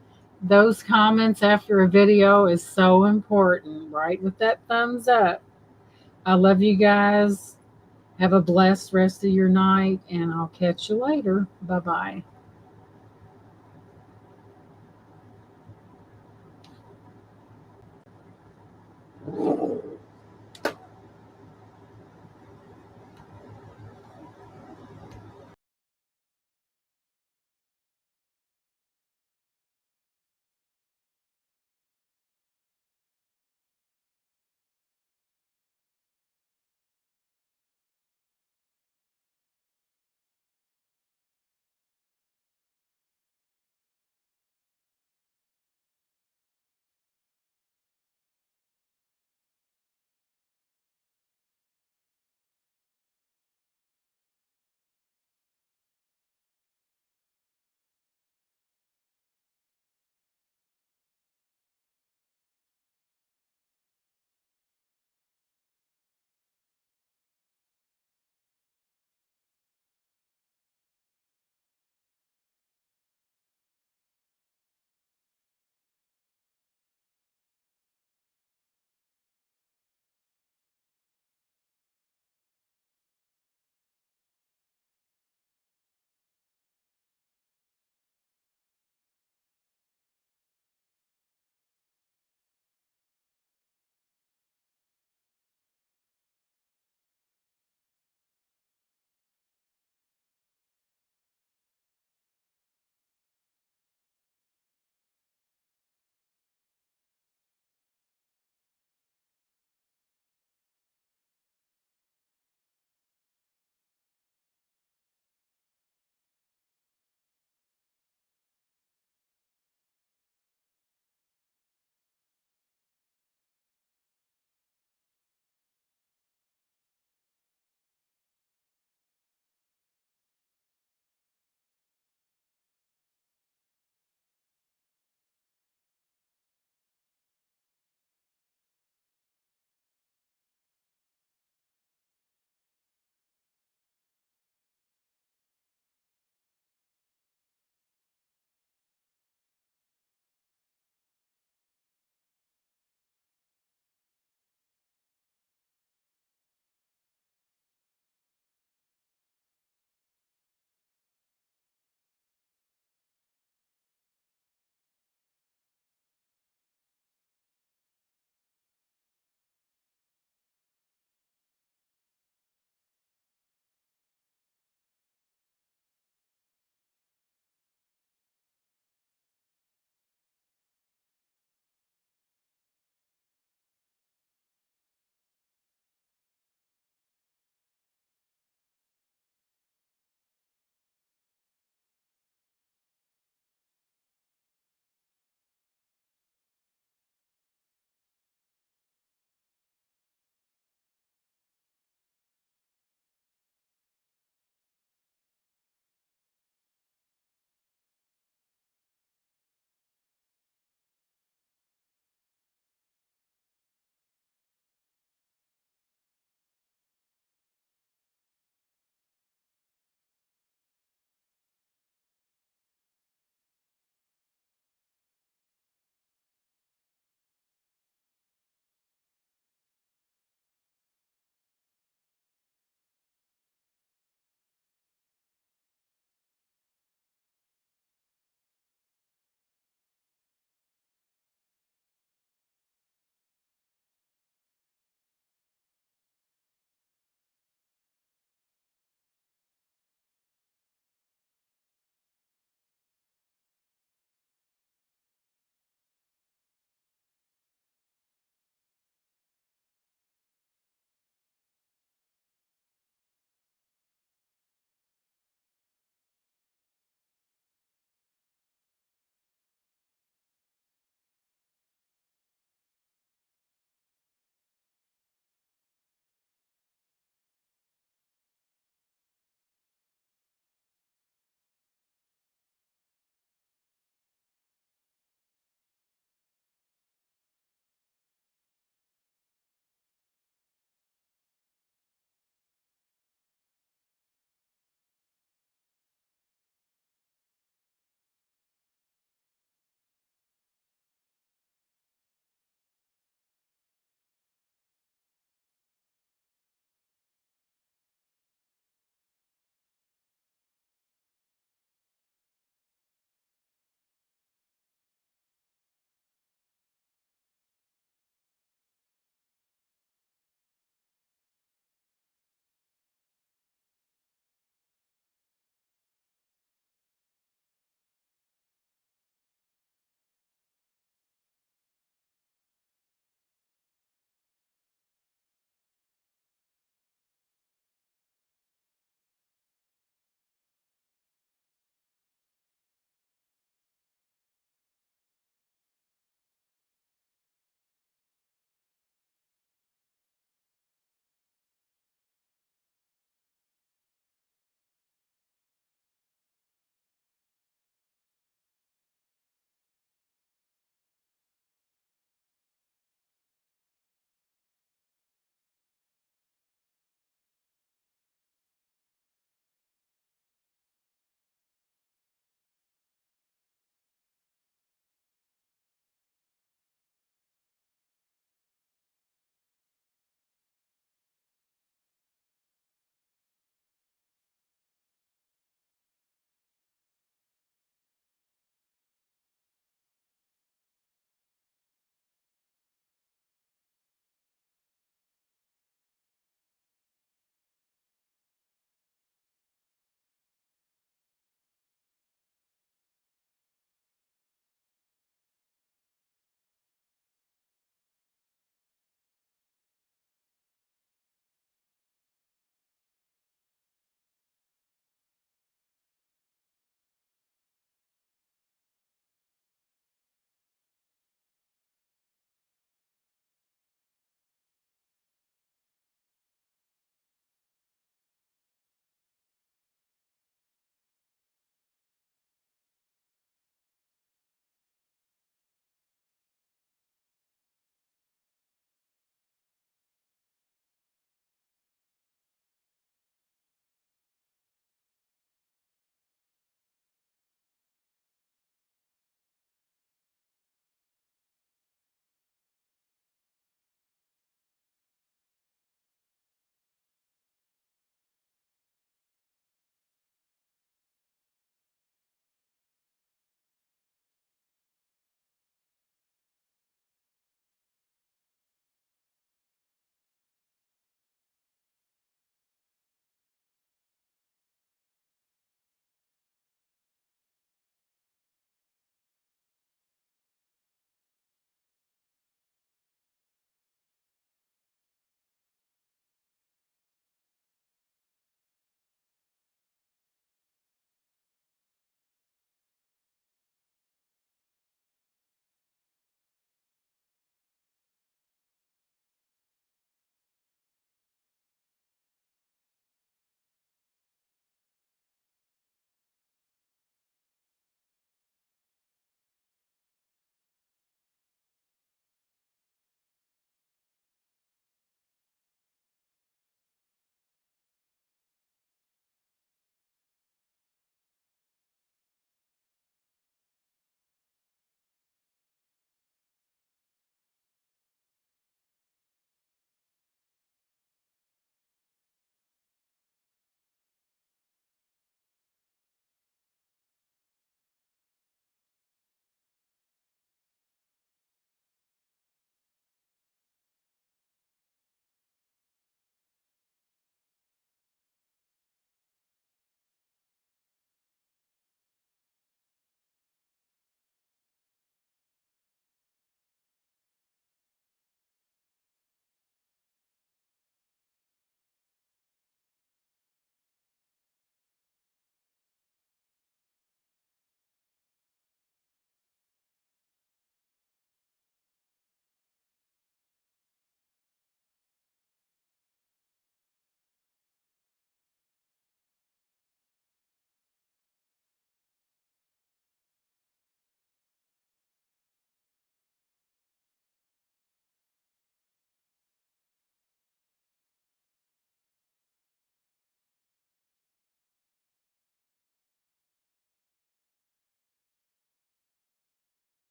Those comments after a video is so important, right? With that thumbs up. I love you guys. Have a blessed rest of your night, and I'll catch you later. Bye-bye.